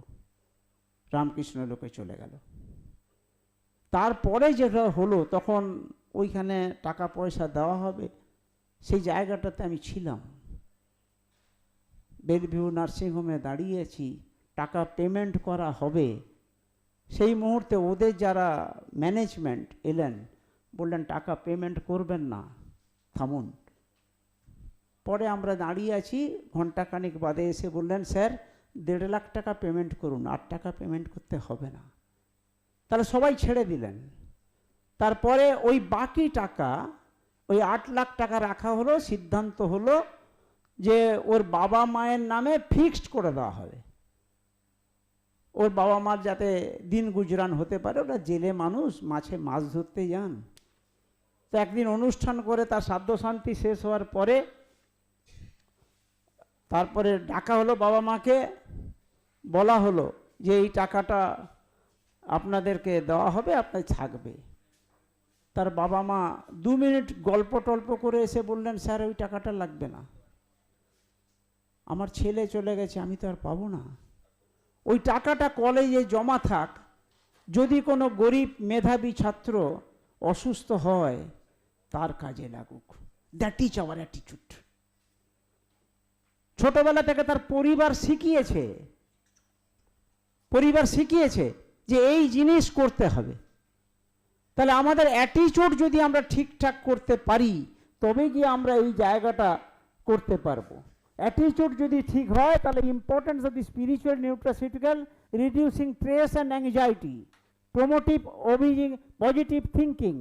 Speaker 4: রামকৃষ্ণ লোকে চলে গেল। তারপরে যেটা হলো, তখন ওইখানে টাকা পয়সা দেওয়া হবে, সেই জায়গাটাতে আমি ছিলাম। বেলভিউ নার্সিংহোমে দাঁড়িয়েছি, টাকা পেমেন্ট করা হবে। সেই মুহূর্তে ওদের যারা ম্যানেজমেন্ট এলেন, বললেন টাকা পেমেন্ট করবেন না, থামুন। পরে আমরা দাঁড়িয়ে আছি, ঘন্টাখানিক বাদে এসে বললেন, স্যার 1.5 লাখ টাকা পেমেন্ট করুন, 8 টাকা পেমেন্ট করতে হবে না। তাহলে সবাই ছেড়ে দিলেন। তারপরে ওই বাকি টাকা, ওই 8 লাখ টাকা রাখা হলো। সিদ্ধান্ত হলো যে ওর বাবা মায়ের নামে ফিক্সড করে দেওয়া হবে, ওর বাবা মার যাতে দিন গুজরান হতে পারে। ওরা জেলে মানুষ, মাছে মাছ ধরতে যান। তো একদিন অনুষ্ঠান করে তার শ্রাদ্ধ শান্তি শেষ হওয়ার পরে তারপরে ডাকা হলো বাবা মাকে, বলা হলো যে এই টাকাটা আপনাদেরকে দেওয়া হবে, আপনার থাকবে। তার বাবা মা 2 মিনিট গল্প টল্প করে এসে বললেন, স্যার ওই টাকাটা লাগবে না, আমার ছেলে চলে গেছে, আমি তো আর পাবো না। ওই টাকাটা কলেজে জমা থাক, যদি কোনো গরিব মেধাবী ছাত্র অসুস্থ হয় তার কাজে লাগুক। That is our attitude. ছোটবেলা থেকে তার পরিবার শিখিয়েছে যে এই জিনিস করতে হবে। তাহলে আমাদের অ্যাটিটিউড যদি আমরা ঠিকঠাক করতে পারি, তবে গিয়ে আমরা এই জায়গাটা করতে পারবো। অ্যাটিটিউড যদি ঠিক হয়, তাহলে importance of the spiritual nutraceutical, reducing stress and anxiety, প্রমোটিভ positive thinking,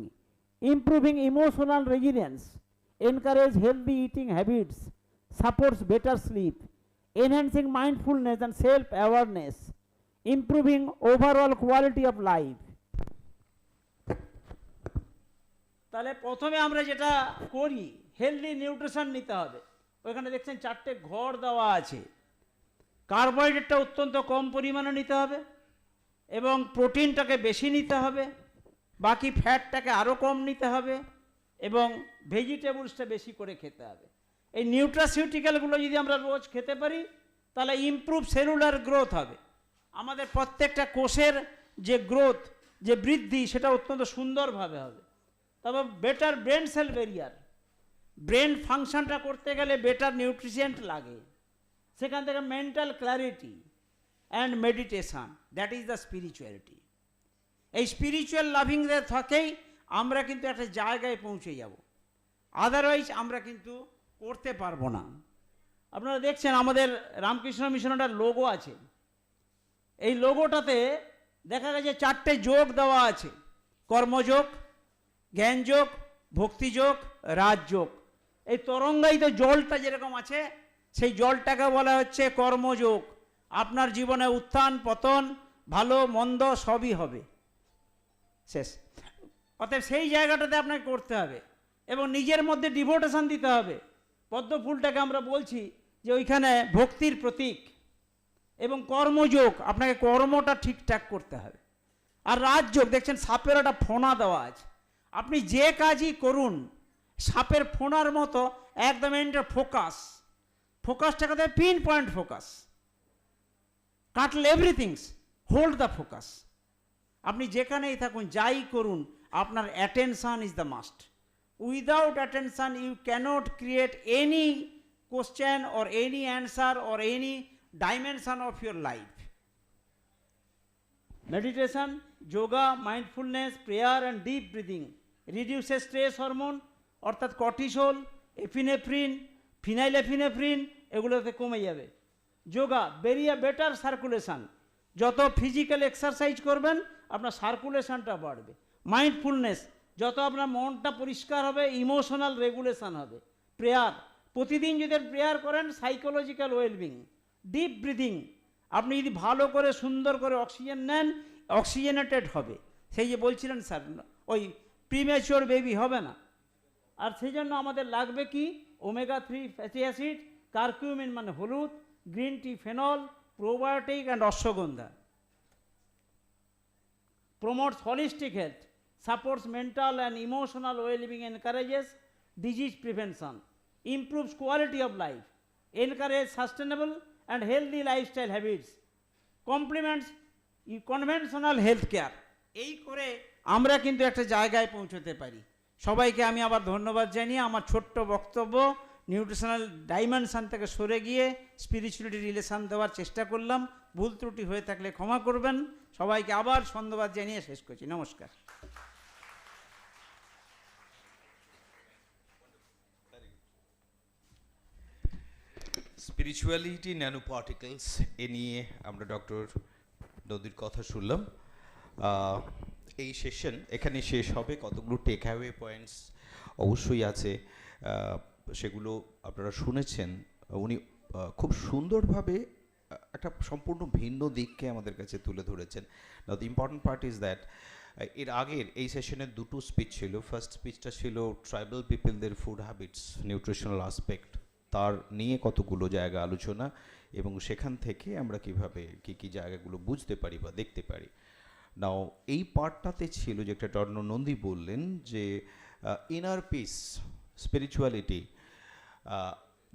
Speaker 4: improving emotional resilience, encourage healthy eating habits, supports better sleep, enhancing mindfulness and self-awareness, improving overall quality of life. তাহলে প্রথমে আমরা যেটা করি, healthy nutrition নিতে হবে। ওইখানে দেখছেন 4টে ঘর দেওয়া আছে। কার্বোহাইড্রেটটা অত্যন্ত কম পরিমাণে নিতে হবে এবং প্রোটিনটাকে বেশি নিতে হবে, বাকি ফ্যাটটাকে আরও কম নিতে হবে এবং ভেজিটেবলসটা বেশি করে খেতে হবে। এই নিউট্রাসিউটিক্যালগুলো যদি আমরা রোজ খেতে পারি, তাহলে ইমপ্রুভ সেলুলার গ্রোথ হবে। আমাদের প্রত্যেকটা কোষের যে গ্রোথ, যে বৃদ্ধি, সেটা অত্যন্ত সুন্দরভাবে হবে। তারপর better brain cell barrier, brain ফাংশনটা করতে গেলে বেটার নিউট্রিশিয়েন্ট লাগে। সেখান থেকে mental clarity and meditation, that is the spirituality. এই স্পিরিচুয়াল লাভিংদের থাকেই আমরা কিন্তু একটা জায়গায় পৌঁছে যাব, আদারওয়াইজ আমরা কিন্তু করতে পারবো না। আপনারা দেখছেন আমাদের রামকৃষ্ণ মিশনের লোগো আছে। এই লোগোটাতে দেখা গেছে 4টে যোগ দেওয়া আছে: কর্মযোগ, জ্ঞানযোগ, ভক্তিযোগ, রাজযোগ। এই তরঙ্গায়িত জলটা যেরকম আছে, সেই জলটাকে বলা হচ্ছে কর্মযোগ। আপনার জীবনে উত্থান পতন, ভালো মন্দ সবই হবে, শেষ। অতএব সেই জায়গাটাতে আপনাকে করতে হবে এবং নিজের মধ্যে ডিভোটেশন দিতে হবে। পদ্ম ফুলটাকে আমরা বলছি যে ওইখানে ভক্তির প্রতীক। এবং কর্মযোগ, আপনাকে কর্মটা ঠিকঠাক করতে হবে। আর রাজযোগ, দেখছেন সাপের একটা ফোনা দেওয়া আছে। আপনি যে কাজই করুন, সাপের ফোনার মতো একদম এন্টার ফোকাসটাকে দেয় পিন পয়েন্ট ফোকাস। কাটল এভরিথিংস, হোল্ড দ্য ফোকাস। আপনি যেখানেই থাকুন, যাই করুন, আপনার attention is the must. Without attention, you cannot create any question or any answer or any dimension of your life. Meditation, yoga, mindfulness, prayer and deep breathing reduces stress hormone, অর্থাৎ cortisol, epinephrine, ফিনাইলেফিনেফ্রিন, এগুলোতে কমে যাবে। Yoga, better circulation. যত physical exercise করবেন, আপনার সার্কুলেশনটা বাড়বে। Mindfulness, যত আপনার মনটা পরিষ্কার হবে, ইমোশনাল রেগুলেশন হবে। প্রেয়ার, প্রতিদিন যদি প্রেয়ার করেন, সাইকোলজিক্যাল ওয়েলবিং। ডিপ ব্রিদিং, আপনি যদি ভালো করে সুন্দর করে অক্সিজেন নেন, অক্সিজেনেটেড হবে। সেই যে বলছিলেন স্যার, ওই প্রিম্যাচিওর বেবি হবে না। আর সেই জন্য আমাদের লাগবে কি? ওমেগা 3 ফ্যাটি অ্যাসিড, কারকিউমিন মানে হলুদ, green tea, phenol, probiotic and ashwagandha. Promotes holistic health, supports mental and emotional well-being, encourages disease prevention, improves quality of life, encourage sustainable and healthy lifestyle habits, complements conventional health care. এই করে আমরা কিন্তু একটা জায়গায় পৌঁছতে পারি। সবাইকে আমি আবার ধন্যবাদ জানিয়ে আমার ছোট্ট বক্তব্য নিউট্রিশনাল ডাইমেনশন থেকে সরে গিয়ে স্পিরিচুয়ালিটি রিলেশন দেওয়ার চেষ্টা করলাম। ভুল ত্রুটি হয়ে থাকলে ক্ষমা করবেন। সবাইকে আবার ধন্যবাদ জানিয়ে শেষ করছি। নমস্কার।
Speaker 3: স্পিরিচুয়ালিটি ন্যানো পার্টিকেলস এ নিয়ে আমরা ডক্টর নদীর কথা শুনলাম। এই সেশন এখানে শেষ হবে। কতগুলো টেক অ্যাওয়ে পয়েন্টস অবশ্যই আছে, সেগুলো আপনারা শুনেছেন। উনি খুব সুন্দরভাবে একটা সম্পূর্ণ ভিন্ন দিককে আমাদের কাছে তুলে ধরেছেন। Now the important part is that এর আগের এই সেশনের দুটো স্পিচ ছিল। ফার্স্ট স্পিচটা ছিল ট্রাইবাল পিপলদের ফুড হ্যাবিটস, নিউট্রিশনাল আসপেক্ট, তার নিয়ে কতগুলো জায়গা আলোচনা, এবং সেখান থেকে আমরা কিভাবে কী কী জায়গাগুলো বুঝতে পারি বা দেখতে পারি। নাও এই পার্টটাতে ছিল যে একটা টর্ন নন্দী বললেন যে ইনার পিস, স্পিরিচুয়ালিটি,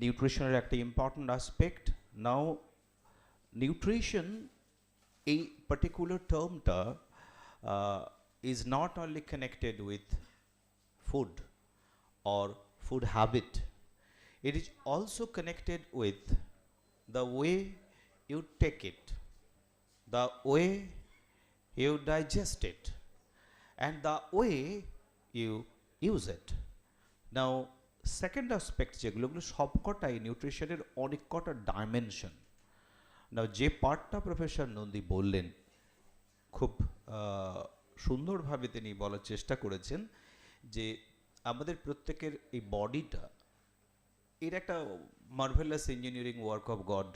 Speaker 3: নিউট্রিশনের একটা ইম্পর্ট্যান্ট আসপেক্ট। নাও নিউট্রিশন এই particular টার্মটা is not only connected with food or food habit, it is also connected with the way you take it, the way you digest it, and the way you use it. Now second aspect যেগুলো সবকটাই নিউট্রিশনের অনেক কটা dimension. নাও যে পার্টটা professor Nandi বললেন খুব সুন্দরভাবে তিনি বলার চেষ্টা করেছেন যে আমাদের প্রত্যেকের এই বডিটা এর একটা marvellous engineering work of God.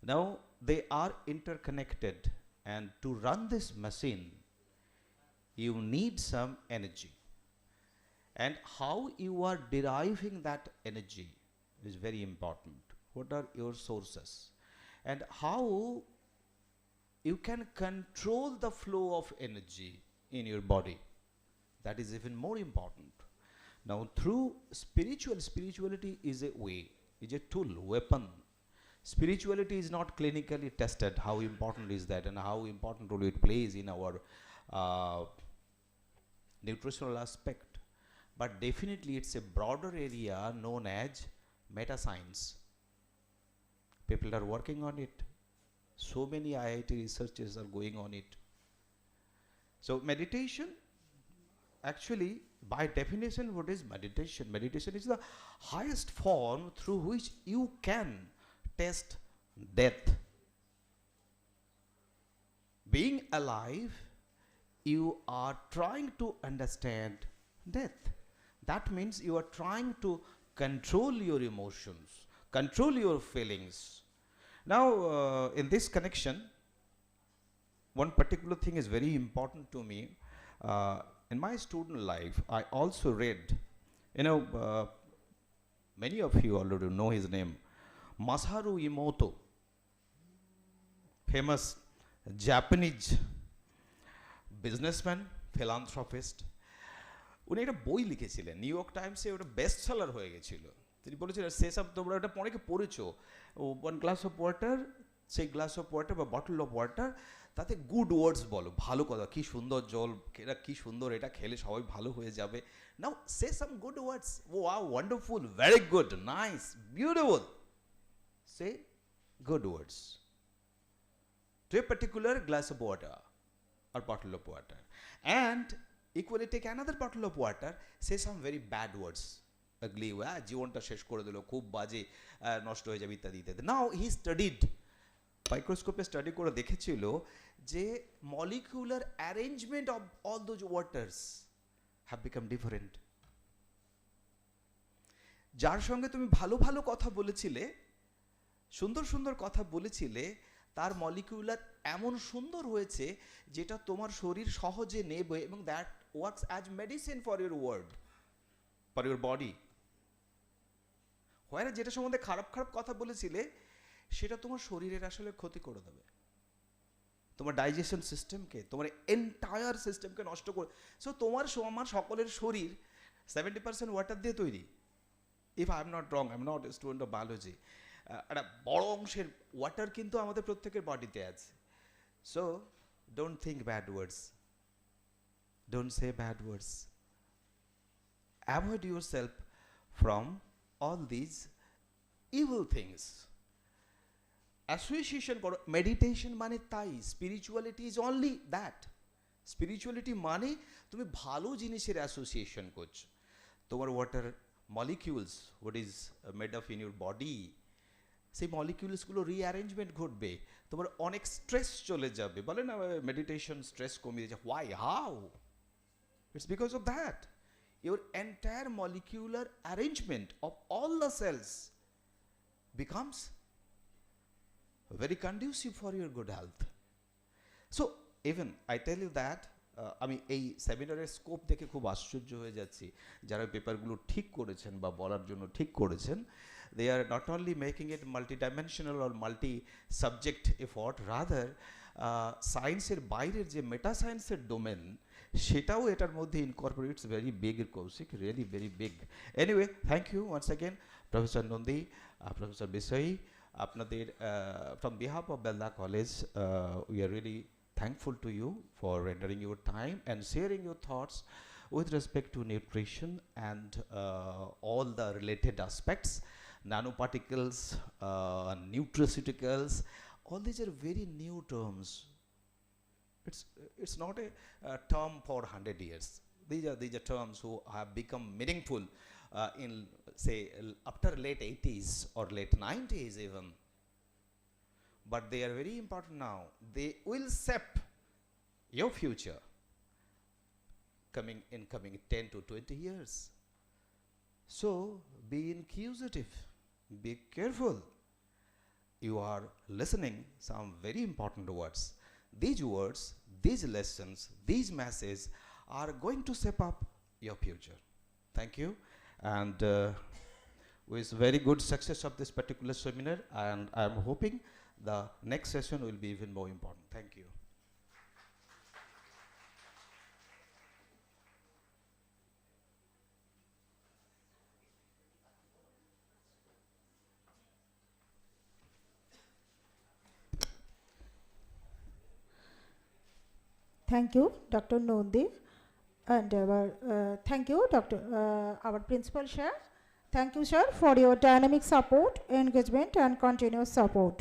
Speaker 3: Now they are interconnected, and to run this machine you need some energy, and how you are deriving that energy is very important. What are your sources, and how you can control the flow of energy in your body, that is even more important. Now through spirituality is a way, is a tool, weapon. Spirituality is not clinically tested, how important is that and how important role it plays in our nutritional aspect, but definitely it's a broader area known as meta science. People are working on it. So many IIT researchers are going on it. So meditation, actually by definition, what is meditation? Meditation is the highest form through which you can test death. Being alive, you are trying to understand death. That means you are trying to control your emotions, control your feelings. Now in this connection, one particular thing is very important to me. In my student life, I also read, many of you already know his name, Masaru Emoto, famous Japanese businessman, philanthropist. উনি একটা বই লিখেছিলেন, new York টাইমসে ওটা best seller হয়ে গেছিল। তিনি বলেছিলেন সেসব তোমরা এটা অনেকে পড়েছো, ওয়ান গ্লাস অফ ওয়াটার, সেই গ্লাস অফ ওয়াটার বা বটল অফ ওয়াটার, তাতে গুড ওয়ার্ডস বলো, ভালো কথা, কী সুন্দর জল, এটা কী সুন্দর, এটা খেলে সবাই ভালো হয়ে যাবে। Now say some good words, wow, wonderful, very good, nice, beautiful, say good words to a particular glass of water or bottle of water, and equally take another bottle of water, say some very bad words, ugly, জীবনটা শেষ করে দিল, খুব বাজে, নষ্ট হয়ে যাবে, ইত্যাদি ইত্যাদি। নাও হি স্টাডিড, মাইক্রোস্কোপে স্টাডি করে দেখেছিল যে molecular arrangement of all those waters have become different. যার সঙ্গে তুমি ভালো ভালো কথা বলেছিলে, সুন্দর সুন্দর কথা বলেছিলে, তার মলিকুলার এমন সুন্দর হয়েছে যেটা তোমার শরীর সহজে নেবে, এবং that works as medicine for your word, for your body. হয় না, যেটা সম্বন্ধে খারাপ খারাপ কথা বলেছিলে সেটা তোমার শরীরের আসলে ক্ষতি করে দেবে, তোমার ডাইজেশন সিস্টেমকে, তোমার এন্টায়ার সিস্টেমকে নষ্ট করে। সো তোমার আমার সকলের শরীর 70% ওয়াটার দিয়ে তৈরি, if I am not wrong, I am not a student of biology, একটা বড় অংশের ওয়াটার কিন্তু আমাদের প্রত্যেকের বডিতে আছে। So don't think bad words, don't say bad words, avoid your self from all these evil things. Association করো, meditation মানে তাই, spirituality is only that. Spirituality মানে তুমি ভালো জিনিসের অ্যাসোসিয়েশন করছো। তোমার water molecules what is made of in your body, সেই মলিকিউলসগুলো রিঅ্যারেঞ্জমেন্ট ঘটবে, তোমার অনেক স্ট্রেস চলে যাবে। বলে না মেডিটেশন স্ট্রেস কমিয়ে দিয়েছে, why, how? It's because of that your entire molecular arrangement of all the cells becomes very conducive for your good health. So even I tell you that আমি এই সেমিনারের স্কোপ দেখে খুব আশ্চর্য হয়ে যাচ্ছি, যারা পেপারগুলো ঠিক করেছেন বা বলার জন্য ঠিক করেছেন, they are not only making it multidimensional or multi subject effort, rather সায়েন্সের বাইরের যে মেটা সায়েন্সের ডোমেন সেটাও এটার মধ্যে incorporates very big Kaushik, really very big. Anyway, thank you once again professor Nandi, professor Bishoyi, আপনাদের from behalf of Belda College, we are really thankful to you for rendering your time and sharing your thoughts with respect to nutrition and all the related aspects, nanoparticles, nutraceuticals. All these are very new terms. It's not a term for 100 years. These are terms who have become meaningful in say after late 80s or late 90s even, but they are very important now. They will shape your future coming 10 to 20 years. So be inquisitive, be careful. You are listening some very important words. These words, these lessons, these messages are going to shape up your future. Thank you, and with very good success of this particular seminar, and I am hoping the next session will be even more important. Thank you.
Speaker 1: Thank you, Dr. Nondi, and thank you, Dr. Our principal sir. Thank you, sir, for your dynamic support, engagement, and continuous support.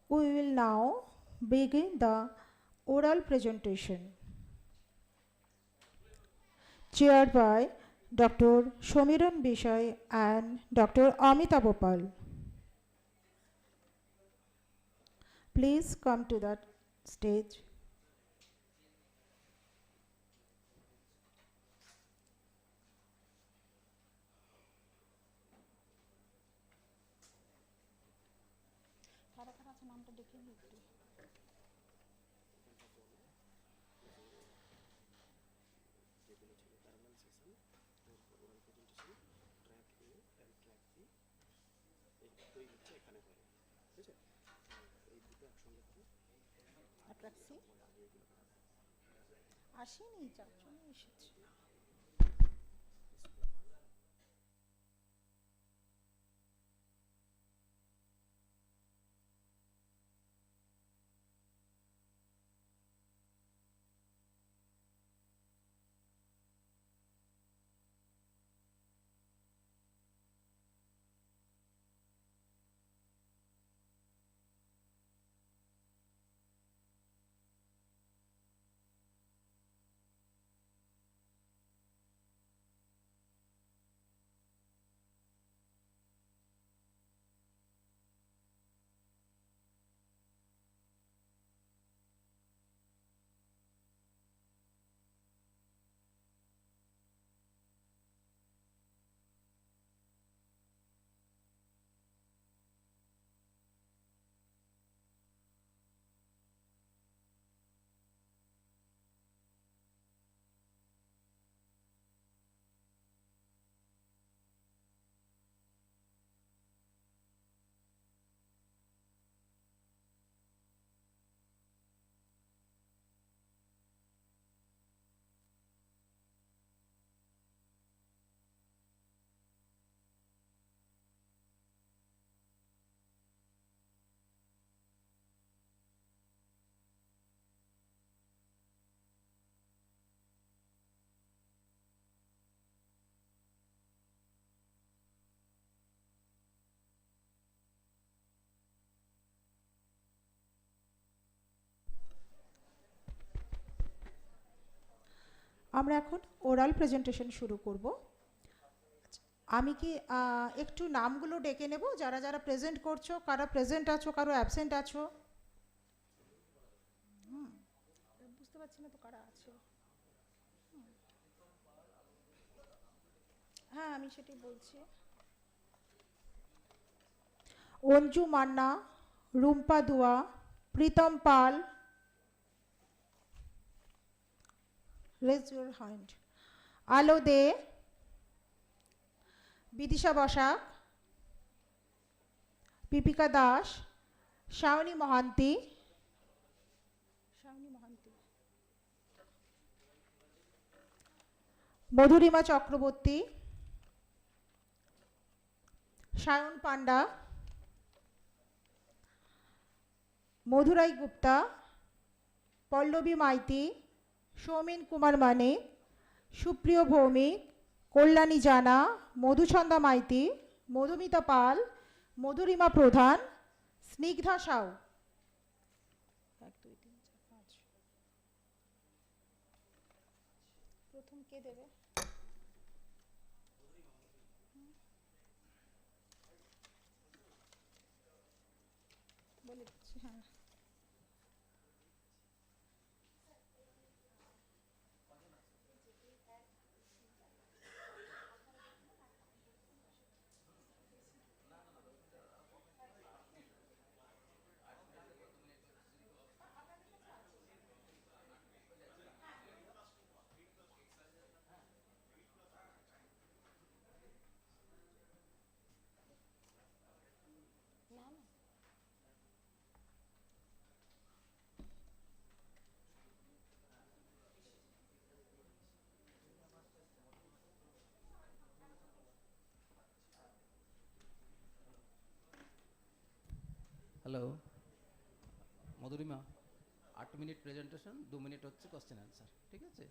Speaker 1: We will now begin the oral presentation, chaired by Dr. Shomiran Bishay and Dr. Amita Bopal. Please come to the stage. আসেনি, চারজন এসেছে। আমরা এখন oral presentation শুরু করব। আমি কি একটু নামগুলো ডেকে নেব, যারা যারা প্রেজেন্ট করছো, কারা প্রেজেন্ট আছো, কারো অ্যাবসেন্ট আছো। বুঝতে পারছি না তো কারা আছে। হ্যাঁ, আমি সেটাই বলছি। অঞ্জু মান্না, রুম্পা দুয়া, প্রীতম পাল, raise your hand, আলো দে, বিদিশা বসাক, পিপিকা দাস, শাওনি মহান্তি, মধুরিমা চক্রবর্তী, সায়ন পান্ডা, মধুরাই গুপ্তা, পল্লবী মাইতি, সৌমেন কুমার মানিক, সুপ্রিয় ভৌমিক, কল্যাণী জানা, মধুছন্দা মাইতি, মধুমিতা পাল, মধুরিমা প্রধান, স্নিগ্ধা সাউ। প্রথম কে দেবে? বলে দিচ্ছি। হ্যাঁ,
Speaker 2: hello Madhurima, 8 minute presentation, 2 minute হচ্ছে কোশ্চেন অ্যান্সার, ঠিক আছে?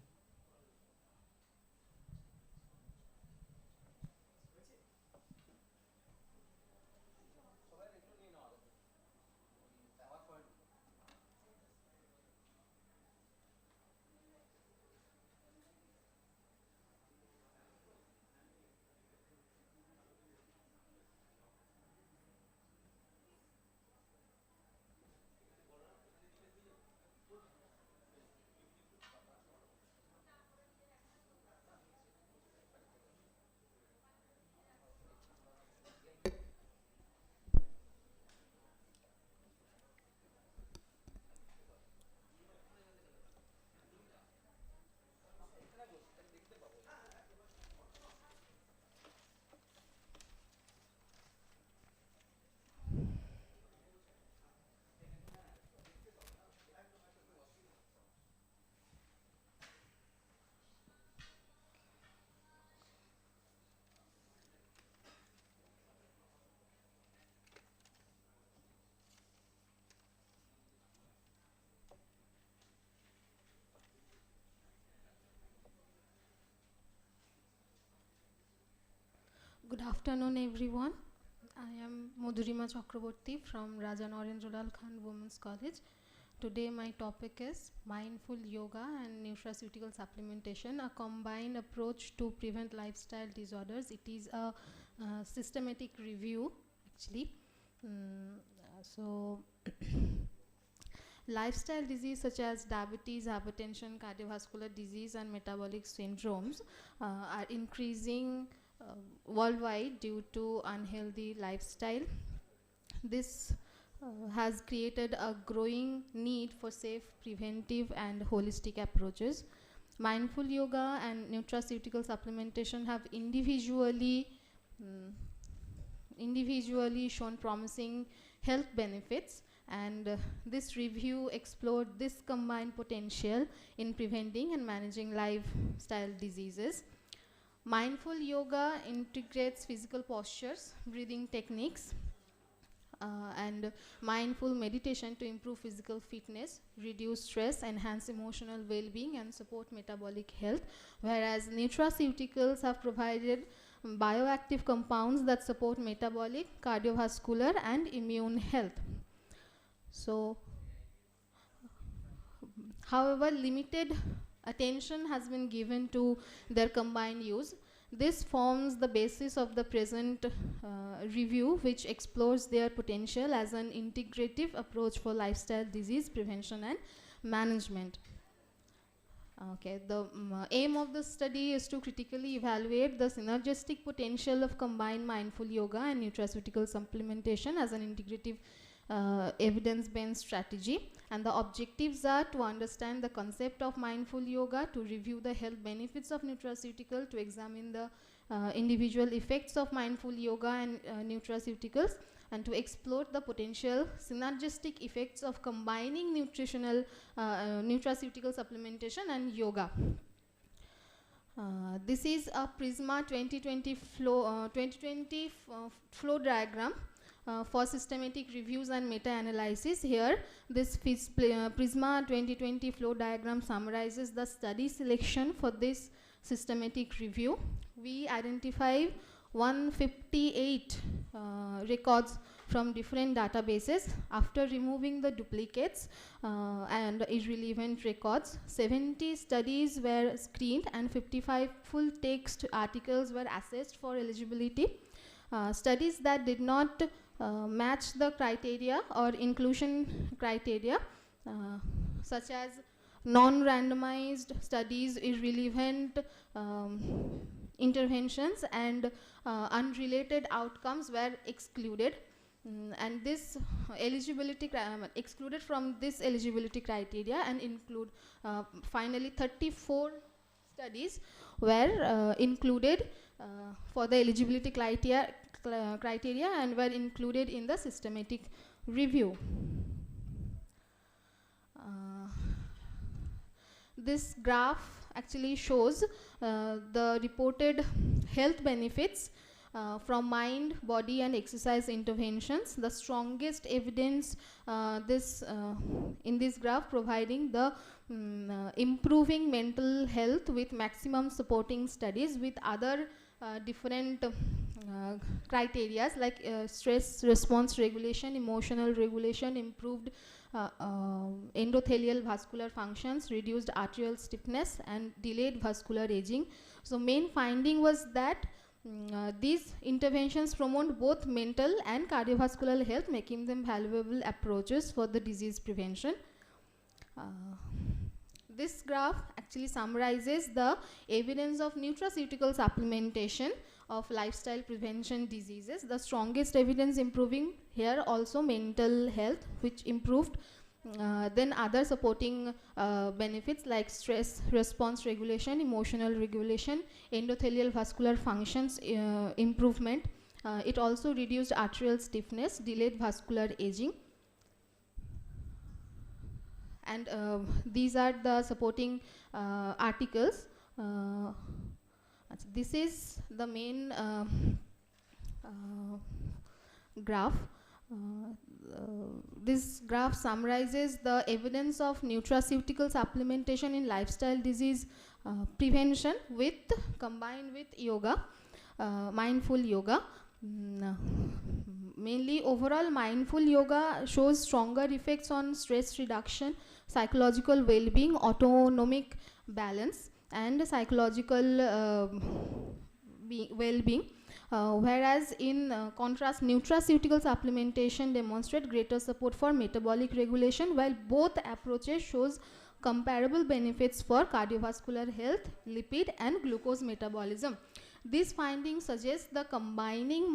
Speaker 5: Good afternoon, everyone. I am Madhurima Chakraborty from Raja Narendra Khan Women's College. Today my topic is Mindful Yoga and Nutraceutical Supplementation, a combined approach to prevent lifestyle disorders. It is a systematic review, actually. Lifestyle disease such as diabetes, hypertension, cardiovascular disease and metabolic syndromes are increasing worldwide due to unhealthy lifestyle. This has created a growing need for safe, preventive and holistic approaches. Mindful yoga and nutraceutical supplementation have individually shown promising health benefits, and this review explored this combined potential in preventing and managing lifestyle diseases. Mindful yoga integrates physical postures, breathing techniques, and mindful meditation to improve physical fitness, reduce stress, enhance emotional well-being, and support metabolic health, whereas nutraceuticals have provided bioactive compounds that support metabolic, cardiovascular, and immune health. So, however, limited attention has been given to their combined use. This forms the basis of the present review, which explores their potential as an integrative approach for lifestyle disease prevention and management. Okay, the aim of the study is to critically evaluate the synergistic potential of combined mindful yoga and nutraceutical supplementation as an integrative evidence-based strategy, and the objectives are to understand the concept of mindful yoga, to review the health benefits of nutraceutical, to examine the individual effects of mindful yoga and nutraceuticals, and to explore the potential synergistic effects of combining nutritional nutraceutical supplementation and yoga. This is a PRISMA 2020 flow diagram for systematic reviews and meta-analysis. Here, this PRISMA 2020 flow diagram summarizes the study selection for this systematic review. We identify 158 records from different databases. After removing the duplicates and irrelevant records, 70 studies were screened and 55 full text articles were assessed for eligibility. Studies that did not match the criteria or inclusion criteria, such as non-randomized studies, irrelevant interventions, and unrelated outcomes were excluded. And this eligibility excluded from this eligibility criteria, and include finally 34 studies were included for the eligibility criteria and were included in the systematic review. This graph actually shows the reported health benefits from mind, body and exercise interventions. The strongest evidence in this graph providing the improving mental health with maximum supporting studies with other different criteria like stress response regulation, emotional regulation, improved endothelial vascular functions, reduced arterial stiffness and delayed vascular aging. So main finding was that these interventions promote both mental and cardiovascular health, making them valuable approaches for the disease prevention. This graph actually summarizes the evidence of nutraceutical supplementation of lifestyle prevention diseases. The strongest evidence improving here also mental health, which improved. Then other supporting benefits like stress response regulation, emotional regulation, endothelial vascular functions improvement. It also reduced arterial stiffness, delayed vascular aging. And these are the supporting articles. This is the main graph. This graph summarizes the evidence of nutraceutical supplementation in lifestyle disease prevention combined with yoga, mindful yoga. Mainly overall mindful yoga shows stronger effects on stress reduction, psychological well-being, autonomic balance and psychological well-being. Whereas in contrast, nutraceutical supplementation demonstrate greater support for metabolic regulation, while both approaches shows comparable benefits for cardiovascular health, lipid and glucose metabolism. These findings suggest the combining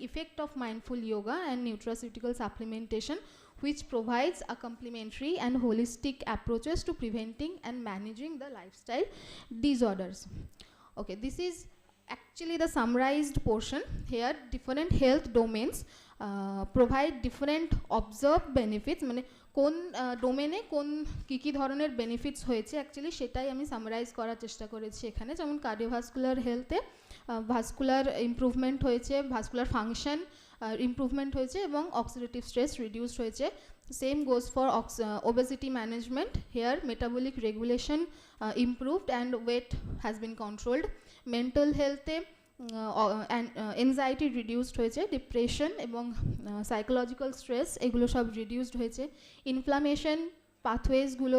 Speaker 5: effect of mindful yoga and nutraceutical supplementation, which provides a complementary and holistic approaches to preventing and managing the lifestyle disorders. Okay, this is actually the summarized portion. Here different health domains provide different observed benefits, মানে কোন ডোমেনে কোন কি ধরনের benefits হয়েছে actually সেটাই আমি summarise করার চেষ্টা করেছি এখানে। যেমন কার্ডিওভাস্কুলার হেলথে ভাস্কুলার ইমপ্রুভমেন্ট হয়েছে, ভাস্কুলার ফাংশন ইমপ্রুভমেন্ট হয়েছে এবং অক্সিডেটিভ স্ট্রেস রিডিউসড হয়েছে। Same goes for obesity management. Here metabolic regulation improved and weight has been controlled. Mental health and anxiety reduced হয়েছে, depression এবং psychological stress এগুলো সব reduced হয়েছে। Inflammation পাথওয়েজগুলো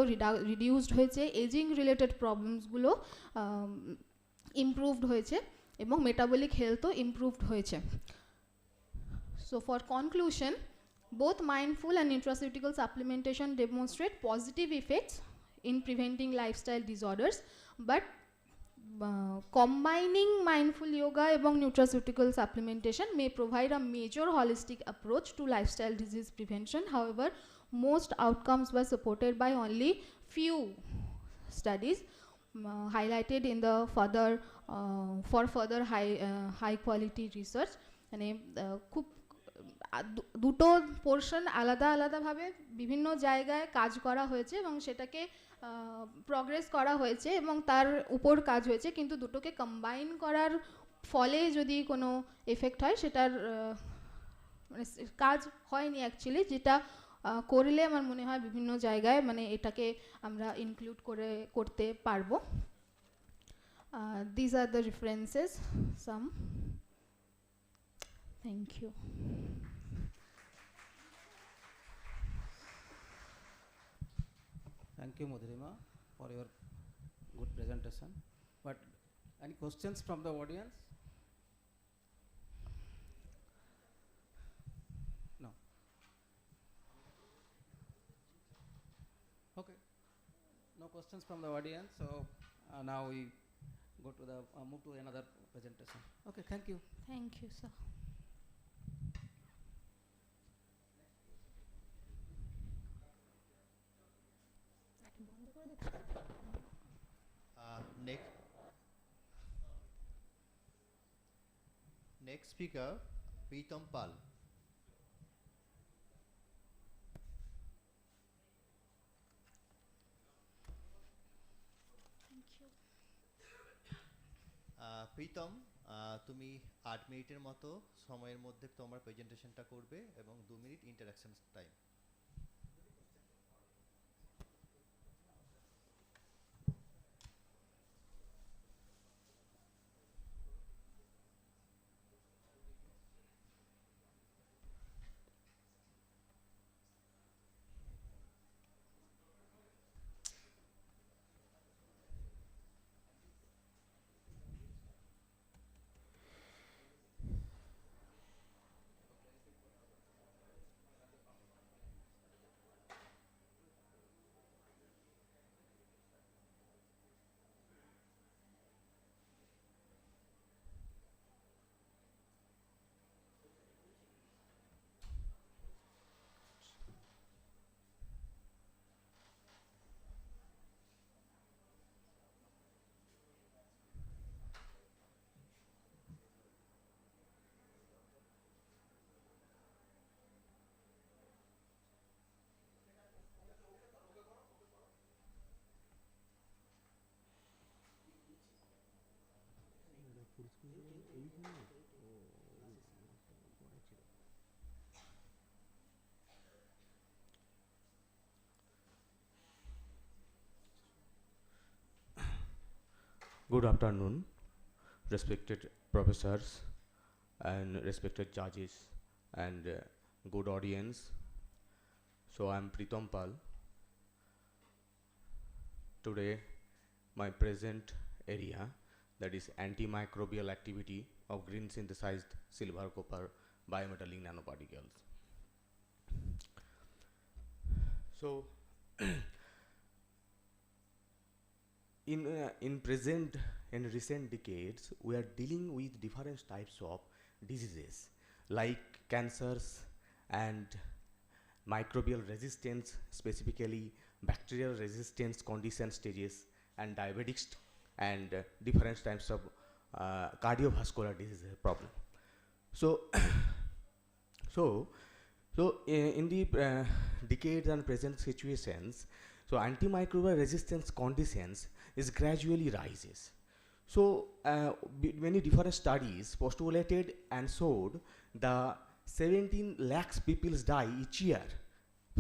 Speaker 5: reduced হয়েছে, ageing related প্রবলেমসগুলো improved হয়েছে এবং metabolic হেলথও improved হয়েছে। So for conclusion, both mindful and nutraceutical supplementation demonstrate positive effects in preventing lifestyle disorders, but combining mindful yoga এবং nutraceutical supplementation may provide a major holistic approach to lifestyle disease prevention. However, most outcomes were supported by only few studies highlighted in the further high quality research. মানে খুব দুটো portion আলাদা আলাদাভাবে বিভিন্ন জায়গায় কাজ করা হয়েছে এবং সেটাকে প্রগ্রেস করা হয়েছে এবং তার উপর কাজ হয়েছে, কিন্তু দুটোকে কম্বাইন করার ফলে যদি কোনো এফেক্ট হয় সেটার মানে কাজ হয়নি অ্যাকচুয়ালি, যেটা করলে আমার মনে হয় বিভিন্ন জায়গায় মানে এটাকে আমরা ইনক্লুড করতে পারবো। This are the references some. Thank you.
Speaker 2: Thank you, Madhurima, for your good presentation. But any questions from the audience? No. Okay. No questions from the audience. So now we go to the move to another presentation. Okay. Thank you.
Speaker 5: Thank you, sir.
Speaker 6: Next speaker, Pritam Pal. Pritam, তুমি 8 মিনিটের মতো সময়ের মধ্যে তোমার প্রেজেন্টেশনটা করবে এবং 2 minute interaction time.
Speaker 7: Good afternoon, respected professors and respected judges and good audience. So I am Pritam Pal. Today my present area, that is antimicrobial activity of green synthesized silver copper biometallic nanoparticles. So in recent decades, we are dealing with different types of diseases like cancers and microbial resistance, specifically bacterial resistance condition stages, and diabetics and different types of cardiovascular disease problem. So in the decades and present situations, so antimicrobial resistance conditions is gradually rises. So many different studies postulated and showed the 17 lakhs people die each year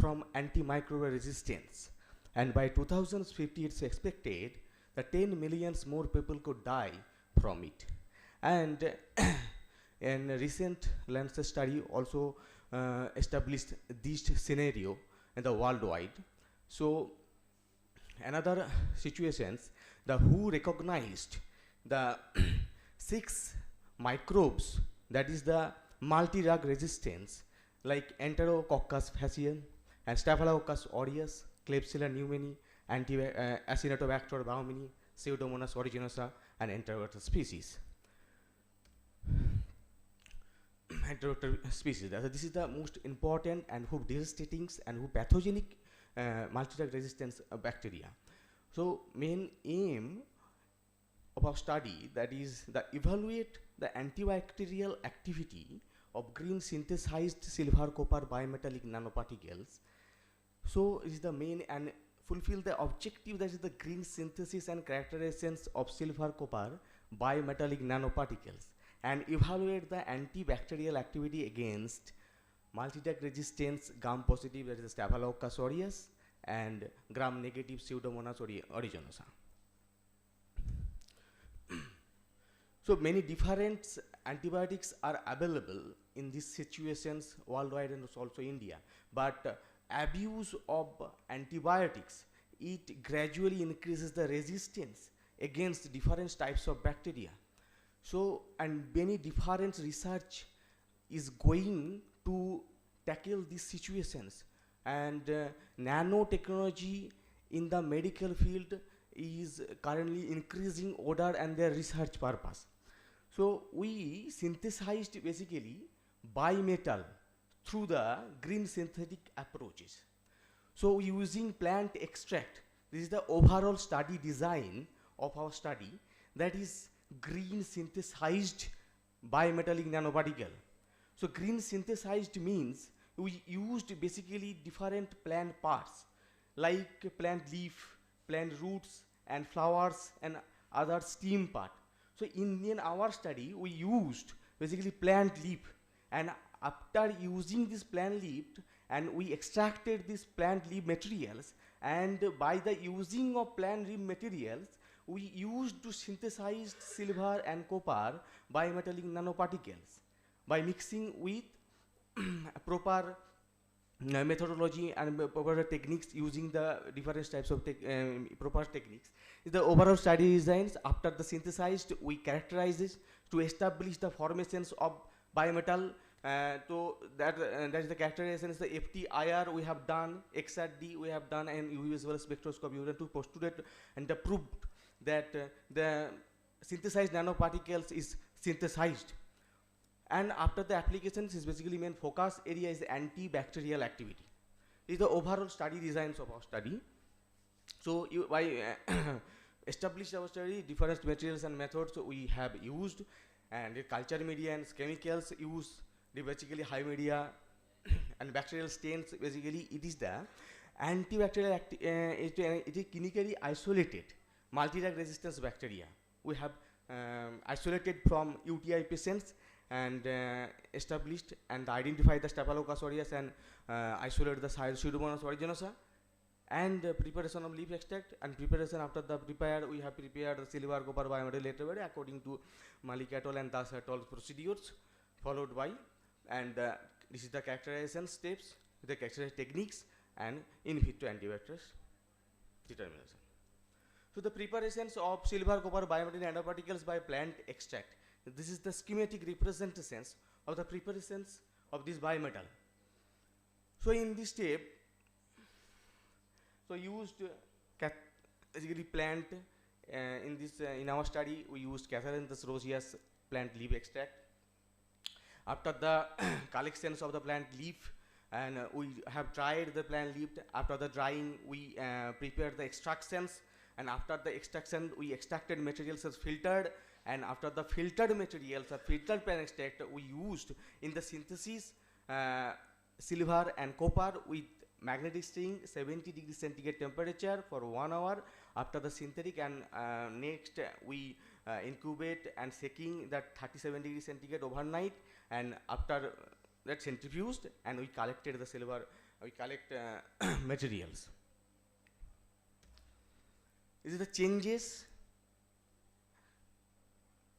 Speaker 7: from antimicrobial resistance, and by 2050 it's expected that 10 millions more people could die from it. And in a recent Lancet study also established this scenario in the worldwide. So another situations, the who recognized the 6 microbes, that is the multi-drug resistance, like Enterococcus faecium and Staphylococcus aureus, Klebsiella pneumoniae, Acinetobacter baumannii, Pseudomonas aeruginosa, and Enterobacter species. Enterobacter species. This is the most important and who devastating and who pathogenic multi-drug resistance bacteria. So main aim of our study, that is the evaluate the antibacterial activity of green synthesized silver copper bimetallic nanoparticles. So is the main and fulfill the objective, that is the green synthesis and characterizations of silver copper bimetallic nanoparticles, and evaluate the antibacterial activity against multi-drug resistance gram positive, that is the Staphylococcus aureus, and gram negative Pseudomonas aeruginosa. So many different antibiotics are available in these situations worldwide and also India, but abuse of antibiotics, it gradually increases the resistance against different types of bacteria. So, and many different research is going to tackle these situations, and nanotechnology in the medical field is currently increasing order and their research purpose. So we synthesized basically bimetal through the green synthetic approaches. So using plant extract, this is the overall study design of our study, that is green synthesized bimetallic nanoparticle. So green synthesized means we used basically different plant parts like plant leaf, plant roots and flowers and other stem part. So in our study we used basically plant leaf, and after using this plant leaf and we extracted this plant leaf materials, and by the using of plant leaf materials we used to synthesize silver and copper bimetallic nanoparticles by mixing with proper methodology and proper techniques, using the different types of proper techniques. The overall study designs, after the synthesized we characterize this to establish the formations of bimetal. So that is the characterization is the FTIR we have done, XRD we have done, and UV visual spectroscopy we have to postulate and proved that the synthesized nanoparticles is synthesized. And after the applications is basically main focus area is antibacterial activity. This is the overall study designs of our study. So you, by establish our study, different materials and methods we have used, and the culture media and chemicals use, the basically high media and bacterial stains. Basically it is the antibacterial it is clinically isolated multi-drug resistance bacteria. We have isolated from UTI patients and established and identified the Staphylococcus aureus and isolated the Pseudomonas aeruginosa, and preparation of leaf extract, and preparation after the prepare we have prepared the silver copper bimetal later according to Malik et al. And Das et al. Procedures followed by, and this is the characterization steps, the characterization techniques, and in vitro antibacterial determination. So the preparations of silver copper bimetal nanoparticles by plant extract. This is the schematic representations of the preparations of this bimetal. So in this step, so used basically plant in this in our study we used Catharinthus roseus plant leaf extract. After the collections of the plant leaf, and we have dried the plant leaf. After the drying we prepared the extractions, and after the extraction we extracted materials as filtered, and after the filtered materials or filtered plant extract we used in the synthesis silver and copper with magnetic string 70 degrees centigrade temperature for 1 hour. After the synthetic, and next we incubate and shaking that 37 degrees centigrade overnight, and after that centrifuged and we collected the silver, we collect materials. This is the changes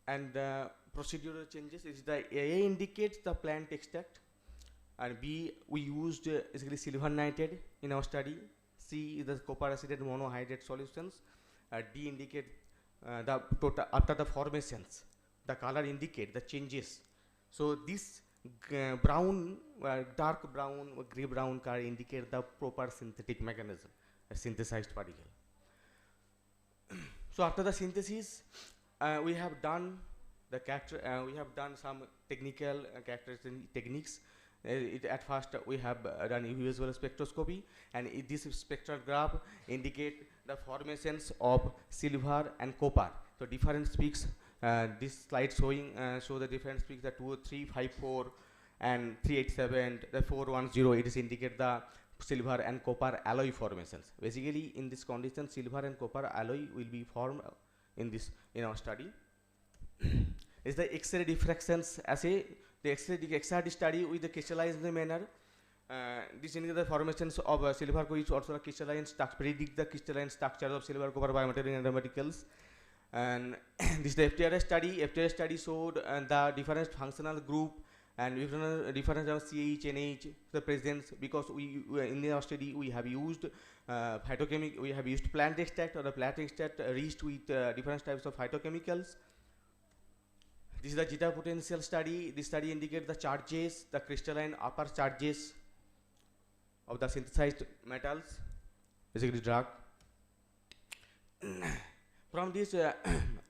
Speaker 7: and procedural changes. Is the A indicates the plant extract, and B we used basically silver nitrate in our study. C is the copper acetate monohydrate solutions. D indicate the total after the formations. The color indicate the changes. So this brown, dark brown or grey brown color indicate the proper synthetic mechanism, a synthesized particle. So after the synthesis, we have done the we have done some technical characterization techniques. At first we have done UV visual spectroscopy, and this spectral graph indicate the formations of silver and copper. So different peaks. This slide showing show the different peaks, the 2, 3, 5, 4, and 387, the 410. It is indicate the silver and copper alloy formations. Basically, in this condition, silver and copper alloy will be formed in our study. Is the X-ray diffractions assay. The X-ray study with the crystallized manner. This indicates the formations of silver, which also the crystalline structure, predict the crystalline structure of silver, copper, biomaterial, and nanoparticles. And this is the FTRS study. FTRS study showed the different functional group and different of CH, NH, the presence, because in our study we have used phytochemical, we have used plant extract, or the plant extract reached with different types of phytochemicals. This is the zeta potential study. This study indicates the charges, the crystalline upper charges of the synthesized metals, basically drug. From this,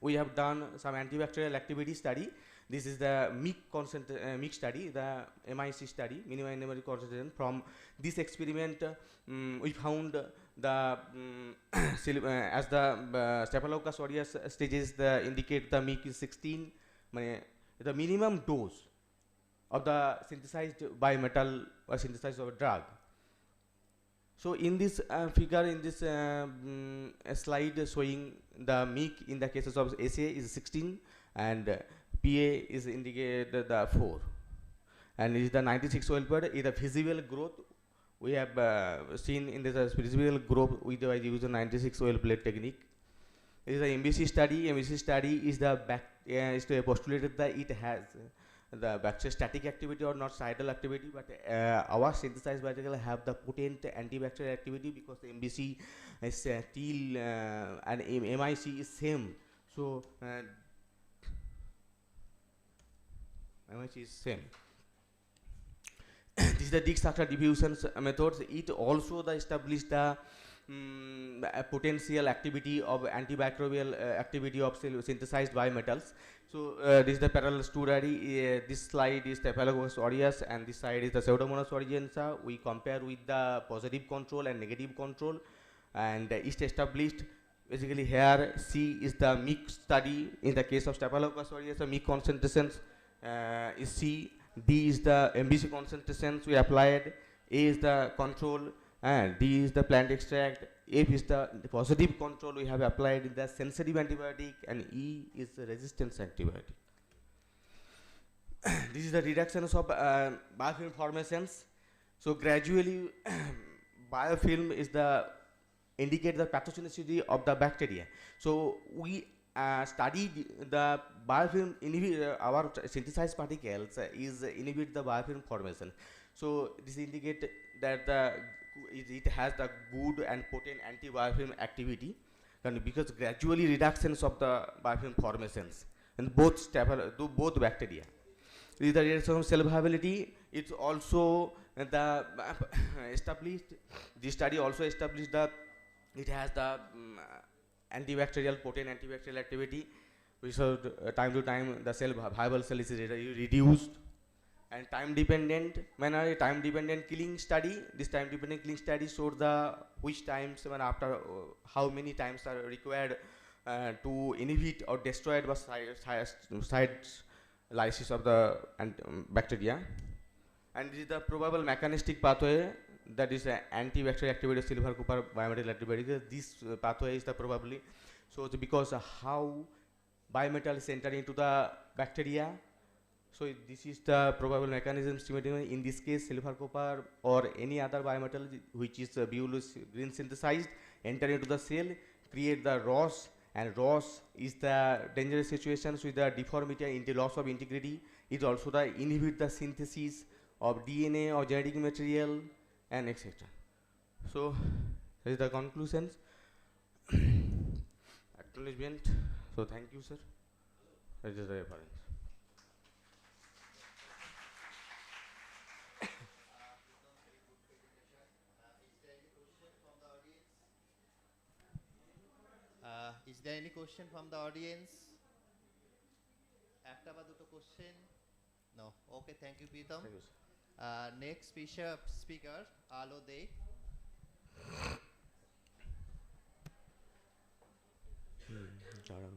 Speaker 7: we have done some antibacterial activity study. This is the MIC study, the MIC study, minimum numeric concentration. From this experiment, we found the as the Staphylococcus aureus stages indicate the MIC is 16. The minimum dose of the synthesized bimetal or synthesized of a drug. So in this figure, in this slide showing the MIC in the cases of SA is 16 and PA is indicated the 4. And is the 96 oil per is the visible growth. We have seen in this visible growth with the use of 96 oil plate technique. This is the MBC study. MBC study is the is to postulated that it has the bacterial static activity or not cidal activity, but our synthesized particle have the potent antibacterial activity because the MBC is still and MIC is same. So MIC is same. This is the Dick structure diffusion methods. It also established the potential activity of antibacterial activity of synthesized bimetals. So this is the parallel study. This slide is Staphylococcus aureus and this side is the Pseudomonas aeruginosa. We compare with the positive control and negative control, and it's established. Basically here C is the MIC study. In the case of Staphylococcus aureus, the MIC concentrations is C. D is the MBC concentrations we applied. A is the control and D is the plant extract. F is the positive control we have applied in the sensitive antibiotic, and E is the resistance antibiotic. This is the reductions of biofilm formations. So gradually biofilm is the indicate the pathogenicity of the bacteria. So we studied the biofilm inhibit our synthesized particles is inhibit the biofilm formation. So this indicate that it has the good and potent anti-biofilm activity, and because gradually reductions of the biofilm formations in both bacteria. This is the reduction of cell viability. It's also the established. This study also established that it has the antibacterial potent antibacterial activity, which time to time the cell viable cell is reduced. And time dependent manner, time dependent killing study. This time dependent killing study showed the which times when after how many times are required to inhibit or destroy the side lysis of the bacteria. And this is the probable mechanistic pathway, that is antibacterial activity of silver copper bimetal antibiotics. This pathway is the probably so because how bimetal is entering into the bacteria. So this is the probable mechanism stimulating in this case silver copper or any other bimetal which is green synthesized enter into the cell, create the ROS, and ROS is the dangerous situations with the deformity and loss of integrity. It also the inhibit the synthesis of DNA or genetic material and etc. So That is the conclusions. Acknowledgement. So thank you, sir. That is the reference.
Speaker 6: Is there any question from the audience? একটা বা দুটো question? No. Okay, thank you, Pritam.
Speaker 7: Thank you, sir.
Speaker 6: Next speaker, Alo De.
Speaker 7: দাঁড়াও।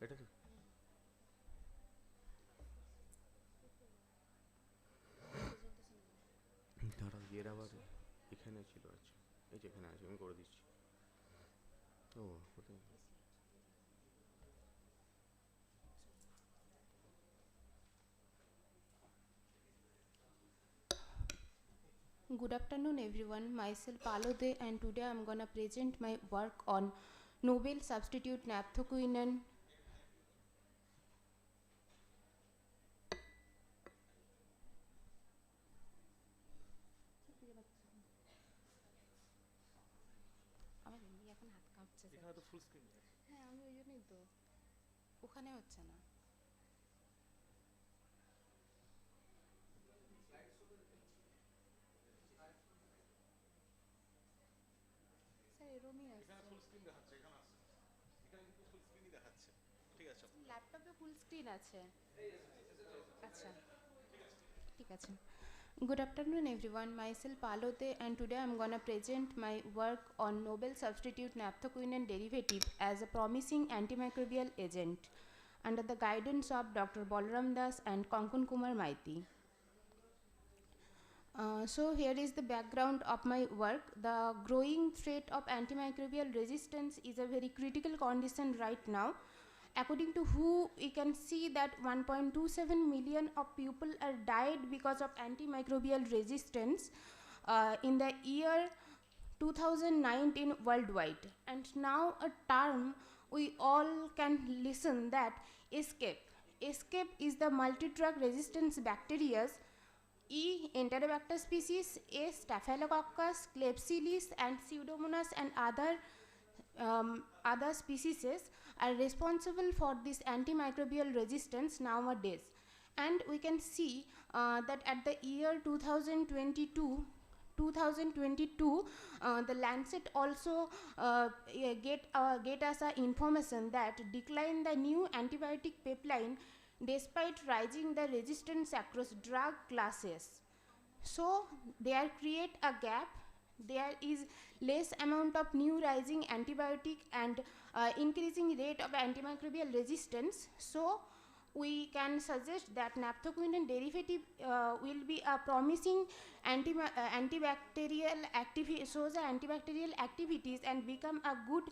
Speaker 7: এটা তো দাঁড়াও, এর আবার এখানে ছিল। আচ্ছা, এই যে এখানে আছে, আমি করে দিচ্ছি। ও কোথায়?
Speaker 8: Good afternoon everyone, myself Palode and today I am gonna present my work on novel substitute naphthoquinone. আমার এমনি এখন হাত কাঁপছে। এখানে তো ফুল স্ক্রিন। হ্যাঁ, আমি ওই জন্যই তো, ওখানে হচ্ছে না। ল্যাপটপে ফুল স্ক্রিন আছে। আচ্ছা, ঠিক আছে। Good afternoon everyone, myself Palode and today I am gonna present my work on novel substitute naphthoquinone derivative as a promising antimicrobial agent under the guidance of Dr. Balaram Das and Konkon Kumar Maiti. So here is the background of my work. The growing threat of antimicrobial resistance is a very critical condition right now. According to WHO, we can see that 1.27 million of people are died because of antimicrobial resistance in the year 2019 worldwide. And now a term we all can listen that escape. Escape is the multi-drug resistance bacteria E. Enterobacter species, A. Staphylococcus, Klebsiella and Pseudomonas and other species are responsible for this antimicrobial resistance nowadays. And we can see that at the year 2022, the Lancet also get us a information that decline the new antibiotic pipeline despite rising the resistance across drug classes. So there create a gap. There is less amount of new rising antibiotic and increasing rate of antimicrobial resistance. So we can suggest that naphthoquinone derivative will be a promising antibacterial antibacterial activities and become a good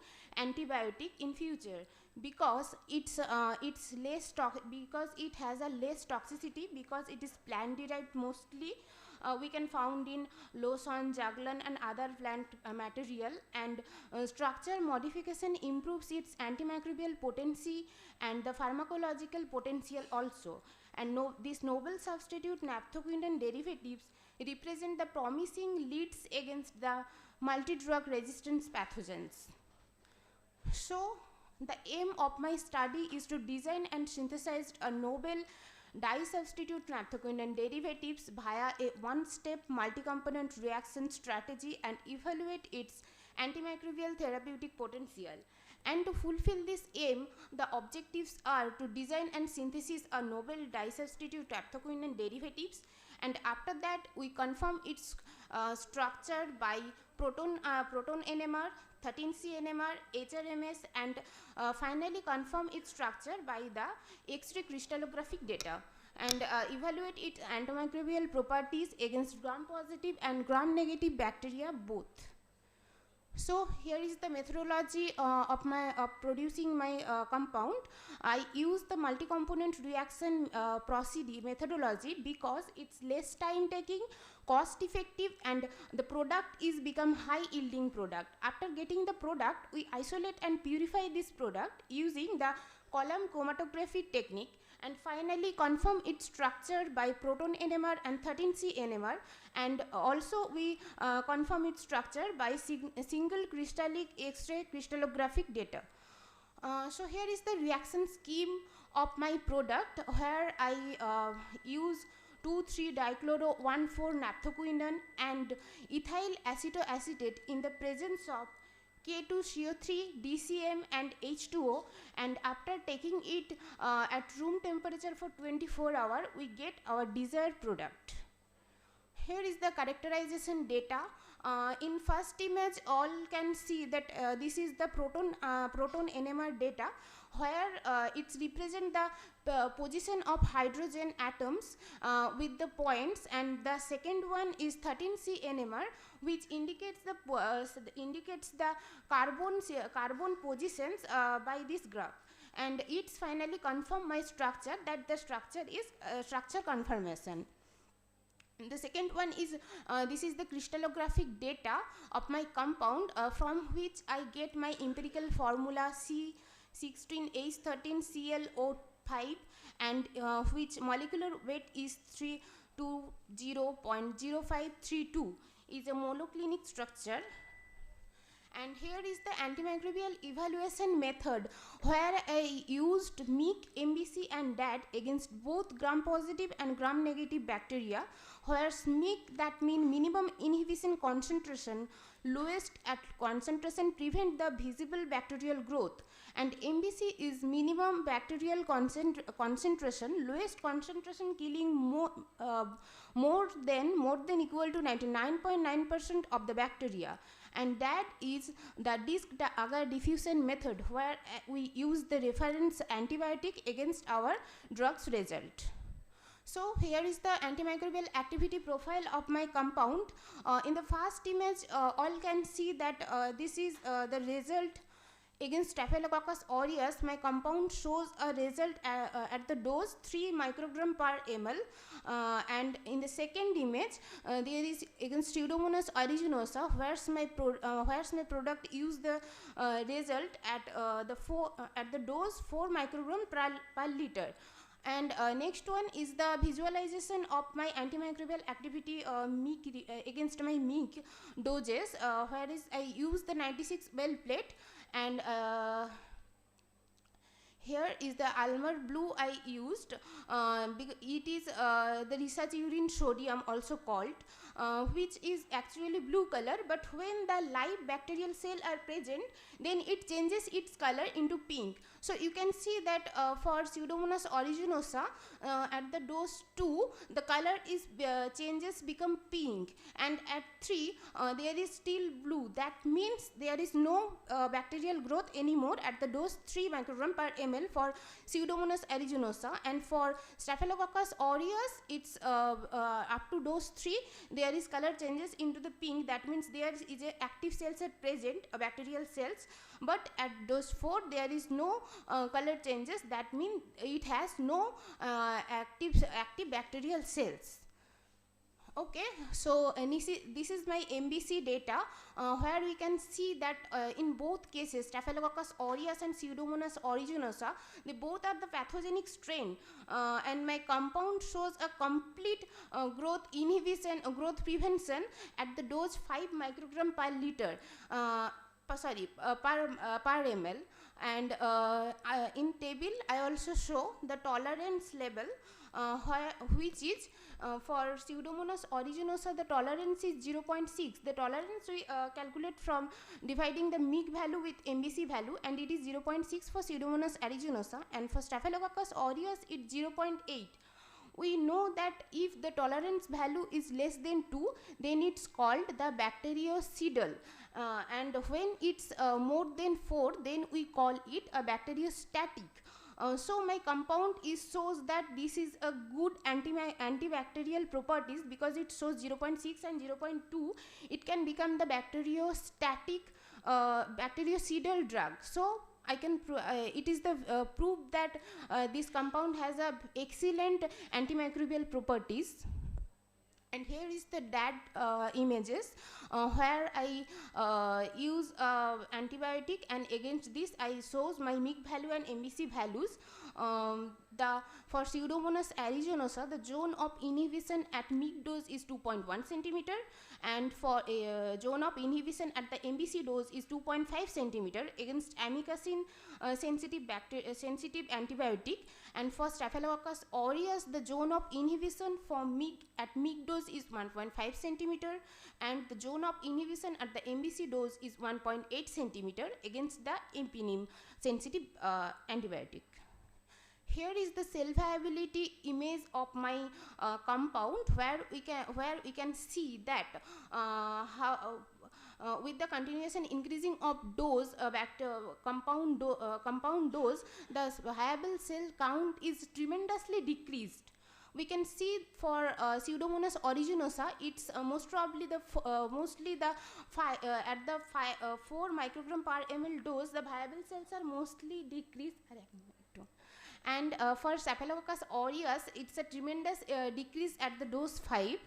Speaker 8: antibiotic in future because it's less because it has a less toxicity because it is plant derived mostly. We can found in lotion, juglane and other plant material, and structure modification improves its antimicrobial potency and the pharmacological potential also. And these novel substitute naphthoquinone derivatives represent the promising leads against the multi-drug resistance pathogens. So the aim of my study is to design and synthesize a novel disubstitute naphthoquinone derivatives via a one-step multi-component reaction strategy and evaluate its antimicrobial therapeutic potential. And to fulfill this aim, the objectives are to design and synthesize a novel disubstitute naphthoquinone derivatives, and after that we confirm its structure by proton NMR, 13C NMR, HRMS, and finally confirm its structure by the X-ray crystallographic data and evaluate its antimicrobial properties against gram-positive and gram-negative bacteria both. So here is the methodology of my producing my compound. I use the multi-component reaction procedure methodology because it's less time taking, cost effective, and the product is become high yielding product. After getting the product, we isolate and purify this product using the column chromatography technique, and finally confirm its structure by proton NMR and 13C NMR, and also we confirm its structure by single crystallic X-ray crystallographic data. So here is the reaction scheme of my product, where I use 2,3-dichloro-1,4-naphthoquinone and ethyl acetoacetate in the presence of K2CO3, DCM and H2O, and after taking it at room temperature for 24 hours, we get our desired product. Here is the characterization data. In first image, all can see that this is the proton NMR data, where it represents the position of hydrogen atoms with the points, and the second one is 13C NMR, which indicates the carbon positions by this graph, and it's finally confirm my structure, that the structure is structure confirmation. The second one is this is the crystallographic data of my compound, from which I get my empirical formula C16H13Cl O5, and which molecular weight is 320.0532, is a monoclinic structure. And here is the antimicrobial evaluation method, where I used MIC, MBC and DAT against both gram-positive and gram-negative bacteria, where MIC, that means minimum inhibition concentration, lowest at concentration prevent the visible bacterial growth, and MBC is minimum bacterial concentration, lowest concentration killing more than equal to 99.9% of the bacteria. And that is the disc agar diffusion method, where we use the reference antibiotic against our drugs result. So here is the antimicrobial activity profile of my compound. In the first image, all can see that this is the result against Staphylococcus aureus. My compound shows a result at the dose 3 microgram per ml, and in the second image there is against Pseudomonas aeruginosa, where's my product use the result at the dose 4 microgram per liter. And next one is the visualization of my antimicrobial activity against my MIC doses, where is I use the 96 Bell plate, and here is the Almer blue I used. It is the research urine sodium also called, which is actually blue color, but when the live bacterial cell are present, then it changes its color into pink. So you can see that for Pseudomonas aeruginosa, at the dose 2, the color is changes become pink, and at 3 there is still blue. That means there is no bacterial growth anymore at the dose 3 microgram per ml for Pseudomonas aeruginosa, and for Staphylococcus aureus, it's up to dose 3 there is color changes into the pink. That means there is a active cells are present, bacterial cells, but at dose 4 there is no color changes. That means it has no active bacterial cells. Okay, so this is my MBC data, where we can see that in both cases, Staphylococcus aureus and Pseudomonas aeruginosa, they both are the pathogenic strain, and my compound shows a complete growth inhibition, growth prevention at the dose 5 microgram per liter, per ml. And in table I also show the tolerance level, which is for Pseudomonas aeruginosa the tolerance is 0.6. The tolerance we calculate from dividing the MIC value with MBC value, and it is 0.6 for Pseudomonas aeruginosa, and for Staphylococcus aureus it's 0.8. We know that if the tolerance value is less than 2, then it's called the bactericidal, and when it's more than 4, then we call it a bacteriostatic. So my compound shows that this is a good antibacterial properties, because it shows 0.6 and 0.2. It can become the bacteriostatic bactericidal drug. So I can it is the proof that this compound has a excellent antimicrobial properties. And here is the DAD images where I use antibiotic, and against this I shows my MIC value and MBC values. For Pseudomonas aeruginosa, the zone of inhibition at MIC dose is 2.1 centimeter, and for zone of inhibition at the MBC dose is 2.5 centimeter against amikacin sensitive antibiotic. And for Staphylococcus aureus, the zone of inhibition for MIC at MIC dose is 1.5 centimeter, and the zone of inhibition at the MBC dose is 1.8 centimeter against the impinim sensitive antibiotic. Here is the cell viability image of my compound, where we can see that how with the continuation increasing of dose, compound dose, the viable cell count is tremendously decreased. We can see for Pseudomonas aeruginosa, it's most probably the mostly the at the 4 microgram per ml dose, the viable cells are mostly decreased. And for Staphylococcus aureus, it's a tremendous decrease at the dose 5.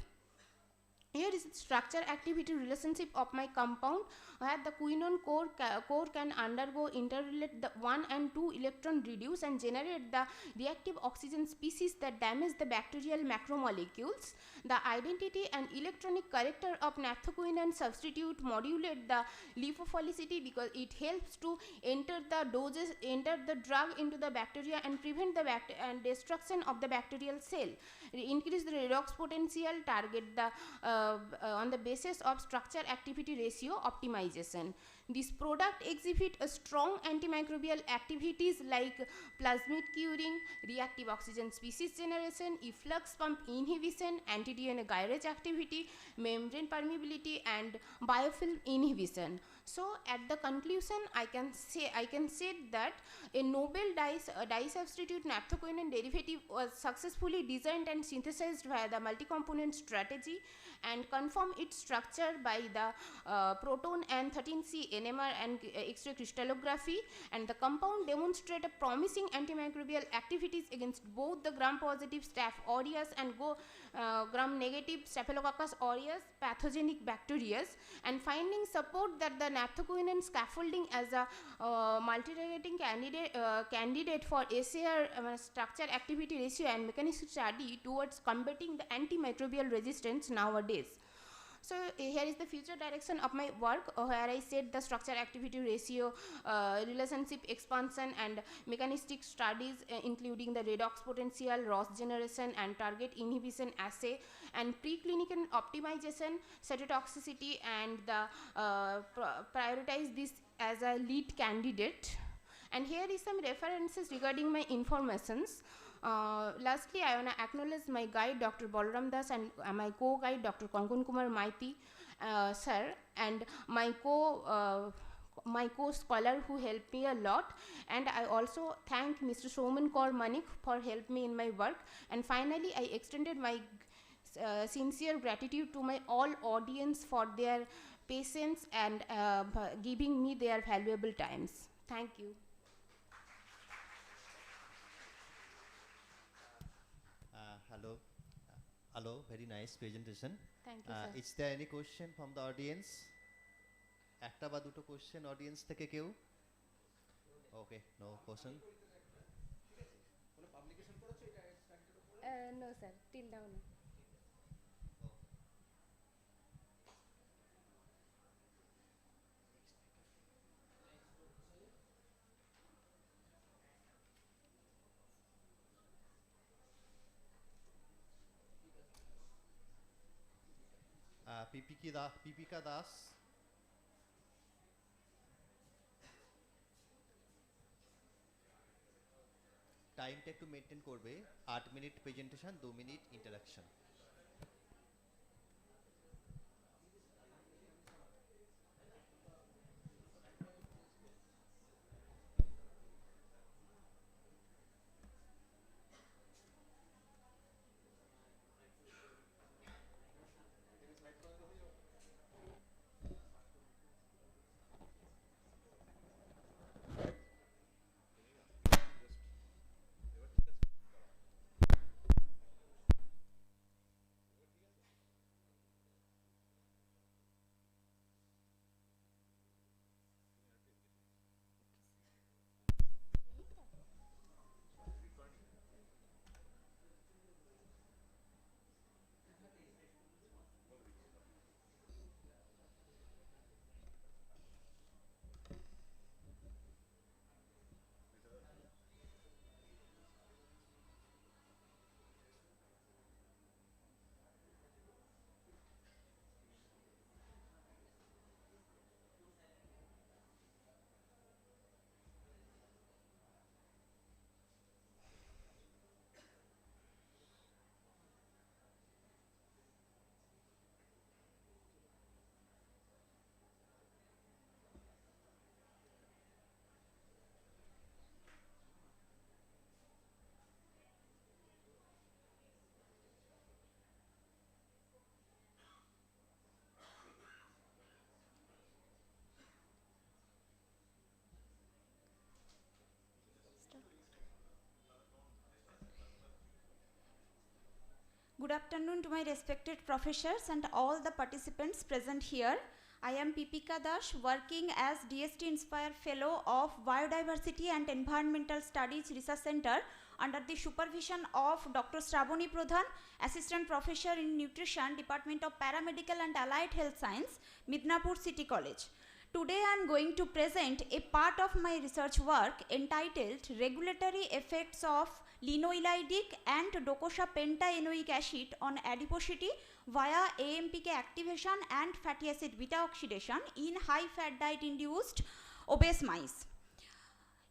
Speaker 8: Here is the structure activity relationship of my compound, where the quinone core can undergo interrelate the 1 and 2 electron reduce and generate the reactive oxygen species that damage the bacterial macromolecules. The identity and electronic character of naphthoquinone substitute modulate the lipophilicity, because it helps to enter the drug into the bacteria and prevent the destruction of the bacterial cell. Increase the redox potential, target the on the basis of structure activity ratio optimization. This product exhibit a strong antimicrobial activities like plasmid curing, reactive oxygen species generation, efflux pump inhibition, anti-DNA gyrase activity, membrane permeability, and biofilm inhibition. So at the conclusion, I can say that a novel disubstitute naphthoquinone derivative was successfully designed and synthesized via the multi-component strategy, and confirm its structure by the proton and 13C NMR and X-ray crystallography, and the compound demonstrate a promising antimicrobial activities against both the gram-positive Staph aureus and gram-negative Staphylococcus aureus pathogenic bacteria, and findings support that the naphthoquinone scaffolding as a multi-targeting candidate for SAR structure activity ratio and mechanistic study towards combating the antimicrobial resistance nowadays. So here is the future direction of my work, where I said the structure activity ratio, relationship expansion and mechanistic studies, including the redox potential, Ross generation and target inhibition assay, and preclinical optimization, cytotoxicity, and the prioritize this as a lead candidate. And here is some references regarding my informations. Lastly, I want to acknowledge my guide Dr. Balaram Das and my co-guide Dr. Kankun Kumar Maiti sir, and my co-scholar who helped me a lot, and I also thank Mr. Soman Kaur Manik for helping me in my work. And finally, I extended my sincere gratitude to my all audience for their patience and giving me their valuable times. Thank you.
Speaker 6: Hello, very nice presentation.
Speaker 8: Thank you, sir.
Speaker 6: Is there any question from the audience? Ekta ba duto question audience theke keu? Okay, no question.
Speaker 8: No, sir, till now no.
Speaker 6: Pipika Das. Time take to maintain korbe 8 minute presentation, 2 minute interaction.
Speaker 9: Good afternoon to my respected professors and all the participants present here. I am Pipika Das, working as DST Inspire Fellow of Biodiversity and Environmental Studies Research Center under the supervision of Dr. Shravani Pradhan, Assistant Professor in Nutrition, Department of Paramedical and Allied Health Science, Midnapur City College. Today I am going to present a part of my research work entitled Regulatory Effects of Linoleidic and Docosa pentaenoic acid on adiposity via AMPK activation and fatty acid beta oxidation in high fat diet induced obese mice.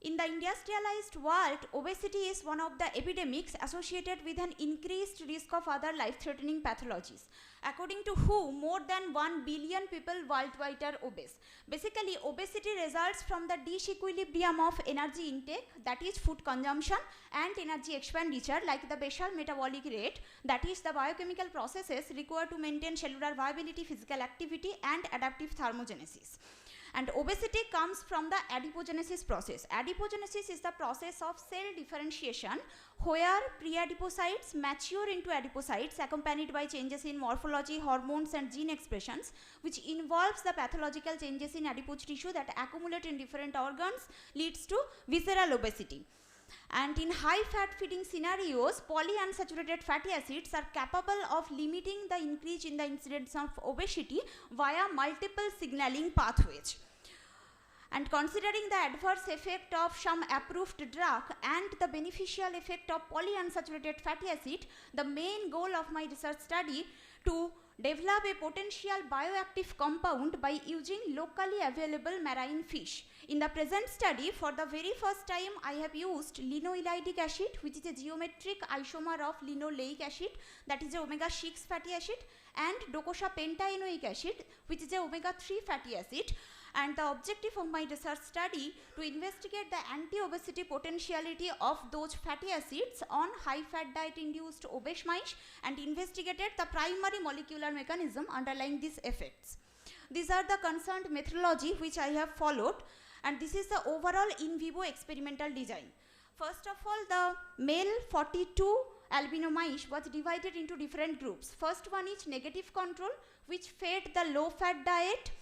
Speaker 9: In the industrialized world, obesity is one of the epidemics associated with an increased risk of other life-threatening pathologies. According to WHO, more than 1 billion people worldwide are obese. Basically, obesity results from the disequilibrium of energy intake, that is food consumption, and energy expenditure, like the basal metabolic rate, that is the biochemical processes required to maintain cellular viability, physical activity, and adaptive thermogenesis. And obesity comes from the adipogenesis process. Adipogenesis is the process of cell differentiation where pre-adipocytes mature into adipocytes accompanied by changes in morphology, hormones and gene expressions, which involves the pathological changes in adipose tissue that accumulate in different organs, leads to visceral obesity. And in high fat feeding scenarios, polyunsaturated fatty acids are capable of limiting the increase in the incidence of obesity via multiple signaling pathways. And considering the adverse effect of some approved drug and the beneficial effect of polyunsaturated fatty acid, the main goal of my research study to develop a potential bioactive compound by using locally available marine fish. In the present study, for the very first time, I have used linoleidic acid, which is a geometric isomer of linoleic acid, that is a omega-6 fatty acid, and docosa pentaenoic acid, which is a omega-3 fatty acid. And the objective of my research study to investigate the anti-obesity potentiality of those fatty acids on high-fat diet-induced obese mice and investigated the primary molecular mechanism underlying these effects. These are the concerned methodology which I have followed, and this is the overall in vivo experimental design. First of all, the male 42 albino mice was divided into different groups. First one is negative control, which fed the low-fat diet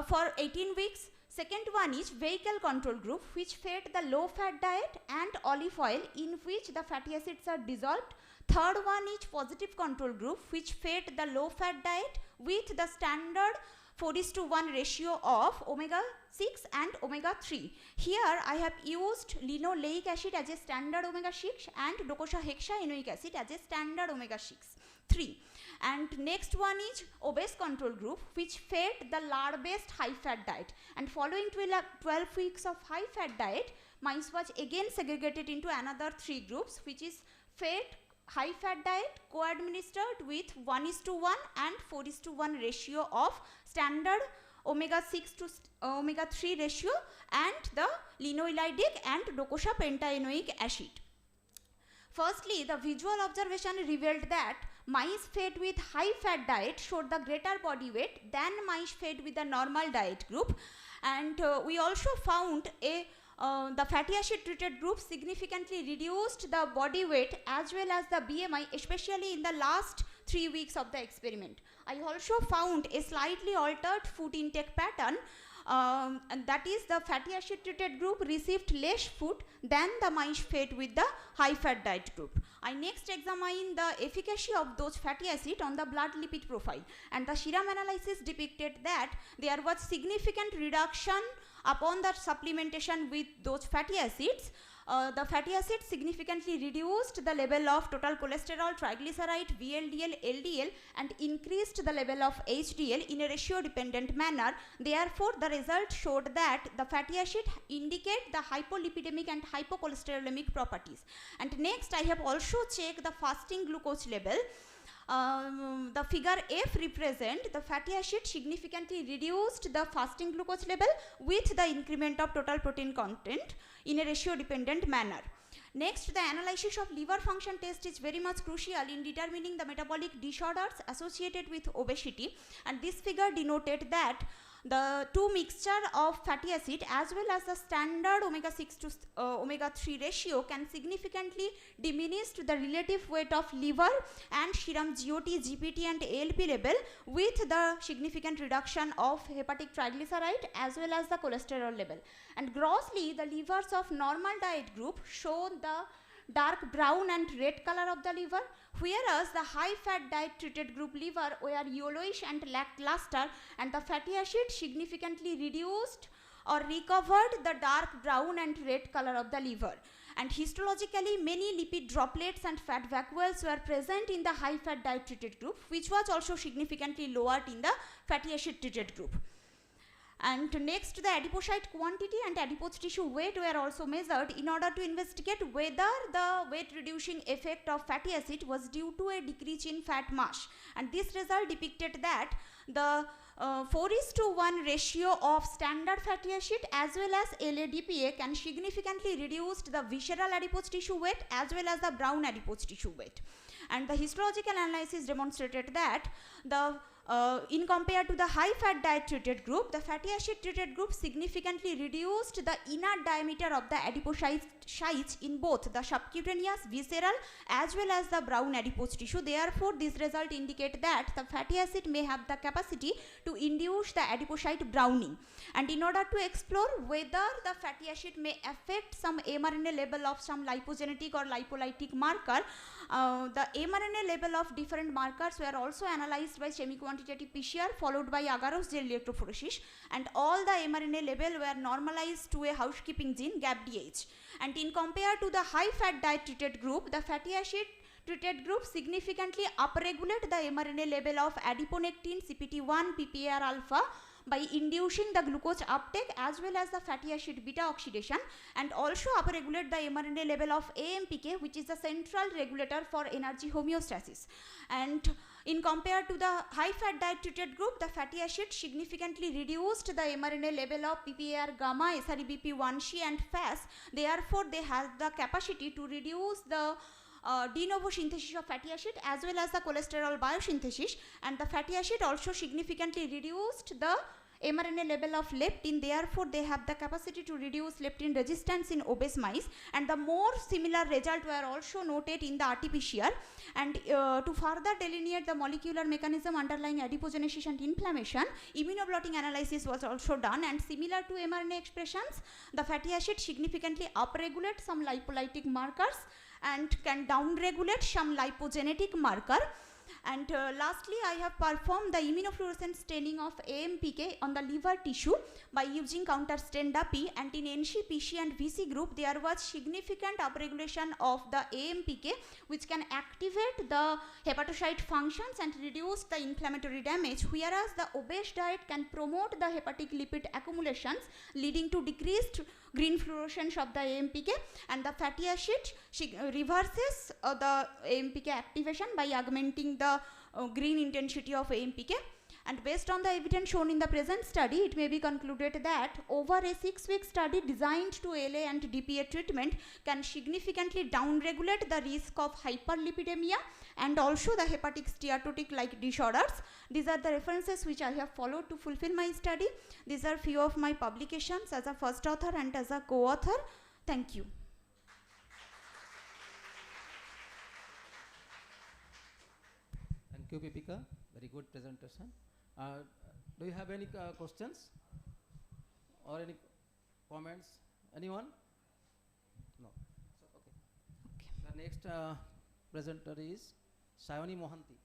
Speaker 9: for 18 weeks. Second one is vehicle control group, which fed the low fat diet and olive oil in which the fatty acids are dissolved. Third one is positive control group, which fed the low fat diet with the standard 4:1 ratio of omega-6 and omega-3. Here I have used linoleic acid as a standard omega-6 and docosahexaenoic acid as a standard omega-6. And next one is obese control group, which fed the lard-based high-fat diet. And following 12 weeks of high-fat diet, mice was again segregated into another 3 groups, which is fed high-fat diet co-administered with 1:1 and 4:1 ratio of standard omega-6 to omega-3 ratio and the linoleidic and docosa pentaenoic acid. Firstly, the visual observation revealed that mice fed with high fat diet showed the greater body weight than mice fed with the normal diet group, and we also found the fatty acid treated group significantly reduced the body weight as well as the BMI, especially in the last 3 weeks of the experiment. I also found a slightly altered food intake pattern, and that is the fatty acid treated group received less food than the mice fed with the high fat diet group. I next examined the efficacy of those fatty acid on the blood lipid profile, and the serum analysis depicted that there was significant reduction upon the supplementation with those fatty acids. The fatty acids significantly reduced the level of total cholesterol, triglyceride, VLDL, LDL, and increased the level of HDL in a ratio dependent manner. Therefore, the result showed that the fatty acid indicate the hypolipidemic and hypocholesterolemic properties. And next, I have also checked the fasting glucose level. The figure F represent the fatty acid significantly reduced the fasting glucose level with the increment of total protein content in a ratio dependent manner. Next, the analysis of liver function test is very much crucial in determining the metabolic disorders associated with obesity, and this figure denoted that the two mixture of fatty acid as well as the standard omega 6 to omega 3 ratio can significantly diminish the relative weight of liver and serum GOT, GPT and ALP level with the significant reduction of hepatic triglyceride as well as the cholesterol level. And grossly, the livers of normal diet group show the dark brown and red color of the liver, whereas the high fat diet treated group liver were yellowish and lackluster, and the fatty acid significantly reduced or recovered the dark brown and red color of the liver. And histologically, many lipid droplets and fat vacuoles were present in the high fat diet treated group, which was also significantly lowered in the fatty acid treated group. And next, the adipocyte quantity and adipose tissue weight were also measured in order to investigate whether the weight reducing effect of fatty acid was due to a decrease in fat mass. And this result depicted that the 4:1 ratio of standard fatty acid as well as LADPA can significantly reduce the visceral adipose tissue weight as well as the brown adipose tissue weight. And the histological analysis demonstrated that the in compared to the high fat diet treated group, the fatty acid treated group significantly reduced the inner diameter of the adipocyte size in both the subcutaneous, visceral as well as the brown adipose tissue. Therefore, this result indicate that the fatty acid may have the capacity to induce the adipocyte browning. And in order to explore whether the fatty acid may affect some mRNA level of some lipogenetic or lipolytic marker, the mRNA level of different markers were also analyzed by semi-quantitative PCR followed by agarose gel electrophoresis, and all the mRNA level were normalized to a housekeeping gene GAPDH. And in compared to the high fat diet treated group, the fatty acid treated group significantly upregulate the mRNA level of adiponectin, CPT1, PPAR alpha by inducing the glucose uptake as well as the fatty acid beta oxidation, and also upregulate the mRNA level of AMPK, which is the central regulator for energy homeostasis. And in compared to the high fat diet treated group, the fatty acid significantly reduced the mRNA level of PPAR gamma, SREBP1C and FAS. Therefore, they have the capacity to reduce the de novo synthesis of fatty acid as well as the cholesterol biosynthesis, and the fatty acid also significantly reduced the mRNA level of leptin. Therefore, they have the capacity to reduce leptin resistance in obese mice, and the more similar results were also noted in the RT-PCR. And to further delineate the molecular mechanism underlying adipogenesis and inflammation, immunoblotting analysis was also done, and similar to mRNA expressions, the fatty acid significantly upregulate some lipolytic markers and can downregulate some lipogenetic marker. And lastly, I have performed the immunofluorescence staining of AMPK on the liver tissue by using counter stain DAPI, and in NC, PC and VC group there was significant upregulation of the AMPK, which can activate the hepatocyte functions and reduce the inflammatory damage, whereas the obese diet can promote the hepatic lipid accumulations leading to decreased green fluorescence of the AMPK, and the fatty acid reverses the AMPK activation by augmenting the green intensity of AMPK. And based on the evidence shown in the present study, it may be concluded that over a 6-week study designed to LA and DPA treatment can significantly downregulate the risk of hyperlipidemia and also the hepatic steatotic like disorders. These are the references which I have followed to fulfill my study. These are few of my publications as a first author and as a co-author. Thank you.
Speaker 2: Thank you, Pipika. Very good presentation. Do you have any questions or any comments? Anyone? No. So, okay. The next presenter is Sayoni Mohanty.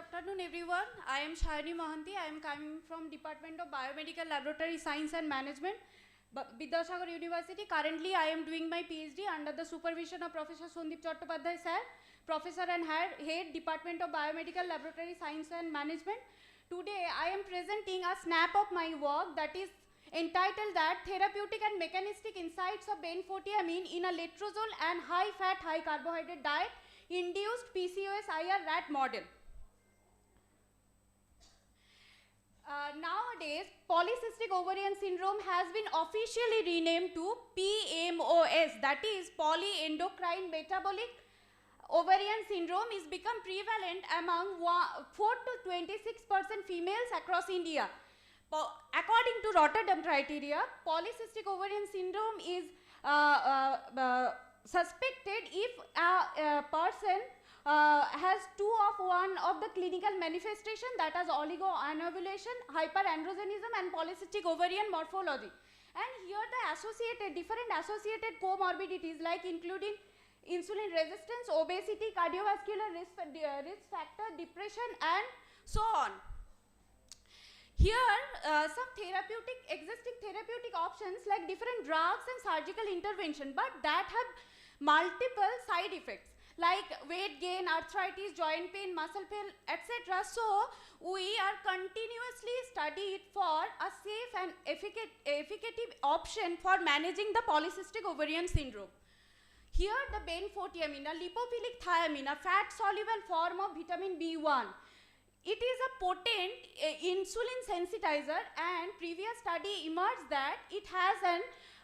Speaker 10: afternoon everyone. I am Shayani Mohanty. I am coming from Department of Biomedical Laboratory Science and Management, Vidyasagar University. Currently I am doing my PhD under the supervision of Professor Sandeep Chattopadhyay sir, Professor and Head Department of Biomedical Laboratory Science and Management. Today I am presenting a snap of my work that is entitled that Therapeutic and Mechanistic Insights of benfotiamine in a letrozole and high fat, high carbohydrate diet induced PCOS-IR rat model. Nowadays, polycystic ovarian syndrome has been officially renamed to PMOS, that is polyendocrine metabolic ovarian syndrome is become prevalent among 4 to 26% females across India. According to Rotterdam criteria, polycystic ovarian syndrome is suspected if a person has one of the clinical manifestation, that is oligoanovulation, hyperandrogenism and polycystic ovarian morphology. And here the different associated comorbidities like including insulin resistance, obesity, cardiovascular risk factor, depression and so on. Here some existing therapeutic options like different drugs and surgical intervention, but that have multiple side effects like weight gain, arthritis, joint pain, muscle pain, etc. So we are continuously studied for a safe and efficacious option for managing the polycystic ovarian syndrome. Here the benfotiamine, a lipophilic thiamine, a fat soluble form of vitamin B1. It is a potent insulin sensitizer, and previous study emerged that it has an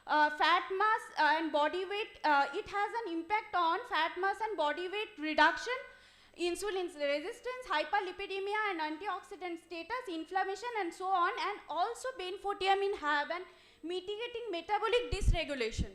Speaker 10: fat mass and body weight, it has an impact on fat mass and body weight reduction, insulin resistance, hyperlipidemia and antioxidant status, inflammation and so on, and also benfotiamine have an mitigating metabolic dysregulation.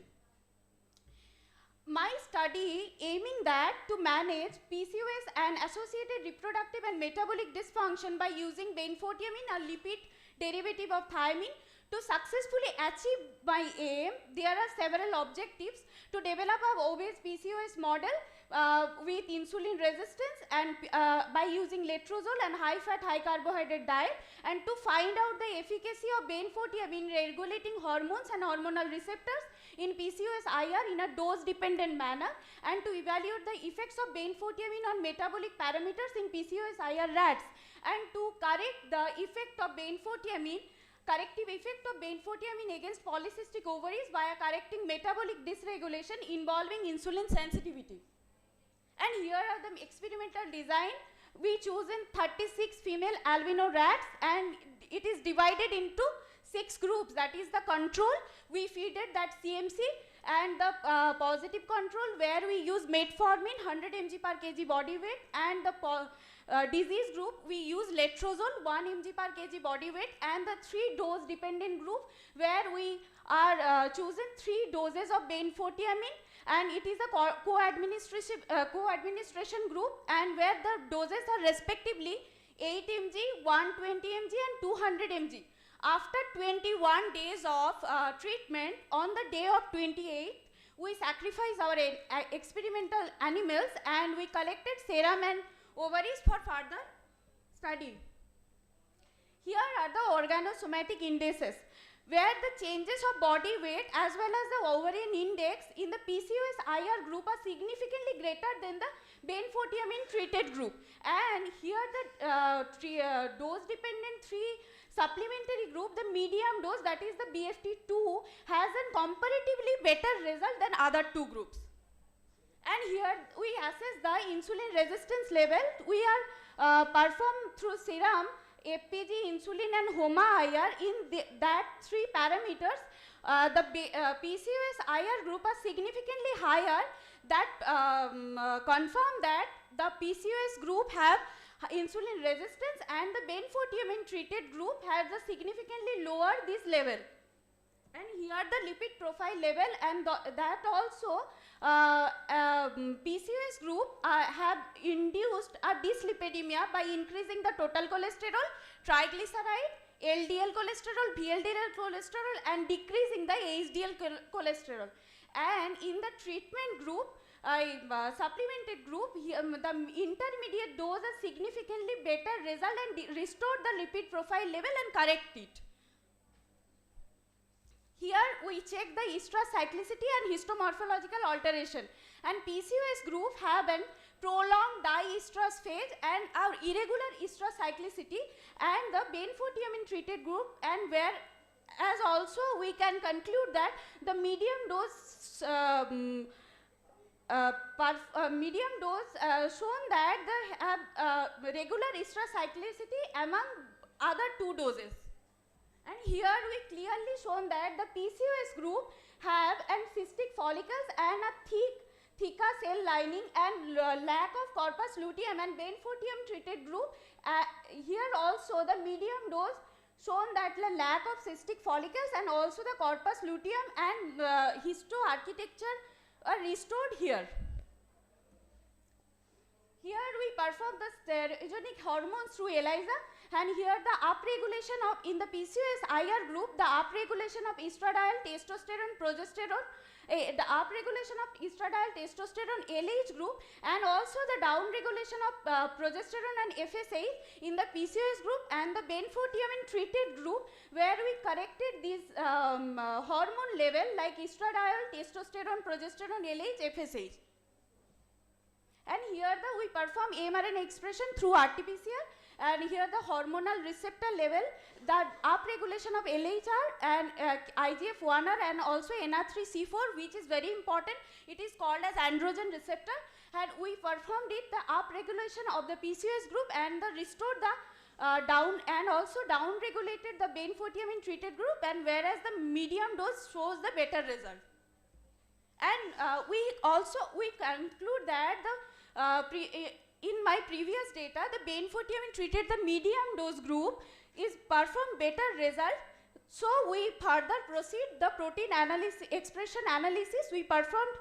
Speaker 10: My study aiming that to manage PCOS and associated reproductive and metabolic dysfunction by using benfotiamine, a lipid derivative of thiamine. To successfully achieve my aim, there are several objectives: to develop a obese PCOS model with insulin resistance and by using letrozole and high fat, high carbohydrate diet, and to find out the efficacy of benfotiamine regulating hormones and hormonal receptors in PCOS-IR in a dose-dependent manner, and to evaluate the effects of benfotiamine on metabolic parameters in PCOS-IR rats, and to correct the effect of corrective effect of benfotiamine against polycystic ovaries by correcting metabolic dysregulation involving insulin sensitivity. And here are the experimental design. We chosen 36 female albino rats, and it is divided into 6 groups. That is the control, we feeded that CMC, and the positive control where we use metformin 100 mg per kg body weight, and the disease group we use letrozole 1 mg per kg body weight, and the 3 dose dependent group where we are chosen 3 doses of benfotiamine, and it is a co-administration group, and where the doses are respectively 8 mg, 120 mg and 200 mg. After 21 days of treatment, on the day of 28th, we sacrificed our experimental animals and we collected serum and ovaries for further study. Here are the organosomatic indices, where the changes of body weight as well as the ovarian index in the PCOS-IR group are significantly greater than the benfotiamine treated group. And here the dose-dependent 3 supplementary group, the medium dose, that is the BFT2, has a comparatively better result than other 2 groups. And here we assess the insulin resistance level. We are performed through serum, FPG, insulin and HOMA-IR in that 3 parameters. The PCOS-IR group are significantly higher, that confirm that the PCOS group have insulin resistance, and the benfotiamine treated group has a significantly lower this level. And here the lipid profile level, and that also PCOS group have induced a dyslipidemia by increasing the total cholesterol, triglyceride, LDL cholesterol, VLDL cholesterol, and decreasing the HDL cholesterol. And in the treatment group, supplemented group, the intermediate dose has significantly better result and restored the lipid profile level and correct it. Here we check the estrous cyclicity and histomorphological alteration, and PCOS group have an prolonged diestrous phase and our irregular estrous cyclicity, and the benfotiamine treated group, and where as also we can conclude that the medium dose shown that they have regular estrous cyclicity among other two doses. And here we clearly shown that the PCOS group have an cystic follicles and a thicker cell lining and lack of corpus luteum, and benfotium treated group here also the medium dose shown that the lack of cystic follicles and also the corpus luteum and histo architecture are restored here. Here we perform the steroidogenic hormones through ELISA, and here the upregulation of, in the PCOS IR group, the upregulation of estradiol, testosterone, progesterone, the upregulation of estradiol, testosterone, LH group, and also the downregulation of progesterone and FSH in the PCOS group, and the benfotiamine treated group, where we corrected these hormone level like estradiol, testosterone, progesterone, LH, FSH. And here we perform mRNA expression through RT-PCR, and here the hormonal receptor level, the upregulation of LHR and IGF-1R and also NR3C4, which is very important. It is called as androgen receptor, and we performed it the upregulation of the PCOS group and the restored the down and also down regulated the benfotiamine treated group, and whereas the medium dose shows the better result. And we conclude that the in my previous data, the benfotiamine treated the medium dose group is performed better result. So we further proceed the protein analysis, expression analysis. We performed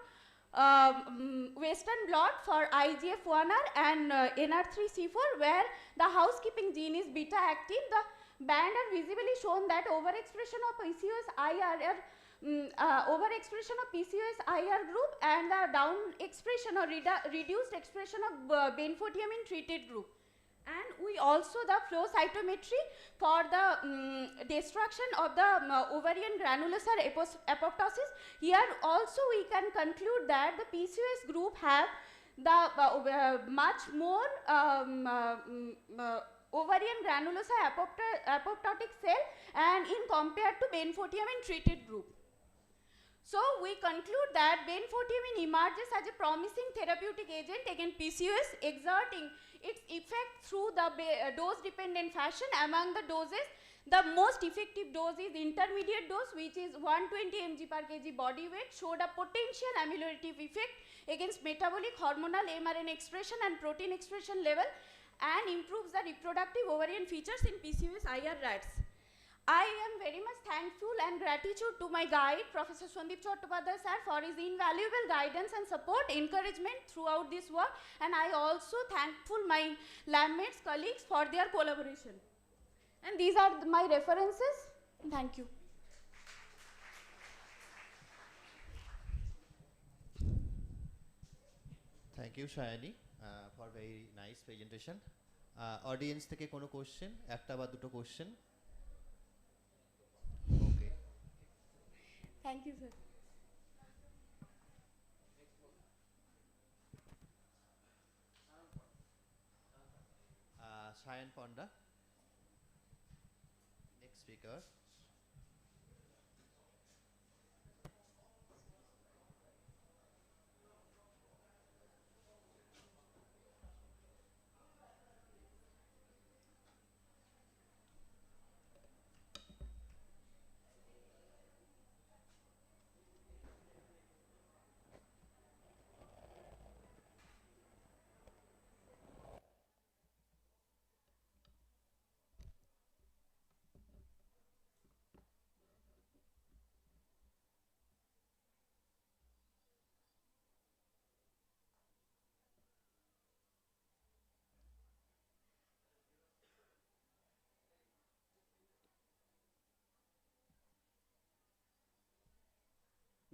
Speaker 10: Western blot for IGF-1R and NR3C4, where the housekeeping gene is beta actin. The band are visibly shown that overexpression of PCOS-IR overexpression of PCOS-IR group and the down expression or reduced expression of benfotiamine treated group. And we also the flow cytometry for the destruction of the ovarian granulosa apoptosis. Here also we can conclude that the PCOS group have the much more ovarian granulosa apoptotic cell and in compared to benfotiamine treated group. So we conclude that benfotiamine emerges as a promising therapeutic agent against PCOS, exerting its effect through the dose dependent fashion among the doses. The most effective dose is intermediate dose, which is 120 mg per kg body weight, showed a potential ameliorative effect against metabolic, hormonal, mRNA expression and protein expression level, and improves the reproductive ovarian features in PCOS IR rats. I am very much thankful and gratitude to my guide, Professor Sandeep Chattopadhyay sir, for his invaluable guidance and support, encouragement throughout this work, and I also thankful my lab mates, colleagues for their collaboration. And these are my references. Thank you.
Speaker 6: Thank you, Shayani, for very nice presentation. Audience থেকে কোনো question, একটা বা দুটো question? Okay.
Speaker 10: Thank you, sir.
Speaker 6: Sayan Ponda, next speaker.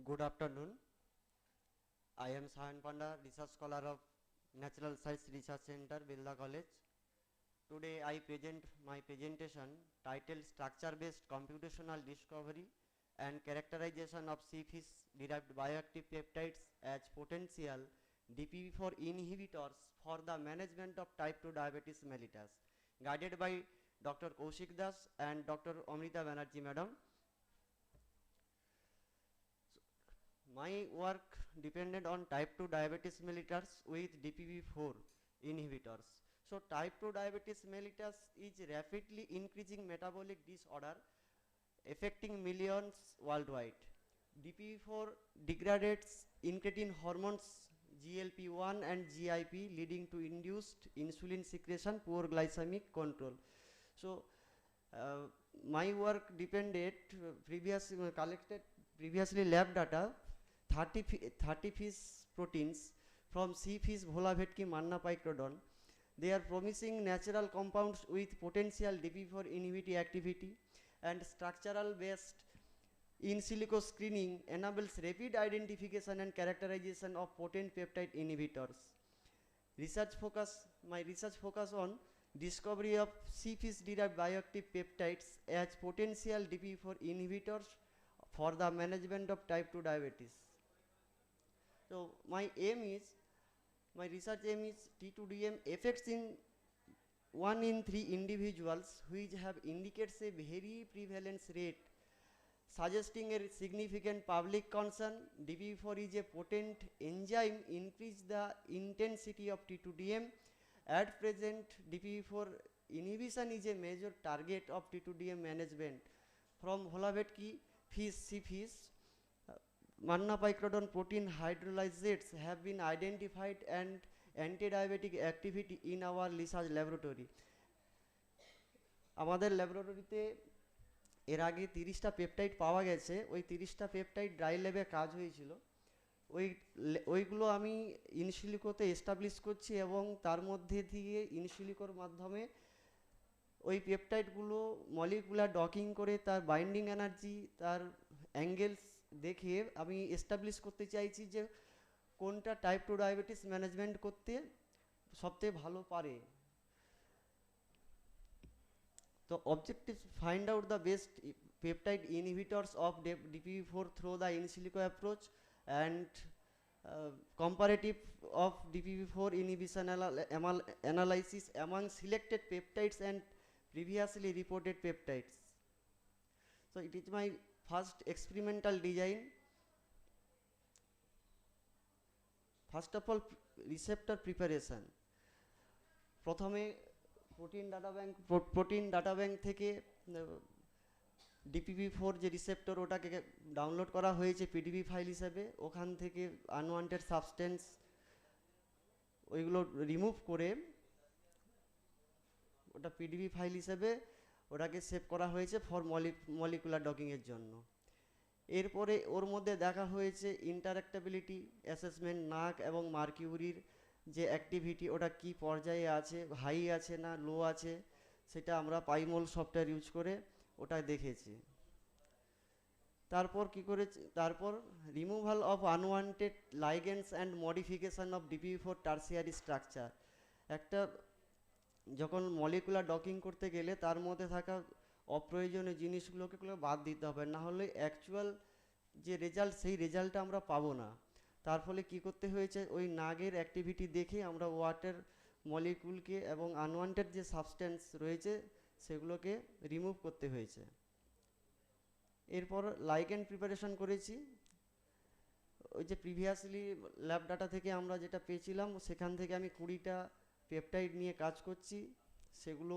Speaker 11: Good afternoon. I am Sayan Panda, research scholar of Natural Science Research Center, Belda College. Today I present my presentation titled Structure-Based Computational Discovery and Characterization of sea-fish derived bioactive peptides as potential DPP4 inhibitors for the management of type 2 diabetes mellitus, guided by Dr. Kaushik Das and Dr. Amrita Banerjee Madam. My work depended on type 2 diabetes mellitus with DPP4 inhibitors. So type 2 diabetes mellitus is rapidly increasing metabolic disorder affecting millions worldwide. DPP4 degrades incretin hormones GLP-1 and GIP, leading to induced insulin secretion, poor glycemic control. So my work depended collected previously lab data 30 fish proteins from sea fish Volavetki manna picrodon. They are promising natural compounds with potential DP4 inhibiting activity, and structural based in silico screening enables rapid identification and characterization of potent peptide inhibitors. My research focus on discovery of sea fish derived bioactive peptides as potential DP4 inhibitors for the management of type 2 diabetes. So my research aim is T2DM effects in 1 in 3 individuals which have indicates a very prevalence rate, suggesting a significant public concern. DP4 is a potent enzyme, increase the intensity of T2DM. At present, DP4 inhibition is a major target of T2DM management. From Volavetki fish, sea fish, manna picrodon protein hydrolysates have been identified and anti-diabetic activity in our research laboratory. আমাদের ল্যাবরেটরিতে এর আগে 30টা peptide পাওয়া গেছে। ওই 30টা peptide dry ল্যাবে কাজ হয়েছিল। ওইগুলো আমি ইনসিলিকোতে এস্টাবলিশ করছি এবং তার মধ্যে দিয়ে ইনসিলিকোর মাধ্যমে ওই পেপটাইডগুলো মলিকুলার ডকিং করে তার বাইন্ডিং এনার্জি, তার অ্যাঙ্গেলস দেখে আমি এস্টাবলিশ করতে চাইছি যে কোনটা টাইপ 2 ডায়াবেটিস ম্যানেজমেন্ট করতে সবথেকে ভালো পারে। তো objective find out the best peptide inhibitors of DPP4 through the in silico approach and comparative of DPP4 inhibition analysis among selected peptides and previously reported peptides. So it is my first experimental design. First of all, receptor preparation. প্রথমে protein data bank থেকে DPP4 যে receptor ওটাকে download করা হয়েছে PDB file হিসেবে। ওখান থেকে unwanted substance ওইগুলো রিমুভ করে ওটা পিডিবি ফাইল হিসেবে ওটাকে সেভ করা হয়েছে ফর মলিকুলার ডকিংয়ের জন্য। এরপরে ওর মধ্যে দেখা হয়েছে ইন্টারঅ্যাক্টেবিলিটি অ্যাসেসমেন্ট, নাক এবং মার্কিউরির যে অ্যাক্টিভিটি ওটা কি পর্যায়ে আছে, হাই আছে না লো আছে, সেটা আমরা পাইমোল সফটওয়্যার ইউজ করে ওটা দেখেছি। তারপর কি করেছি, তারপর removal of unwanted ligands and modification of DPP4 tertiary structure. একটা যখন মলিকুলার ডকিং করতে গেলে তার মধ্যে থাকা অপ্রয়োজনীয় জিনিসগুলোকে বাদ দিতে হবে, না হলে অ্যাকচুয়াল যে রেজাল্ট সেই রেজাল্টটা আমরা পাবো না। তার ফলে কি করতে হয়েছে, ওই নাগের অ্যাক্টিভিটি দেখে আমরা ওয়াটার মলিকুলকে এবং আনওয়ান্টেড যে সাবস্টেন্স রয়েছে সেগুলোকে রিমুভ করতে হয়েছে। এরপর লাইগেন্ড প্রিপারেশন করেছি। ওই যে প্রিভিয়াসলি ল্যাব ডাটা থেকে আমরা যেটা পেয়েছিলাম সেখান থেকে আমি 20টা পেপটাইড নিয়ে কাজ করছি। সেগুলো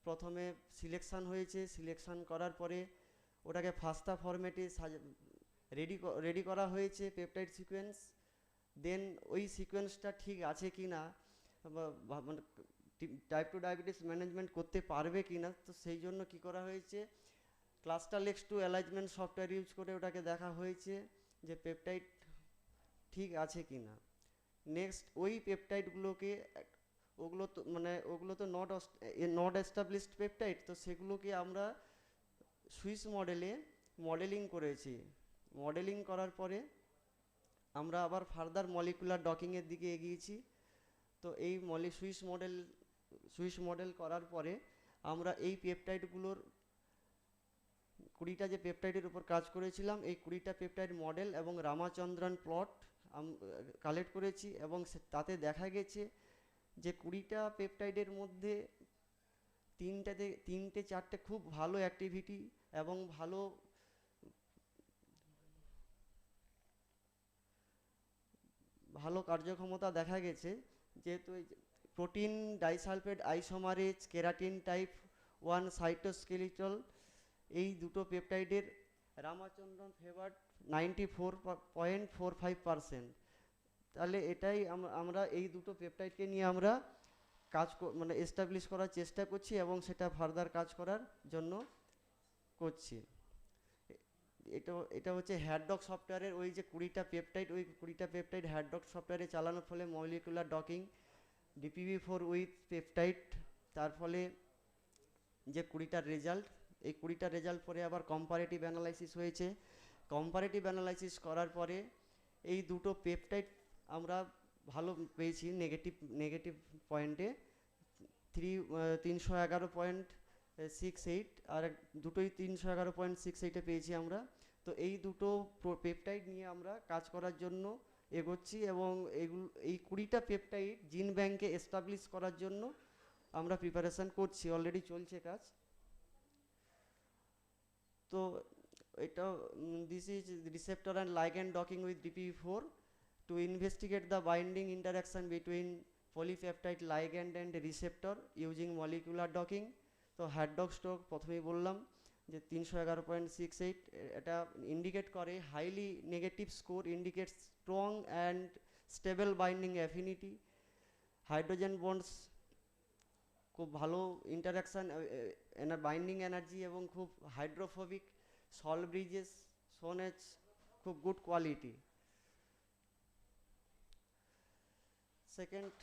Speaker 11: প্রথমে সিলেকশান হয়েছে, সিলেকশান করার পরে ওটাকে ফাস্টা ফরম্যাটে রেডি করা হয়েছে পেপটাইড সিকোয়েন্স। দেন ওই সিকোয়েন্সটা ঠিক আছে কি না, মানে টাইপ 2 ডায়াবেটিস ম্যানেজমেন্ট করতে পারবে কি না, তো সেই জন্য কি করা হয়েছে, ক্লাস্টারলেক্স 2 অ্যালাইনমেন্ট সফটওয়্যার ইউজ করে ওটাকে দেখা হয়েছে যে পেপটাইড ঠিক আছে কি না। নেক্সট ওই পেপটাইডগুলোকে ওগুলো তো নট এস্টাবলিশড পেপটাইড, তো সেগুলোকে আমরা সুইস মডেলিং করেছি। মডেলিং করার পরে আমরা আবার ফার্দার মলিকুলার ডকিংয়ের দিকে এগিয়েছি। তো এই সুইস মডেল করার পরে আমরা এই পেপটাইডগুলোর 20টা যে পেপটাইডের উপর কাজ করেছিলাম, এই 20টা পেপটাইড মডেল এবং রামাচন্দ্রন প্লট কালেক্ট করেছি, এবং তাতে দেখা গেছে যে 20টা পেপটাইডের মধ্যে তিনটে চারটে খুব ভালো অ্যাক্টিভিটি এবং ভালো কার্যক্ষমতা দেখা গেছে। যেহেতু এই প্রোটিন ডাইসালফেট আইসোমারেজ কেরাটিন টাইপ 1 সাইটোস্কেলিটল এই দুটো পেপটাইডের রামাচন্দ্রন ফেভার্ড 94.45%। তাহলে এটাই আমরা এই দুটো পেপটাইডকে নিয়ে আমরা মানে এস্টাবলিশ করার চেষ্টা করছি এবং সেটা ফার্দার কাজ করার জন্য করছি। এটা হচ্ছে হ্যাডডক সফটওয়্যারের ওই যে 20টা পেপটাইড, ওই 20টা পেপটাইড হ্যাডডক সফটওয়্যারে চালানোর ফলে molecular docking DPP4 with peptide, তার ফলে যে 20টার রেজাল্ট, এই 20টার রেজাল্ট পরে আবার কম্পারেটিভ অ্যানালাইসিস হয়েছে। কম্পারেটিভ অ্যানালাইসিস করার পরে এই দুটো পেপটাইড আমরা ভালো পেয়েছি নেগেটিভ পয়েন্টে 311.68, আর দুটোই 311.68-এ পেয়েছি আমরা। তো এই দুটো পেপটাইড নিয়ে আমরা কাজ করার জন্য এগোচ্ছি এবং এই 20টা পেপটাইড জিন ব্যাংকে এস্টাবলিশ করার জন্য আমরা প্রিপারেশান করছি, অলরেডি চলছে কাজ। তো এটা this is receptor and ligand docking with DPP4 to investigate the binding interaction between polypeptide ligand and receptor using molecular docking. তো হ্যাডডক স্ট্রোক প্রথমেই বললাম যে 311.68, এটা ইন্ডিকেট করে highly negative score indicates strong and stable binding affinity, hydrogen bonds খুব ভালো interaction, binding energy এবং খুব হাইড্রোফোবিক, সল ব্রিজেস সোনেজ খুব good quality. Second,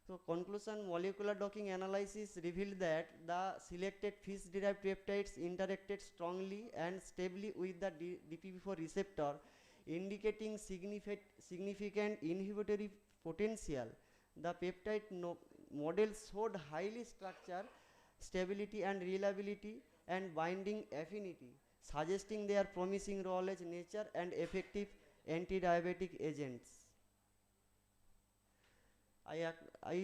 Speaker 11: so conclusion, molecular docking analysis revealed that the selected fish-derived peptides interacted strongly and stably with the DPP4 receptor, indicating significant inhibitory potential. The peptide models showed highly structure, stability and reliability and binding affinity, suggesting their promising role as nature and effective anti-diabetic agents. I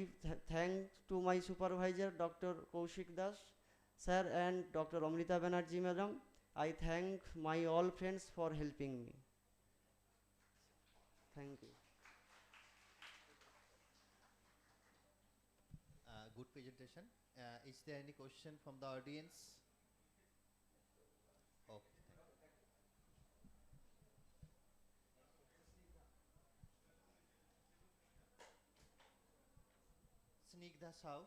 Speaker 11: thank to my supervisor Dr. Kaushik Das sir and Dr. Amrita Banerjee madam. I thank my all friends for helping me. Thank you.
Speaker 6: Good presentation. Is there any question from the audience? Okay. Snigdha Sao.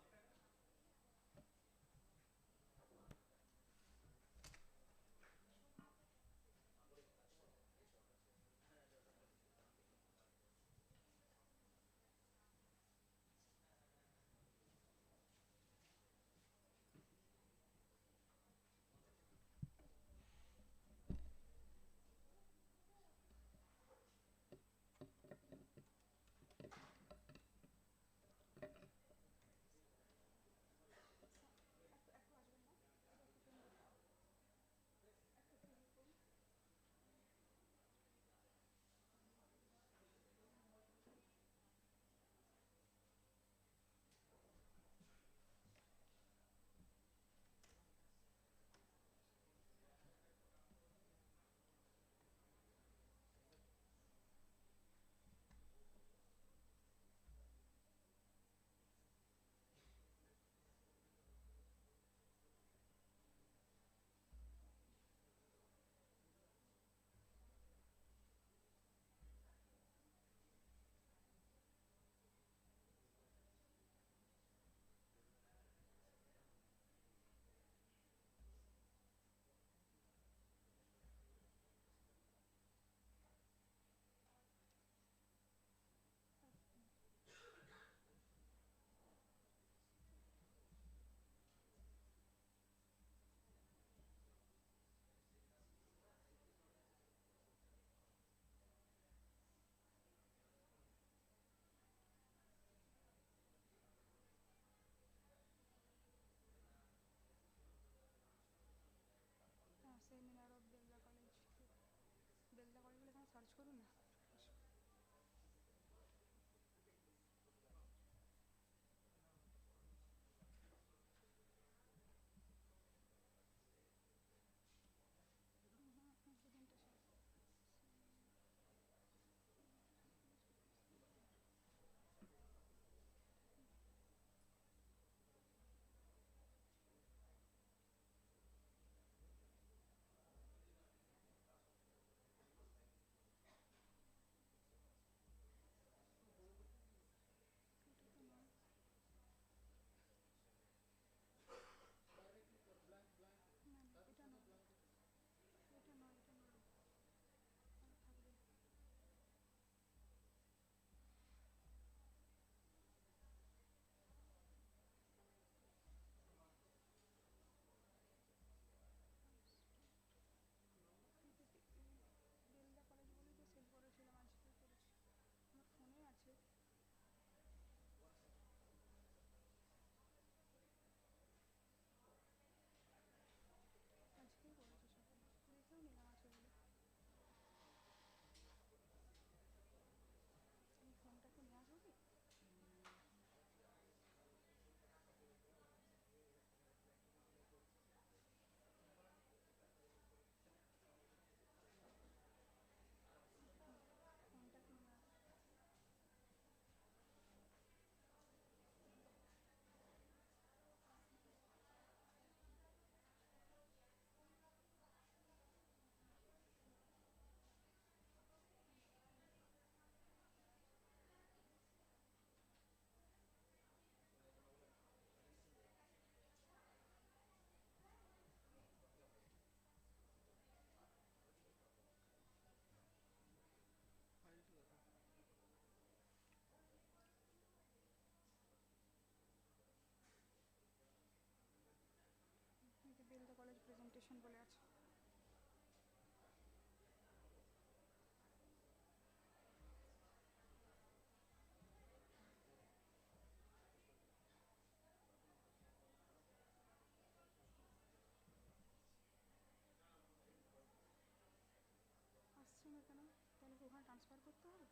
Speaker 12: Transfer করতে হবে?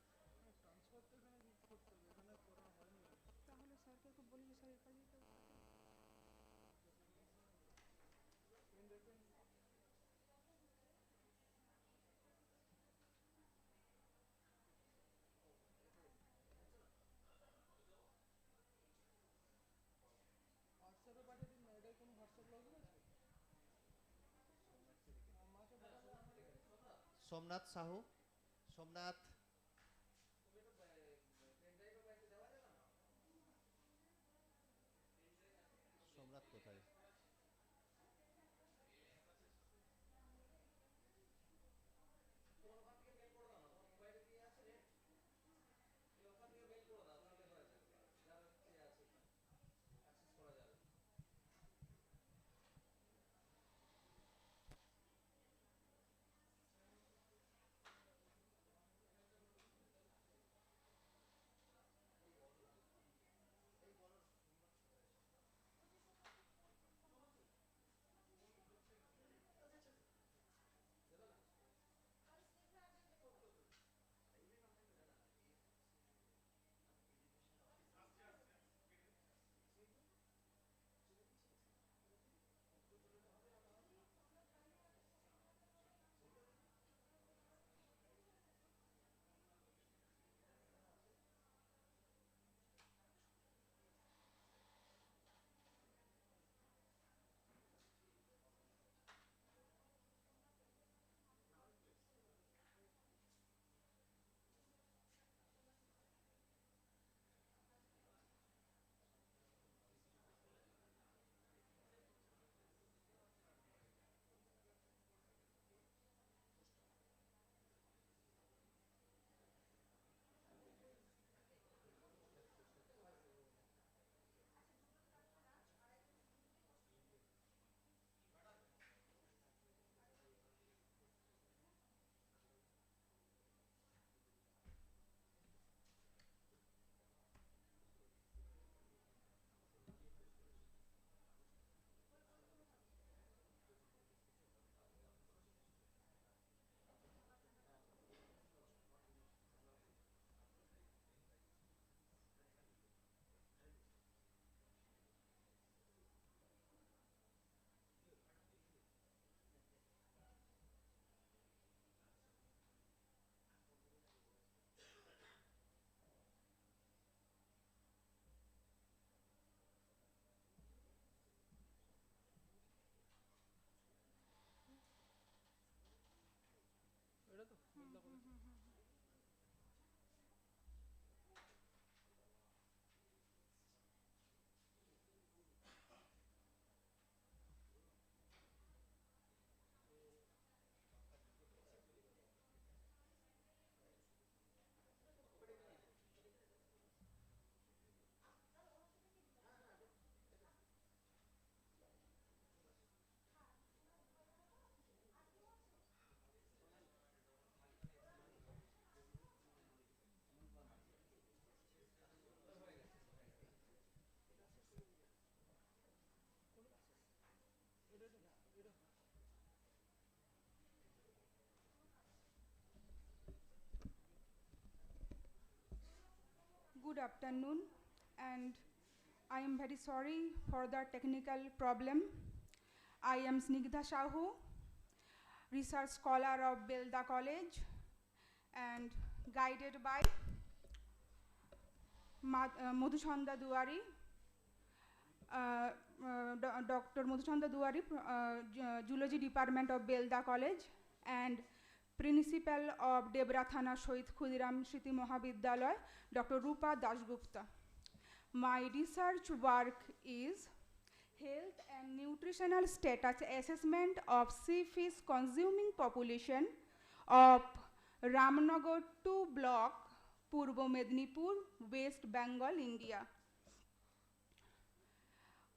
Speaker 12: তাহলে স্যারকে একটু বলি যে sir এর কাছে দিতে হবে।
Speaker 6: সোমনাথ সাহু, সোমনাথ সোমনাথ কোথায়?
Speaker 12: Good afternoon, and I am very sorry for the technical problem. I am Snigdha Shahu, research scholar of Belda College, and guided by Madhuchanda Duwari, Dr. Madhuchanda Duwari, Zoology Department of Belda College, and Principal of Debra Thana Shohid Khudiram Shriti Mahavidyalaya, Dr. Rupa Dasgupta. My research work is health and nutritional status assessment of sea fish consuming population of Ramnagar 2 block, Purbo Mednipur, West Bengal, India.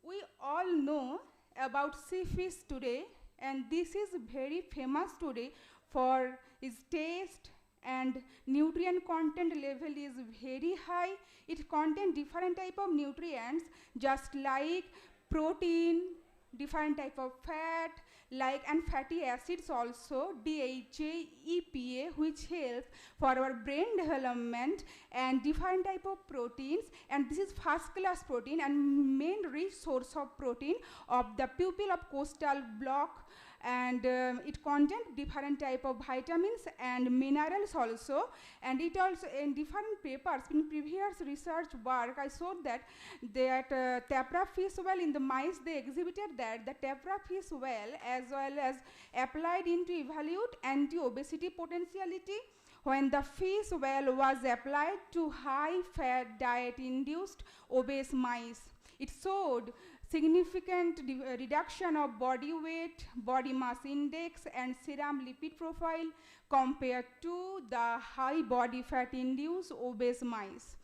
Speaker 12: We all know about sea fish today, and this is very famous today for its taste and nutrient content level is very high. It contains different type of nutrients just like protein, different type of fat, like and fatty acids also, DHA, EPA, which help for our brain development, and different type of proteins, and this is first class protein and main rich source of protein of the pupil of coastal block, and it contains different type of vitamins and minerals also, and it also in different papers in previous research work I showed that tapra fish oil in the mice, they exhibited that the tapra fish oil as well as applied into evaluate anti-obesity potentiality when the fish oil was applied to high fat diet induced obese mice. It showed significant reduction of body weight, body mass index, and serum lipid profile compared to the high body fat induced obese mice.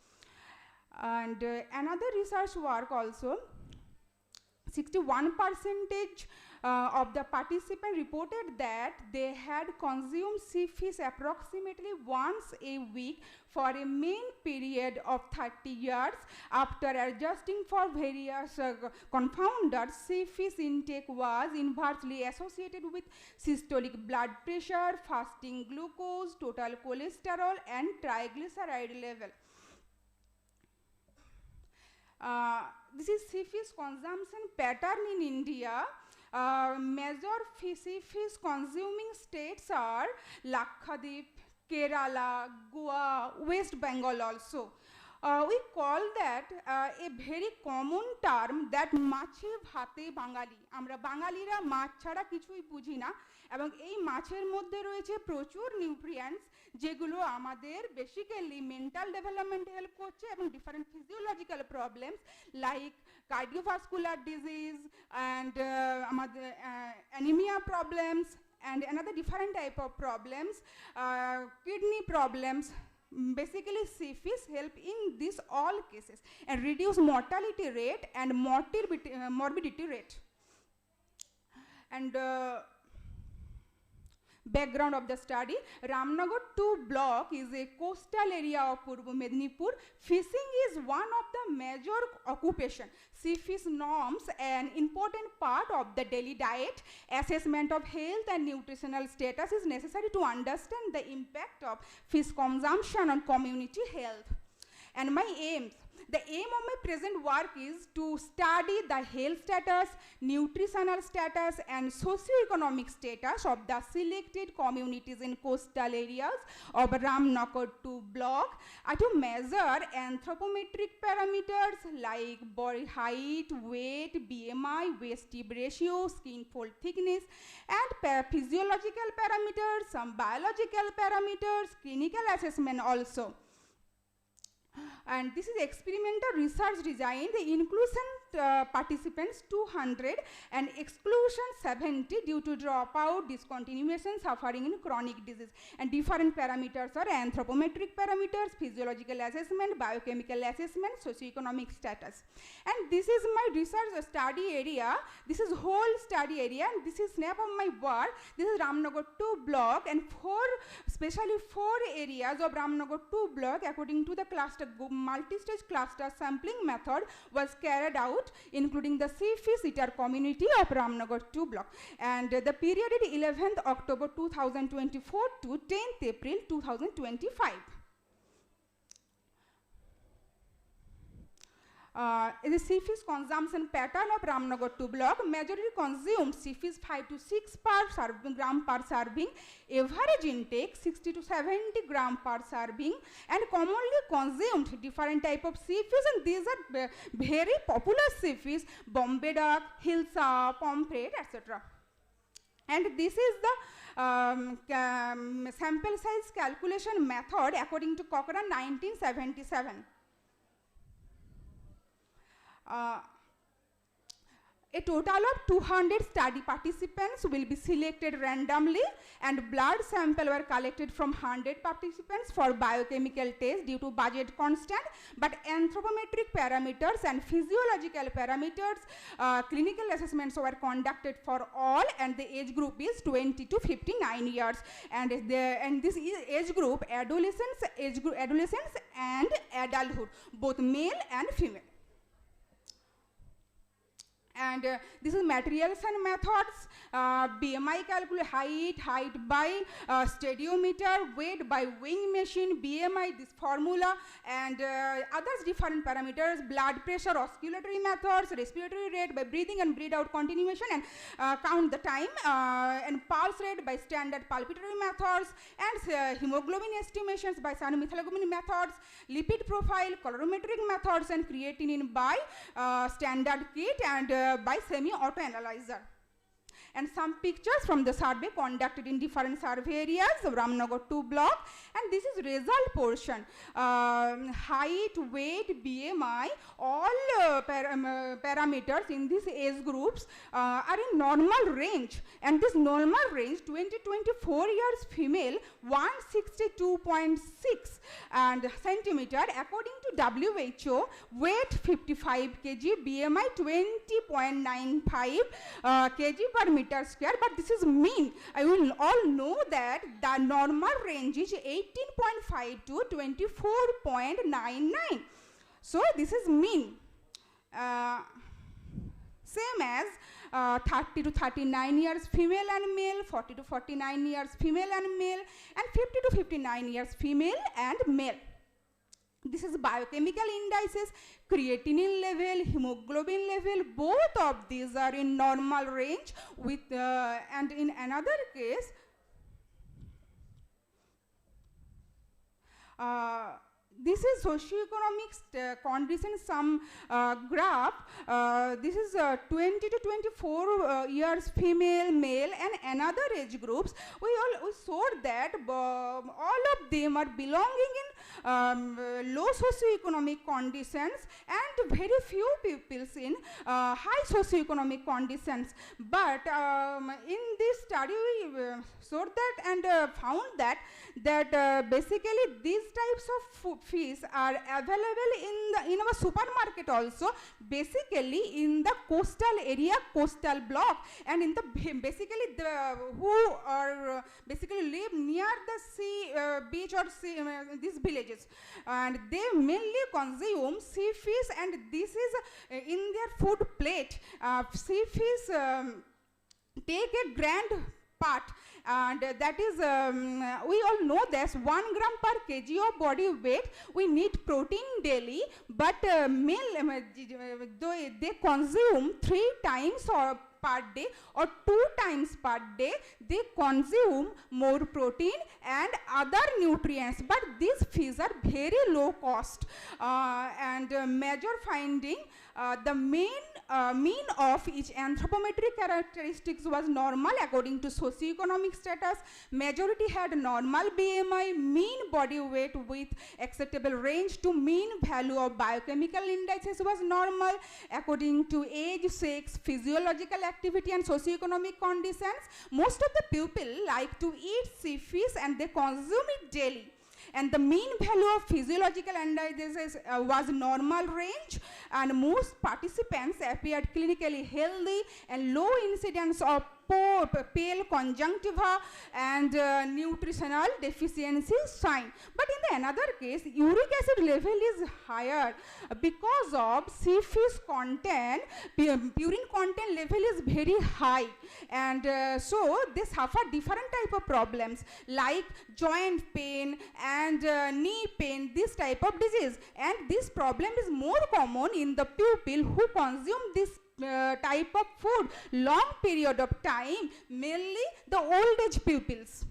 Speaker 12: And another research work also, 61% of the participants reported that they had consumed sea fish approximately once a week for a mean period of 30 years. After adjusting for various confounders, sea fish intake was inversely associated with systolic blood pressure, fasting glucose, total cholesterol, and triglyceride level. This is sea fish consumption pattern in India. Major sea fish consuming states are Lakshadweep, Kerala, Goa, West Bengal also. We call that a very common term that মাছে ভাতে বাঙালি, আমরা বাঙালিরা মাছ ছাড়া কিছুই বুঝি না, এবং এই মাছের মধ্যে রয়েছে প্রচুর নিউট্রিয়েন্টস যেগুলো আমাদের বেসিক্যালি মেন্টাল ডেভেলপমেন্টে হেল্প করছে এবং different physiological problems like cardiovascular disease and আমাদের anaemia problems and another different type of problems, kidney problems. Basically sea fish help in these all cases and reduce mortality rate and morbidity rate. And background of the study, Ramnagar 2 block is a coastal area of Purbo Mednipur. Fishing is one of the major occupation. Sea fish norms an important part of the daily diet. Assessment of health and nutritional status is necessary to understand the impact of fish consumption on community health. And my aims. The aim of my present work is to study the health status, nutritional status, and socio-economic status of the selected communities in coastal areas of Ramnagar 2 block, to measure anthropometric parameters like body height, weight, BMI, waist-hip ratio, skin fold thickness, and physiological parameters, some biological parameters, clinical assessment also. And this is experimental research design. The inclusion participants 200 and exclusion 70 due to dropout, discontinuation, suffering in chronic disease. And different parameters are anthropometric parameters, physiological assessment, biochemical assessment, socioeconomic status. And this is my research study area. This is whole study area, and this is snap of my work. This is Ramnagar 2 block, and especially four areas of Ramnagar 2 block according to the cluster multi-stage cluster sampling method was carried out, including the sea fish eater community of Ramnagar 2 block. And the period is 11th October 2024 to 10th April 2025. The sea fish consumption pattern of Ramnagar 2 block, majority consumed sea fish 5 to 6 gram per serving, average intake 60 to 70 gram per serving, and commonly consumed different type of sea fish, and these are very popular sea fish, Bombay duck, hilsa, pomfret, etc. And this is the sample size calculation method according to Cochrane 1977. A total of 200 study participants will be selected randomly, and blood sample were collected from 100 participants for biochemical test due to budget constraint, but anthropometric parameters and physiological parameters, clinical assessments were conducted for all, and the age group is 20 to 59 years, and this age group adolescents and adulthood, both male and female. And this is materials and methods. BMI calculate height by stadiometer, weight by weighing machine, BMI, this formula, and others different parameters, blood pressure, osculatory methods, respiratory rate by breathing and breathe out continuation, and count the time, and pulse rate by standard palpitory methods, and hemoglobin estimations by cyanomethyloglobin methods, lipid profile, colorimetric methods, and creatinine by standard kit and by semi-auto analyzer. And some pictures from the survey conducted in different survey areas of Ramnagar 2 block, and this is result portion. Height, weight, BMI, all parameters in these age groups are in normal range, and this normal range 20-24 years female 162.6 and centimeter according to WHO, weight 55 kg, BMI 20.95 kg per meter square, but this is mean. I will all know that the normal range is 18.5 to 24.99. So this is mean. Same as 30 to 39 years female and male, 40 to 49 years female and male, and 50 to 59 years female and male. This is biochemical indices, creatinine level, hemoglobin level, both of these are in normal range with, and in another case, this is socioeconomic condition, some graph. This is 20 to 24 years female, male, and another age groups. We saw that all of them are belonging in low socioeconomic conditions and very few people in high socioeconomic conditions. But in this study we saw that and found that basically these types of fish are available in our supermarket also, basically in the coastal area, coastal block, and in the basically the who are basically live near the sea, beach or sea, these villages, and they mainly consume sea fish, and this is in their food plate. Sea fish take a grand part, and that is we all know this 1 gram per kg of body weight we need protein daily, but male they consume 3 times or per day or 2 times per day. They consume more protein and other nutrients, but these fish are very low cost, and major finding, the mean of each anthropometric characteristics was normal according to socioeconomic status. Majority had normal BMI, mean body weight with acceptable range to mean value of biochemical indices was normal according to age, sex, physiological activity and socioeconomic conditions. Most of the people like to eat sea fish and they consume it daily. And the mean value of physiological indices was normal range, and most participants appeared clinically healthy and low incidence of pale conjunctiva and nutritional deficiency sign. But in the another case, uric acid level is higher because of sea fish content, purine content level is very high, and so they suffer different type of problems like joint pain and knee pain, this type of disease, and this problem is more common in the people who consume this type of food long period of time, mainly the old age pupils.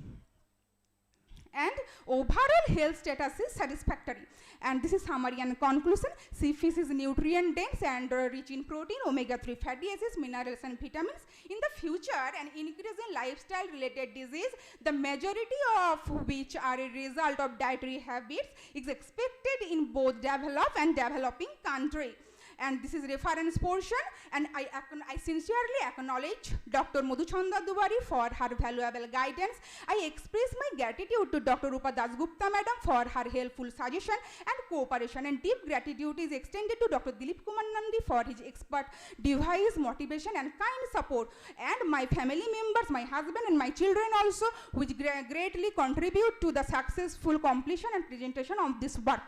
Speaker 12: And overall health status is satisfactory. And this is summary and conclusion. Sea fish is nutrient dense and rich in protein, omega-3 fatty acids, minerals and vitamins. In the future, an increase in lifestyle related disease, the majority of which are a result of dietary habits, is expected in both developed and developing countries. And this is reference portion, and I sincerely acknowledge Dr. Madhuchanda Duwari for her valuable guidance. I express my gratitude to Dr. Rupa Dasgupta Madam for her helpful suggestion and cooperation, and deep gratitude is extended to Dr. Dilip Kumar Nandi for his expert device, motivation and kind support, and my family members, my husband and my children also, which greatly contribute to the successful completion and presentation of this work.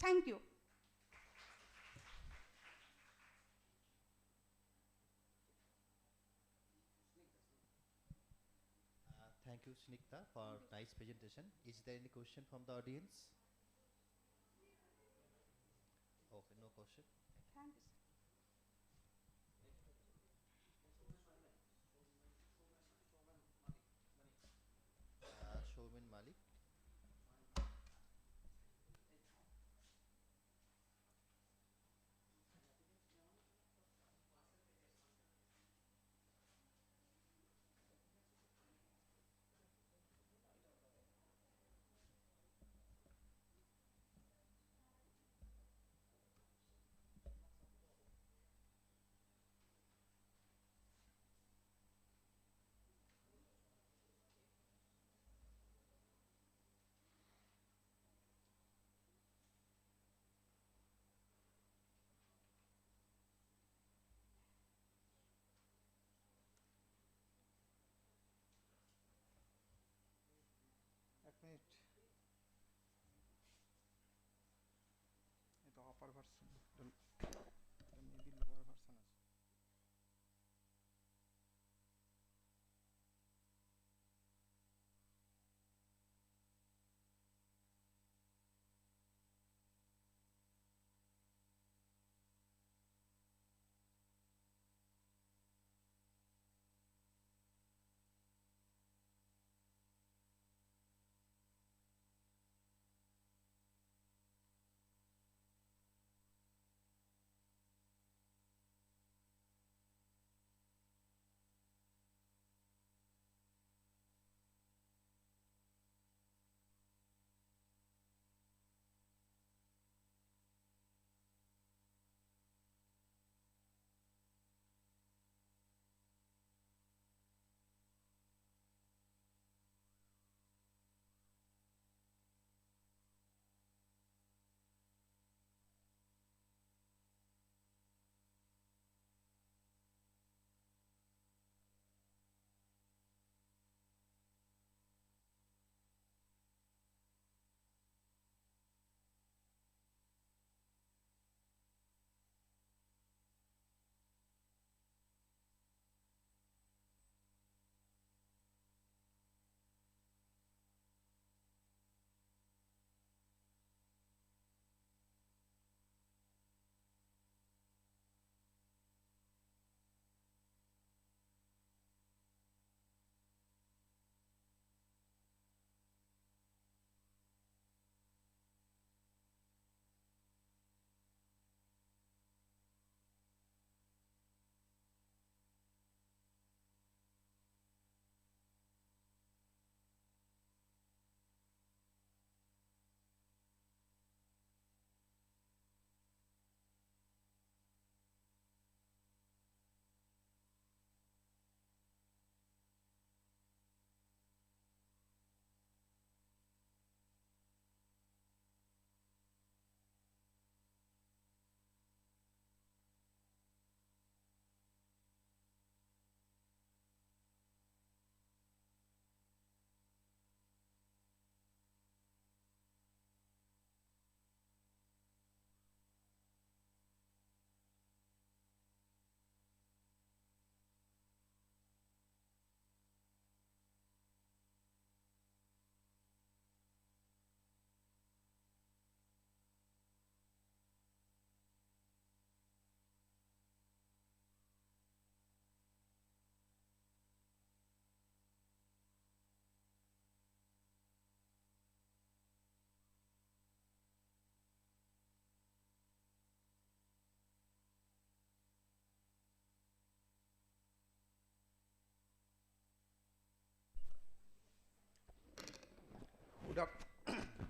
Speaker 12: Thank you.
Speaker 6: presentation. Is there any question from the audience? Okay, no question.
Speaker 12: Thanks.
Speaker 6: Showman Malik.
Speaker 13: Minute, এটা আপার version, maybe lower version আছে।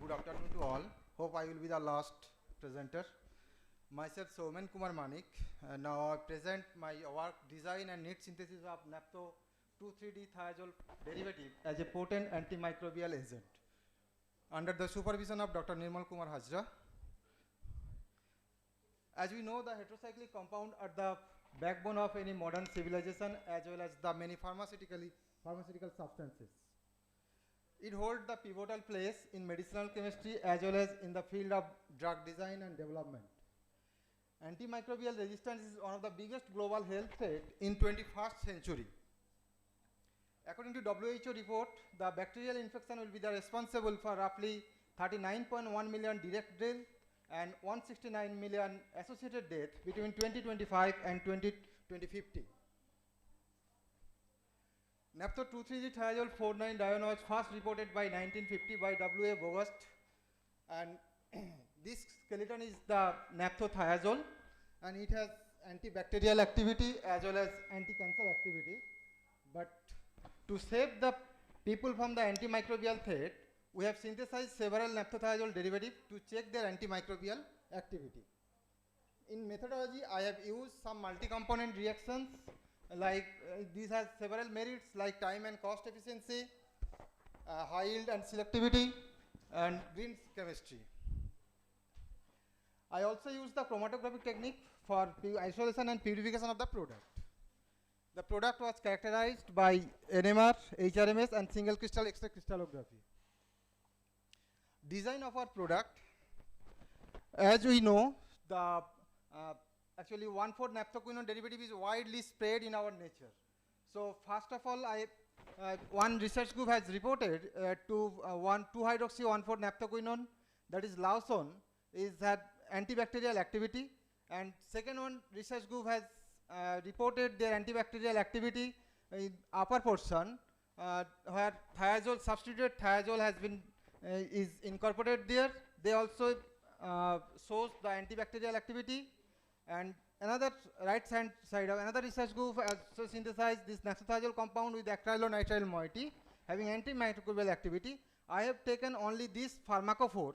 Speaker 13: Good afternoon to all. Hope I will be the last presenter. Myself Somen Kumar Manik. Now I present my work design and neat synthesis of naphtho 2,3-D-thiazole derivative as a potent antimicrobial agent under the supervision of Dr. Nirmal Kumar Hajra. As we know, the heterocyclic compound are the backbone of any modern civilization as well as the many pharmaceutical substances. It holds the pivotal place in medicinal chemistry as well as in the field of drug design and development. Antimicrobial resistance is one of the biggest global health threats in 21st century. According to WHO report, the bacterial infection will be the responsible for roughly 39.1 million direct death and 169 million associated death between 2025 and 2050. Naphtho 2,3-D-thiazole 4,9-dione was first reported by 1950 by W.A. Bogost, and this skeleton is the naphtho-thiazole, and it has antibacterial activity as well as anti-cancer activity. But to save the people from the antimicrobial threat, we have synthesized several naphtho-thiazole derivatives to check their antimicrobial activity. In methodology, I have used some multi-component reactions, like these have several merits like time and cost efficiency, high yield and selectivity, and green chemistry. I also use the chromatographic technique for isolation and purification of the product. The product was characterized by NMR, HRMS, and single crystal X-ray crystallography. Design of our product, as we know, the actually 1,4 naphthoquinone derivative is widely spread in our nature. So first of all, one research group has reported to 2-hydroxy 1,4 naphthoquinone, that is Lawson, is had antibacterial activity, and second one research group has reported their antibacterial activity in upper portion, where thiazole, substituted thiazole has been is incorporated there. They also shows the antibacterial activity, and another right hand side of another research group also synthesized this naphtho-thiazole compound with acrylonitrile moiety having antimicrobial activity. I have taken only this pharmacophore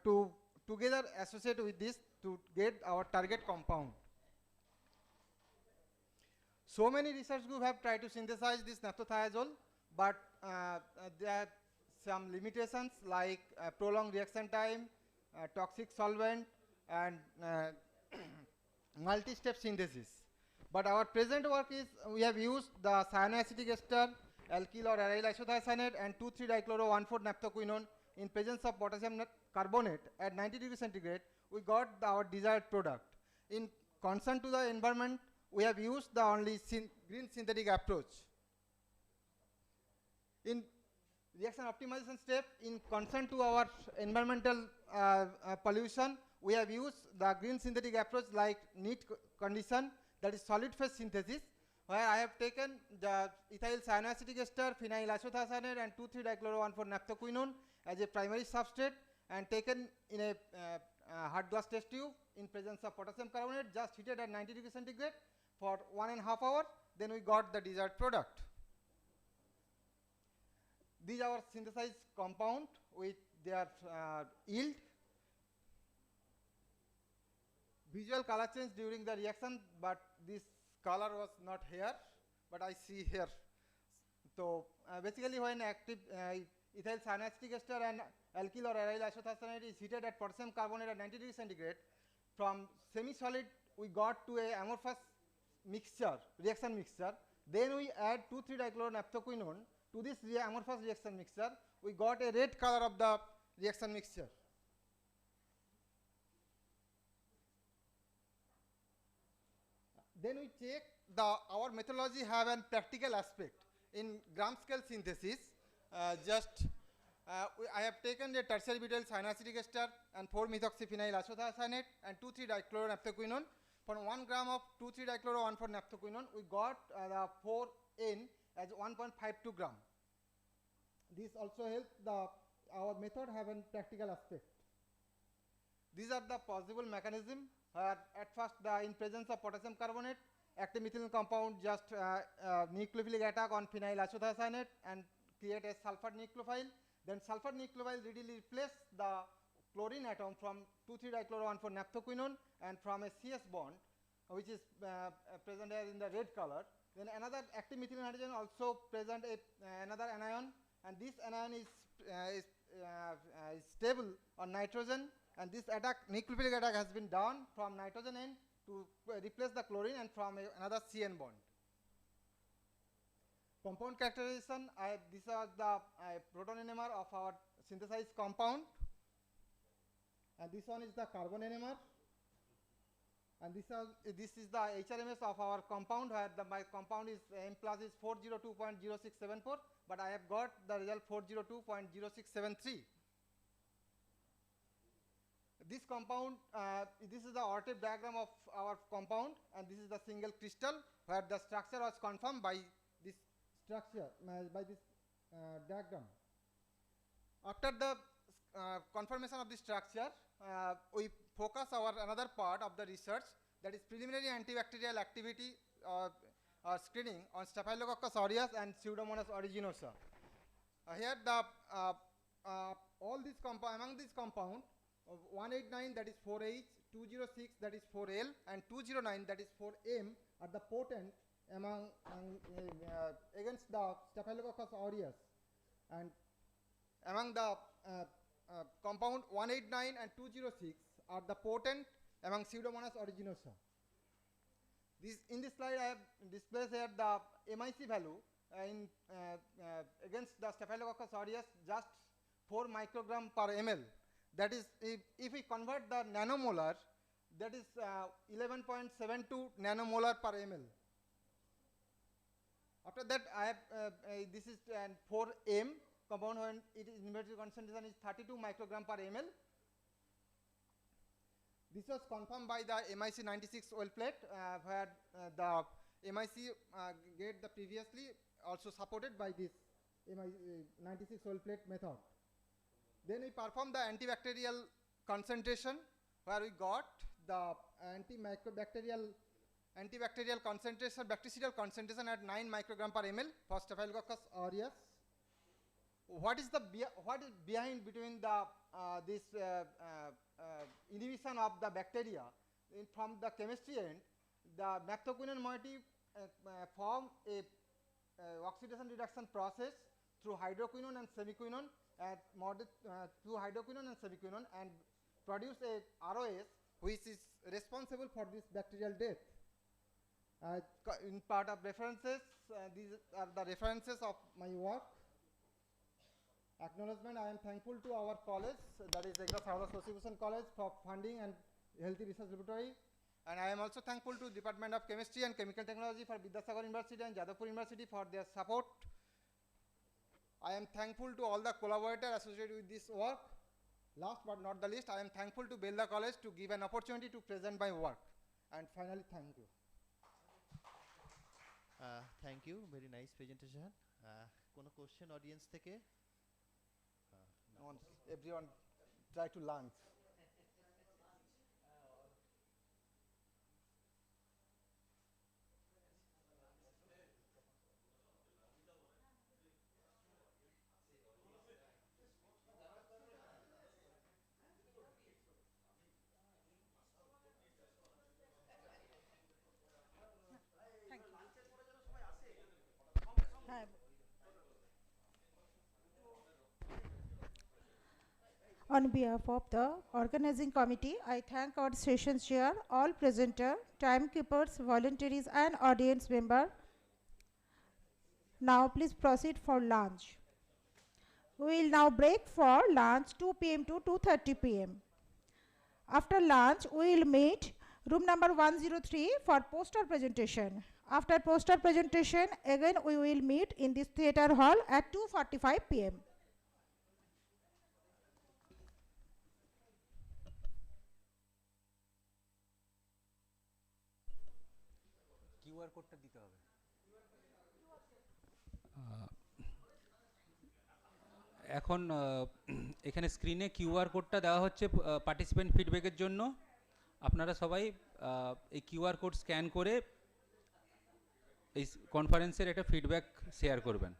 Speaker 13: to together associate with this to get our target compound. So many research groups have tried to synthesize this naphtho-thiazole, but there are some limitations like prolonged reaction time, toxic solvent, and multi-step synthesis. But our present work is we have used the cyanoacetic ester, alkyl or aryl isothiocyanate, and 2,3-dichloro-1,4 naphthoquinone in presence of potassium carbonate at 90 degrees centigrade. We got our desired product. In concern to the environment, we have used the only green synthetic approach. In reaction optimization step, in concern to our environmental pollution, we have used the green synthetic approach like neat condition, that is solid phase synthesis, where I have taken the ethyl cyanoacetic ester, phenyl isothiocyanate, and 2,3-dichloro-1,4 naphthoquinone as a primary substrate, and taken in a hard glass test tube in presence of potassium carbonate, just heated at 90 degrees centigrade for 1.5 hours. Then we got the desired product. These are our synthesized compound with their yield. Visual color change during the reaction, but this color was not here, but I see here. So basically when active ethyl cyanoacetic ester and alkyl or aryl isothiocyanate is heated at potassium carbonate at 90 degrees centigrade, from semi-solid we got to a amorphous mixture, reaction mixture. Then we add 2,3-dichloro-naphthoquinone to this amorphous reaction mixture. We got a red color of the reaction mixture. Then we check our methodology have a practical aspect. In gram scale synthesis, I have taken a tertiary butyl cyanoacetic ester and 4-methoxyphenyl isothiocyanate and 2,3-dichloro-naphthoquinone. For 1 gram of 2,3-dichloro-1,4 naphthoquinone, we got the 4N as 1.52 gram. This also helps our method have a practical aspect. These are the possible mechanism where at first in presence of potassium carbonate, active methylene compound just nucleophilic attack on phenyl isothiocyanate and create a sulfur nucleophile. Then sulfur nucleophile readily replace the chlorine atom from 2,3-dichloro-1,4 naphthoquinone and from a CS bond, which is present here in the red color. Then another active methylene hydrogen also present another anion, and this anion is stable on nitrogen, and this attack, nucleophilic attack, has been done from nitrogen N to replace the chlorine and from another CN bond. Compound characterization, these are the proton NMR of our synthesized compound, and this one is the carbon NMR. And this is the HRMS of our compound, where my compound is M plus is 402.0674, but I have got the result 402.0673. This compound, this is the orthotype diagram of our compound, and this is the single crystal where the structure was confirmed by this structure, by this diagram. After the confirmation of the structure, we focus our another part of the research, that is preliminary antibacterial activity screening on Staphylococcus aureus and Pseudomonas aeruginosa. Here the all these among these compound 189, that is 4H, 206, that is 4L, and 209, that is 4M, are the potent among against the Staphylococcus aureus. And among the compound 189 and 206 are the potent among Pseudomonas aeruginosa. In this slide I have displayed here the MIC value against the Staphylococcus aureus, just 4 microgram per ml. That is, if we convert the nanomolar, that is 11.72 nanomolar per ml. After that, I have this is 4M compound, when its inverted concentration is 32 microgram per ml. This was confirmed by the MIC 96 oil plate, where the MIC get the previously also supported by this MIC 96 oil plate method. Then we performed the antibacterial concentration, where we got the antibacterial concentration, bactericidal concentration at 9 microgram per ml for Staphylococcus aureus. What is behind between the this inhibition of the bacteria? From the chemistry end, the naphthoquinone moiety form a oxidation reduction process through hydroquinone and semiquinone, through hydroquinone and semiquinone, and produce a ROS which is responsible for this bacterial death. In part of references, these are the references of my work. Acknowledgement: I am thankful to our college, that is Exas Howrah Association College, for funding and Healthy Research Laboratory, and I am also thankful to Department of Chemistry and Chemical Technology for Vidyasagar University and Jadavpur University for their support. I am thankful to all the collaborators associated with this work. Last but not the least, I am thankful to Belda College to give an opportunity to present my work. And finally, thank you.
Speaker 6: Thank you, very nice presentation. Kono question audience theke?
Speaker 13: Everyone try to lunch.
Speaker 1: On behalf of the organizing committee, I thank our session chair, all presenter, timekeepers, volunteers, and audience member. Now please proceed for lunch. We will now break for lunch 2 p.m. to 2:30 p.m. After lunch, we will meet room number 103 for poster presentation. After poster presentation, again we will meet in this theatre hall at 2:45 p.m.
Speaker 14: QR কোডটা দিতে হবে। এখন এখানে স্ক্রিনে QR কোডটা দেওয়া হচ্ছে participant ফিডব্যাকের জন্য। আপনারা সবাই এই কিউআর কোড স্ক্যান করে এই কনফারেন্সের একটা ফিডব্যাক শেয়ার করবেন।